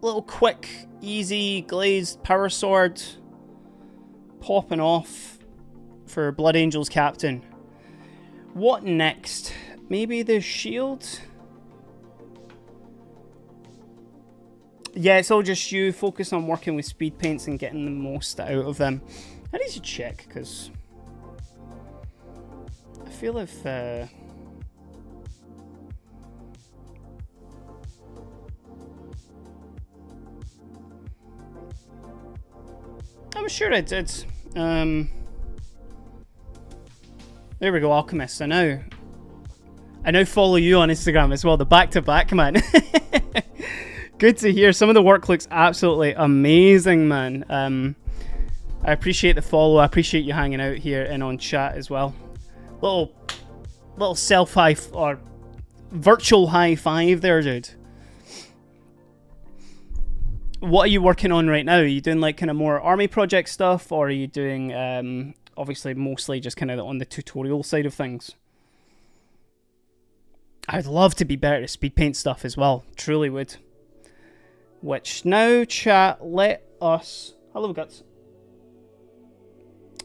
Little quick, easy, glazed power sword popping off for Blood Angels Captain. What next? Maybe the shield? Yeah, it's all just you. Focus on working with speed paints and getting the most out of them. I need to check, because I feel if... I'm sure I did. There we go, Alchemist. I now follow you on Instagram as well. The back-to-back, man. Good to hear. Some of the work looks absolutely amazing, man. I appreciate the follow. I appreciate you hanging out here and on chat as well. Little self-high or virtual high five there, dude. What are you working on right now? Are you doing like kind of more army project stuff, or are you doing obviously mostly just kind of on the tutorial side of things? I'd love to be better at speed paint stuff as well. Truly would. Which now, chat, let us... Hello, Guts.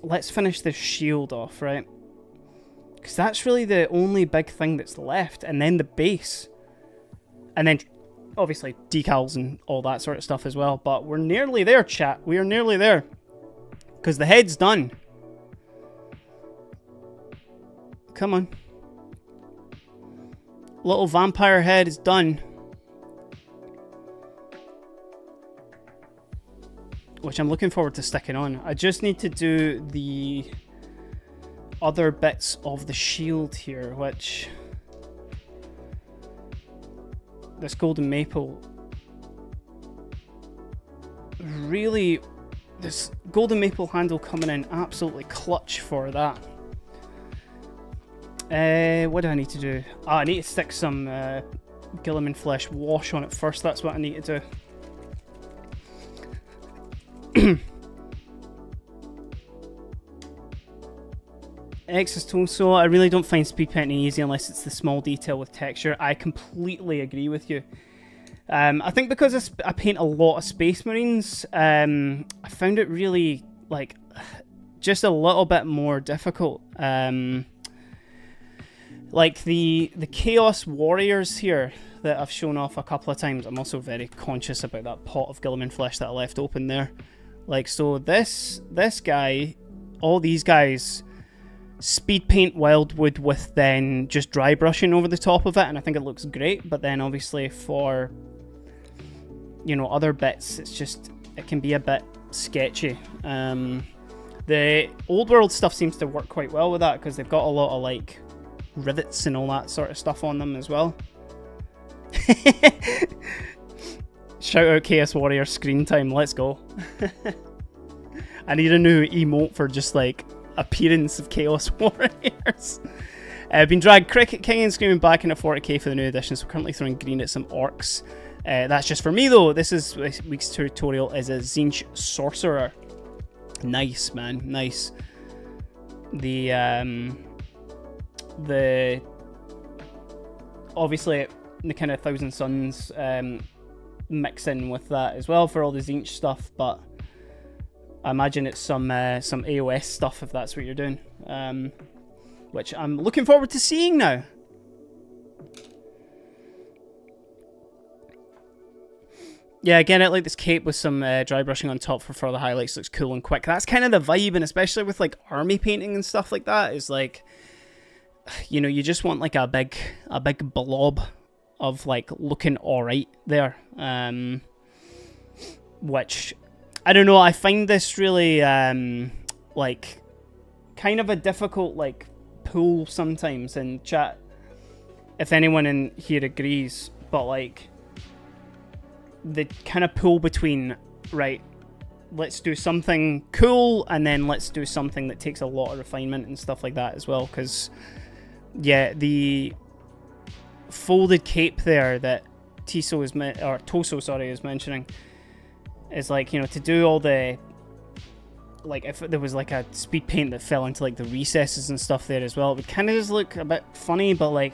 Let's finish this shield off, right? Because that's really the only big thing that's left. And then the base. And then... obviously decals and all that sort of stuff as well, but we're nearly there, chat. We are nearly there, because the head's done. Come on, little vampire head is done, which I'm looking forward to sticking on. I just need to do the other bits of the shield here, which... this golden maple, really, this golden maple handle coming in absolutely clutch for that. What do I need to do? I need to stick some Gilliman Flesh wash on it first. That's what I need to do. So I really don't find speed painting easy unless it's the small detail with texture. I completely agree with you. I think because I paint a lot of Space Marines, I found it really, like, just a little bit more difficult. Like the Chaos Warriors here that I've shown off a couple of times. I'm also very conscious about that pot of Gilliman Flesh that I left open there. Like, so this guy, all these guys... speed paint Wildwood with then just dry brushing over the top of it, and I think it looks great. But then obviously for, you know, other bits, it's just, it can be a bit sketchy. The old world stuff seems to work quite well with that, because they've got a lot of like rivets and all that sort of stuff on them as well. Shout out Chaos Warrior screen time, let's go. I need a new emote for just like appearance of Chaos Warriors. I've been dragged Cricket King and Screaming back into 40k for the new edition, so currently throwing green at some orcs. That's just for me though. This week's tutorial is a Tzeentch Sorcerer. Nice, man, nice. The obviously the kind of Thousand Suns mix in with that as well for all the Tzeentch stuff, but I imagine it's some AOS stuff if that's what you're doing, which I'm looking forward to seeing now. Yeah, again, I like this cape with some dry brushing on top for further highlights. Looks cool and quick. That's kind of the vibe, and especially with like army painting and stuff like that, is like, you know, you just want like a big blob of like looking alright there. Which, I don't know, I find this really like kind of a difficult like pull sometimes in chat, if anyone in here agrees, but like the kind of pull between, right, let's do something cool and then let's do something that takes a lot of refinement and stuff like that as well, because yeah, the folded cape there that Toso is mentioning is like, you know, to do all the, like, if there was like a speed paint that fell into like the recesses and stuff there as well, it would kind of just look a bit funny, but like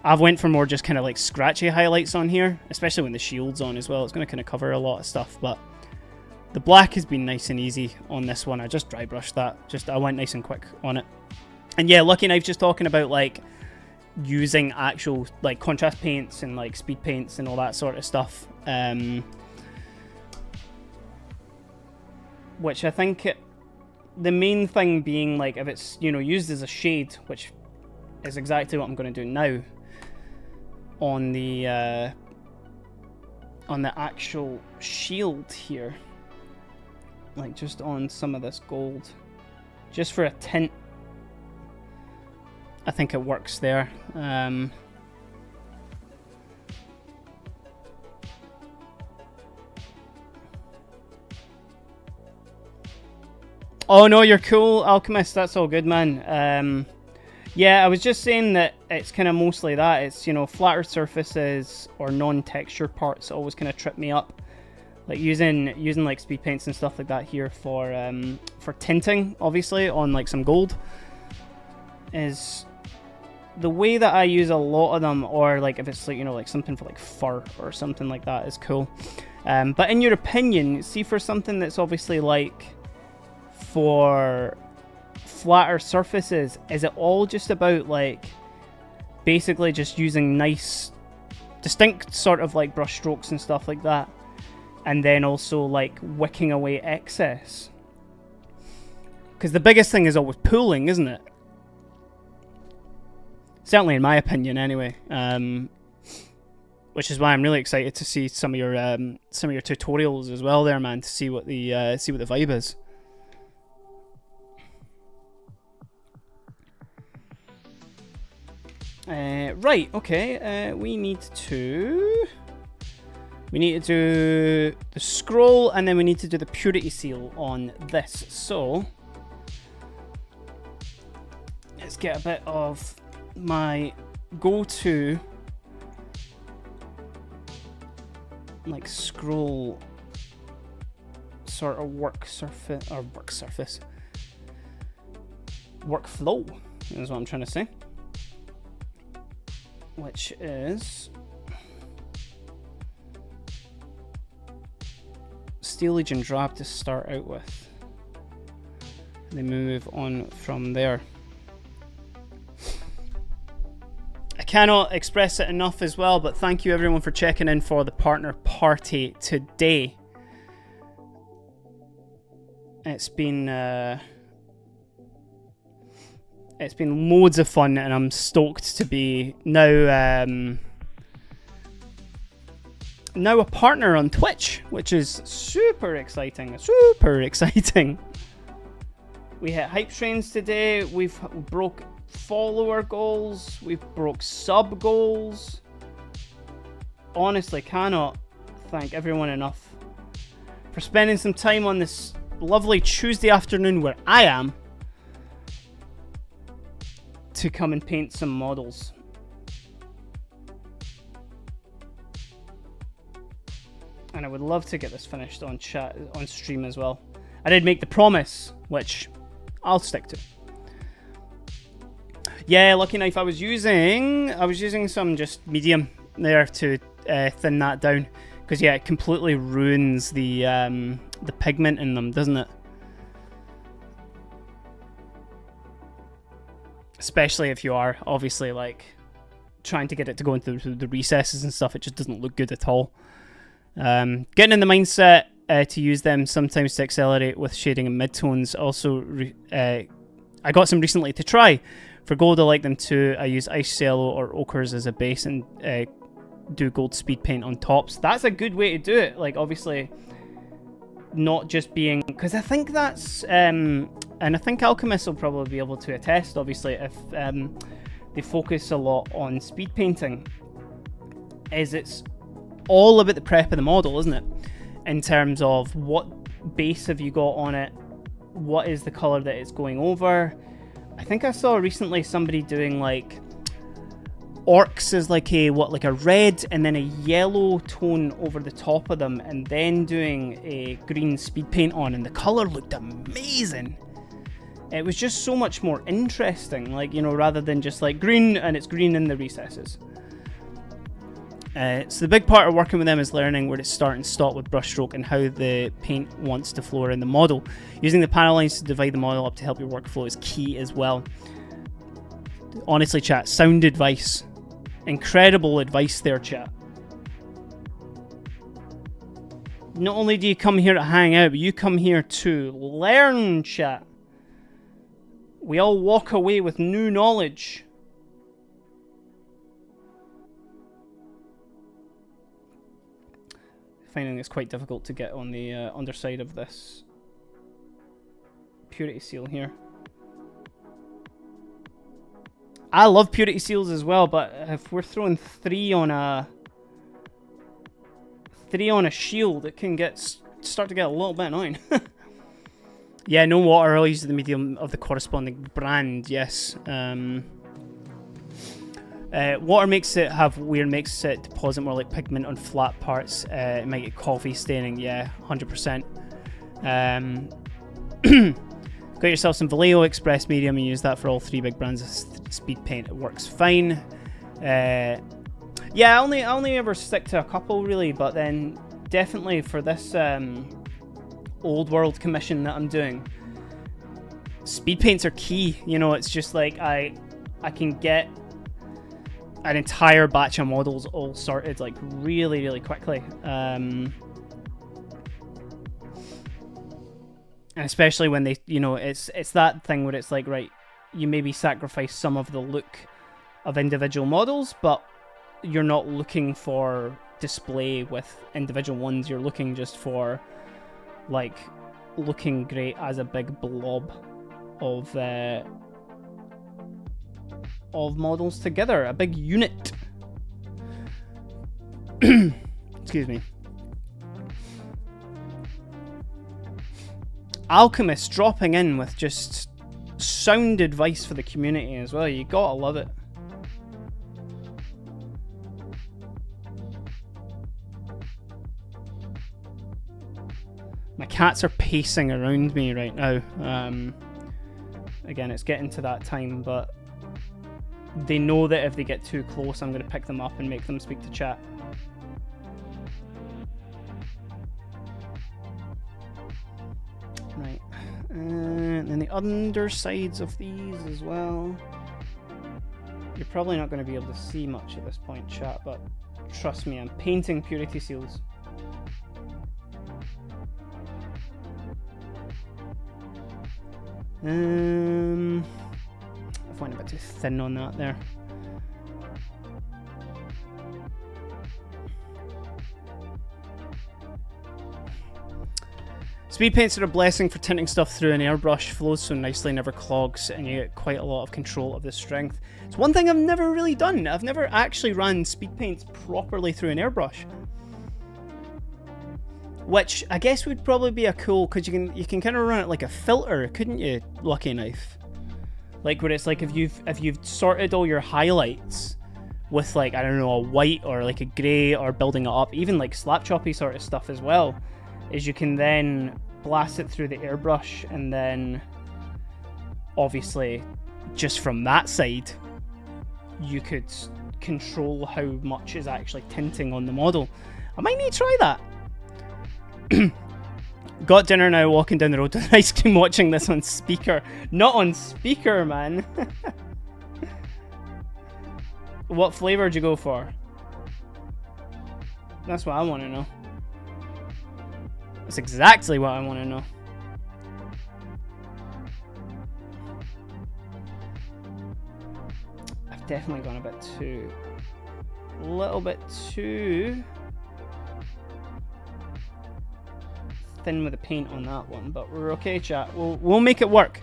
I've went for more just kind of like scratchy highlights on here, especially when the shield's on as well. It's going to kind of cover a lot of stuff, but the black has been nice and easy on this one. I just dry brushed that. I went nice and quick on it. And yeah, Lucky Knife just talking about like using actual like contrast paints and like speed paints and all that sort of stuff. Which I think the main thing being like if it's, you know, used as a shade, which is exactly what I'm going to do now on the actual shield here, like just on some of this gold, just for a tint. I think it works there. Oh no, you're cool, Alchemist. That's all good, man. Yeah, I was just saying that it's kind of mostly that. It's, you know, flatter surfaces or non-texture parts always kind of trip me up. Like using like speed paints and stuff like that here for tinting, obviously, on like some gold, is the way that I use a lot of them. Or like if it's like, you know, like something for like fur or something like that is cool. But in your opinion, see, for something that's obviously like for flatter surfaces, is it all just about like basically just using nice distinct sort of like brush strokes and stuff like that, and then also like wicking away excess? Because the biggest thing is always pooling, isn't it? Certainly in my opinion anyway. Which is why I'm really excited to see some of your tutorials as well there, man, to see what the vibe is. Right, okay, we need to do the scroll, and then we need to do the purity seal on this. So let's get a bit of my go-to like scroll sort of workflow is what I'm trying to say, which is Steel Legion Drab to start out with, and then move on from there. I cannot express it enough as well, but thank you everyone for checking in for the partner party today. It's been loads of fun, and I'm stoked to be now a partner on Twitch, which is super exciting. Super exciting. We hit hype trains today. We've broke follower goals. We've broke sub goals. Honestly, cannot thank everyone enough for spending some time on this lovely Tuesday afternoon where I am to come and paint some models. And I would love to get this finished on stream as well. I did make the promise, which I'll stick to. Yeah, Lucky Knife, I was using some just medium there to thin that down, because yeah, it completely ruins the pigment in them, doesn't it? Especially if you are obviously like trying to get it to go into the recesses and stuff, it just doesn't look good at all. Getting in the mindset to use them sometimes to accelerate with shading and midtones. Also, I got some recently to try. For gold, I like them too. I use ice yellow or ochres as a base and do gold speed paint on tops. That's a good way to do it. Like, obviously, not just being... Because I think that's and I think alchemists will probably be able to attest, obviously, if they focus a lot on speed painting, is it's all about the prep of the model, isn't it? In terms of what base have you got on it, what is the colour that it's going over. I think I saw recently somebody doing like orcs as like a red and then a yellow tone over the top of them, and then doing a green speed paint on, and the colour looked amazing. It was just so much more interesting, like, you know, rather than just like green and it's green in the recesses. So the big part of working with them is learning where to start and stop with brushstroke and how the paint wants to flow around the model. Using the panel lines to divide the model up to help your workflow is key as well. Honestly, chat, sound advice. Incredible advice there, chat. Not only do you come here to hang out, but you come here to learn, chat. We all walk away with new knowledge. Finding it's quite difficult to get on the underside of this purity seal here. I love purity seals as well, but if we're throwing three on a shield, it can start to get a little bit annoying. Yeah, no water. I'll use the medium of the corresponding brand. Yes. Water makes it deposit more like pigment on flat parts. It might get coffee staining. Yeah, 100%. Got yourself some Vallejo Express Medium and use that for all three big brands of speed paint. It works fine. Yeah, I only ever stick to a couple really, but then definitely for this old world commission that I'm doing, speed paints are key. You know, it's just like I can get an entire batch of models all sorted like really, really quickly. And especially when they, you know, it's that thing where it's like, right, you maybe sacrifice some of the look of individual models, but you're not looking for display with individual ones. You're looking just for, like, looking great as a big blob of models together, a big unit. Excuse me. Alchemist dropping in with just sound advice for the community as well. You gotta love it. My cats are pacing around me right now. Again, it's getting to that time, but they know that if they get too close, I'm going to pick them up and make them speak to chat. Right. And then the undersides of these as well. You're probably not going to be able to see much at this point, chat, but trust me, I'm painting purity seals. I find it a bit too thin on that there. Speed paints are a blessing for tinting stuff through an airbrush. Flows so nicely, never clogs, and you get quite a lot of control of the strength. It's one thing I've never really done. I've never actually run speed paints properly through an airbrush. Which I guess would probably be a cool, because you can kind of run it like a filter, couldn't you, Lucky Knife? Like where it's like if you've sorted all your highlights with like, I don't know, a white or like a grey or building it up, even like slap choppy sort of stuff as well, is you can then blast it through the airbrush, and then obviously just from that side you could control how much is actually tinting on the model. I might need to try that. Got dinner now, walking down the road with ice cream, watching this on speaker. Not on speaker, man. What flavour did you go for? That's what I want to know. That's exactly what I want to know. I've definitely gone a little bit too thin with the paint on that one, but we're okay, chat. We'll make it work.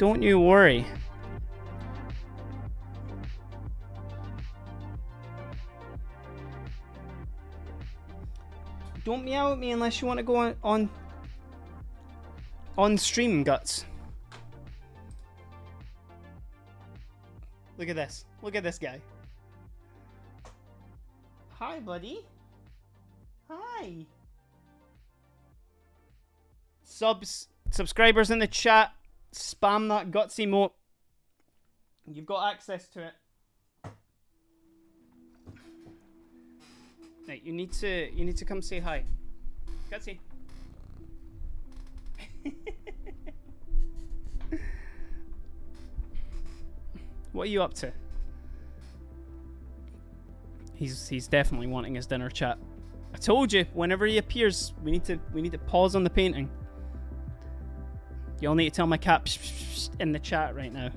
Don't you worry. Don't meow at me unless you want to go on stream, Guts. Look at this. Look at this guy. Hi, buddy. Hi. Subscribers in the chat. Spam that Guts emote. You've got access to it. Right, you need to come say hi. Gutsy. What are you up to? He's definitely wanting his dinner chat. I told you, whenever he appears, we need to pause on the painting. You all need to tell my cat in the chat right now.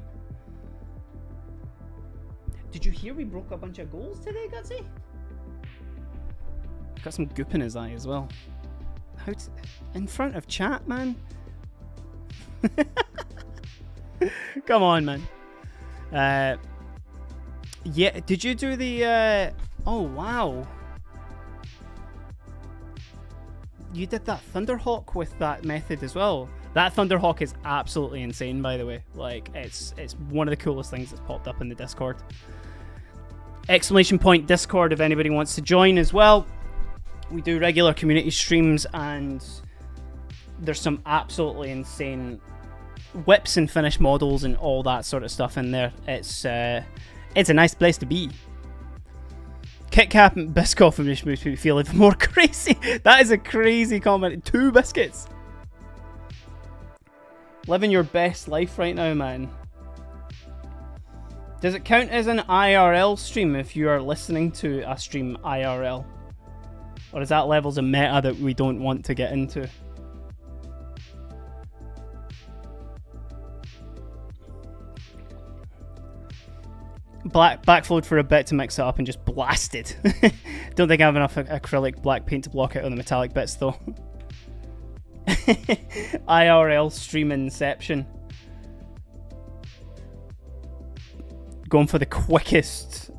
Did you hear we broke a bunch of goals today, Gutsy? Got some goop in his eye as well. In front of chat, man? Come on, man. Yeah, did you do the oh wow. You did that Thunderhawk with that method as well. That Thunderhawk is absolutely insane, by the way. Like, it's one of the coolest things that's popped up in the Discord. Exclamation point Discord if anybody wants to join as well. We do regular community streams, and there's some absolutely insane whips and finished models and all that sort of stuff in there. It's a nice place to be. Kit Kat and Biscoff makes me feel even more crazy. That is a crazy comment. 2 biscuits. Living your best life right now, man. Does it count as an IRL stream if you are listening to a stream IRL? Or is that levels of meta that we don't want to get into? Backflowed for a bit to mix it up and just blasted. Don't think I have enough acrylic black paint to block out on the metallic bits though. IRL stream inception. Going for the quickest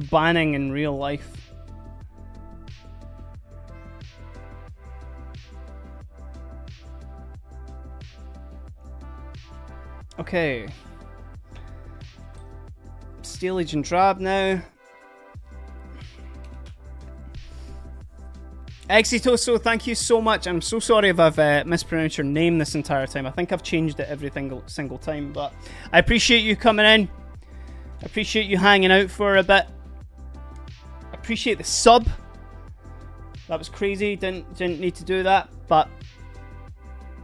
banning in real life. Okay. Steel Agent Drab now. Exitoso, thank you so much. I'm so sorry if I've mispronounced your name this entire time. I think I've changed it every single time, but I appreciate you coming in. I appreciate you hanging out for a bit. I appreciate the sub. That was crazy. Didn't need to do that, but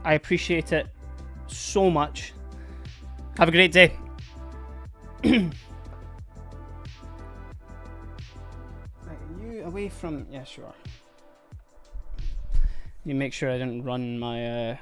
I appreciate it so much. Have a great day. Right, are you away from... Yeah, sure. You make sure I didn't run my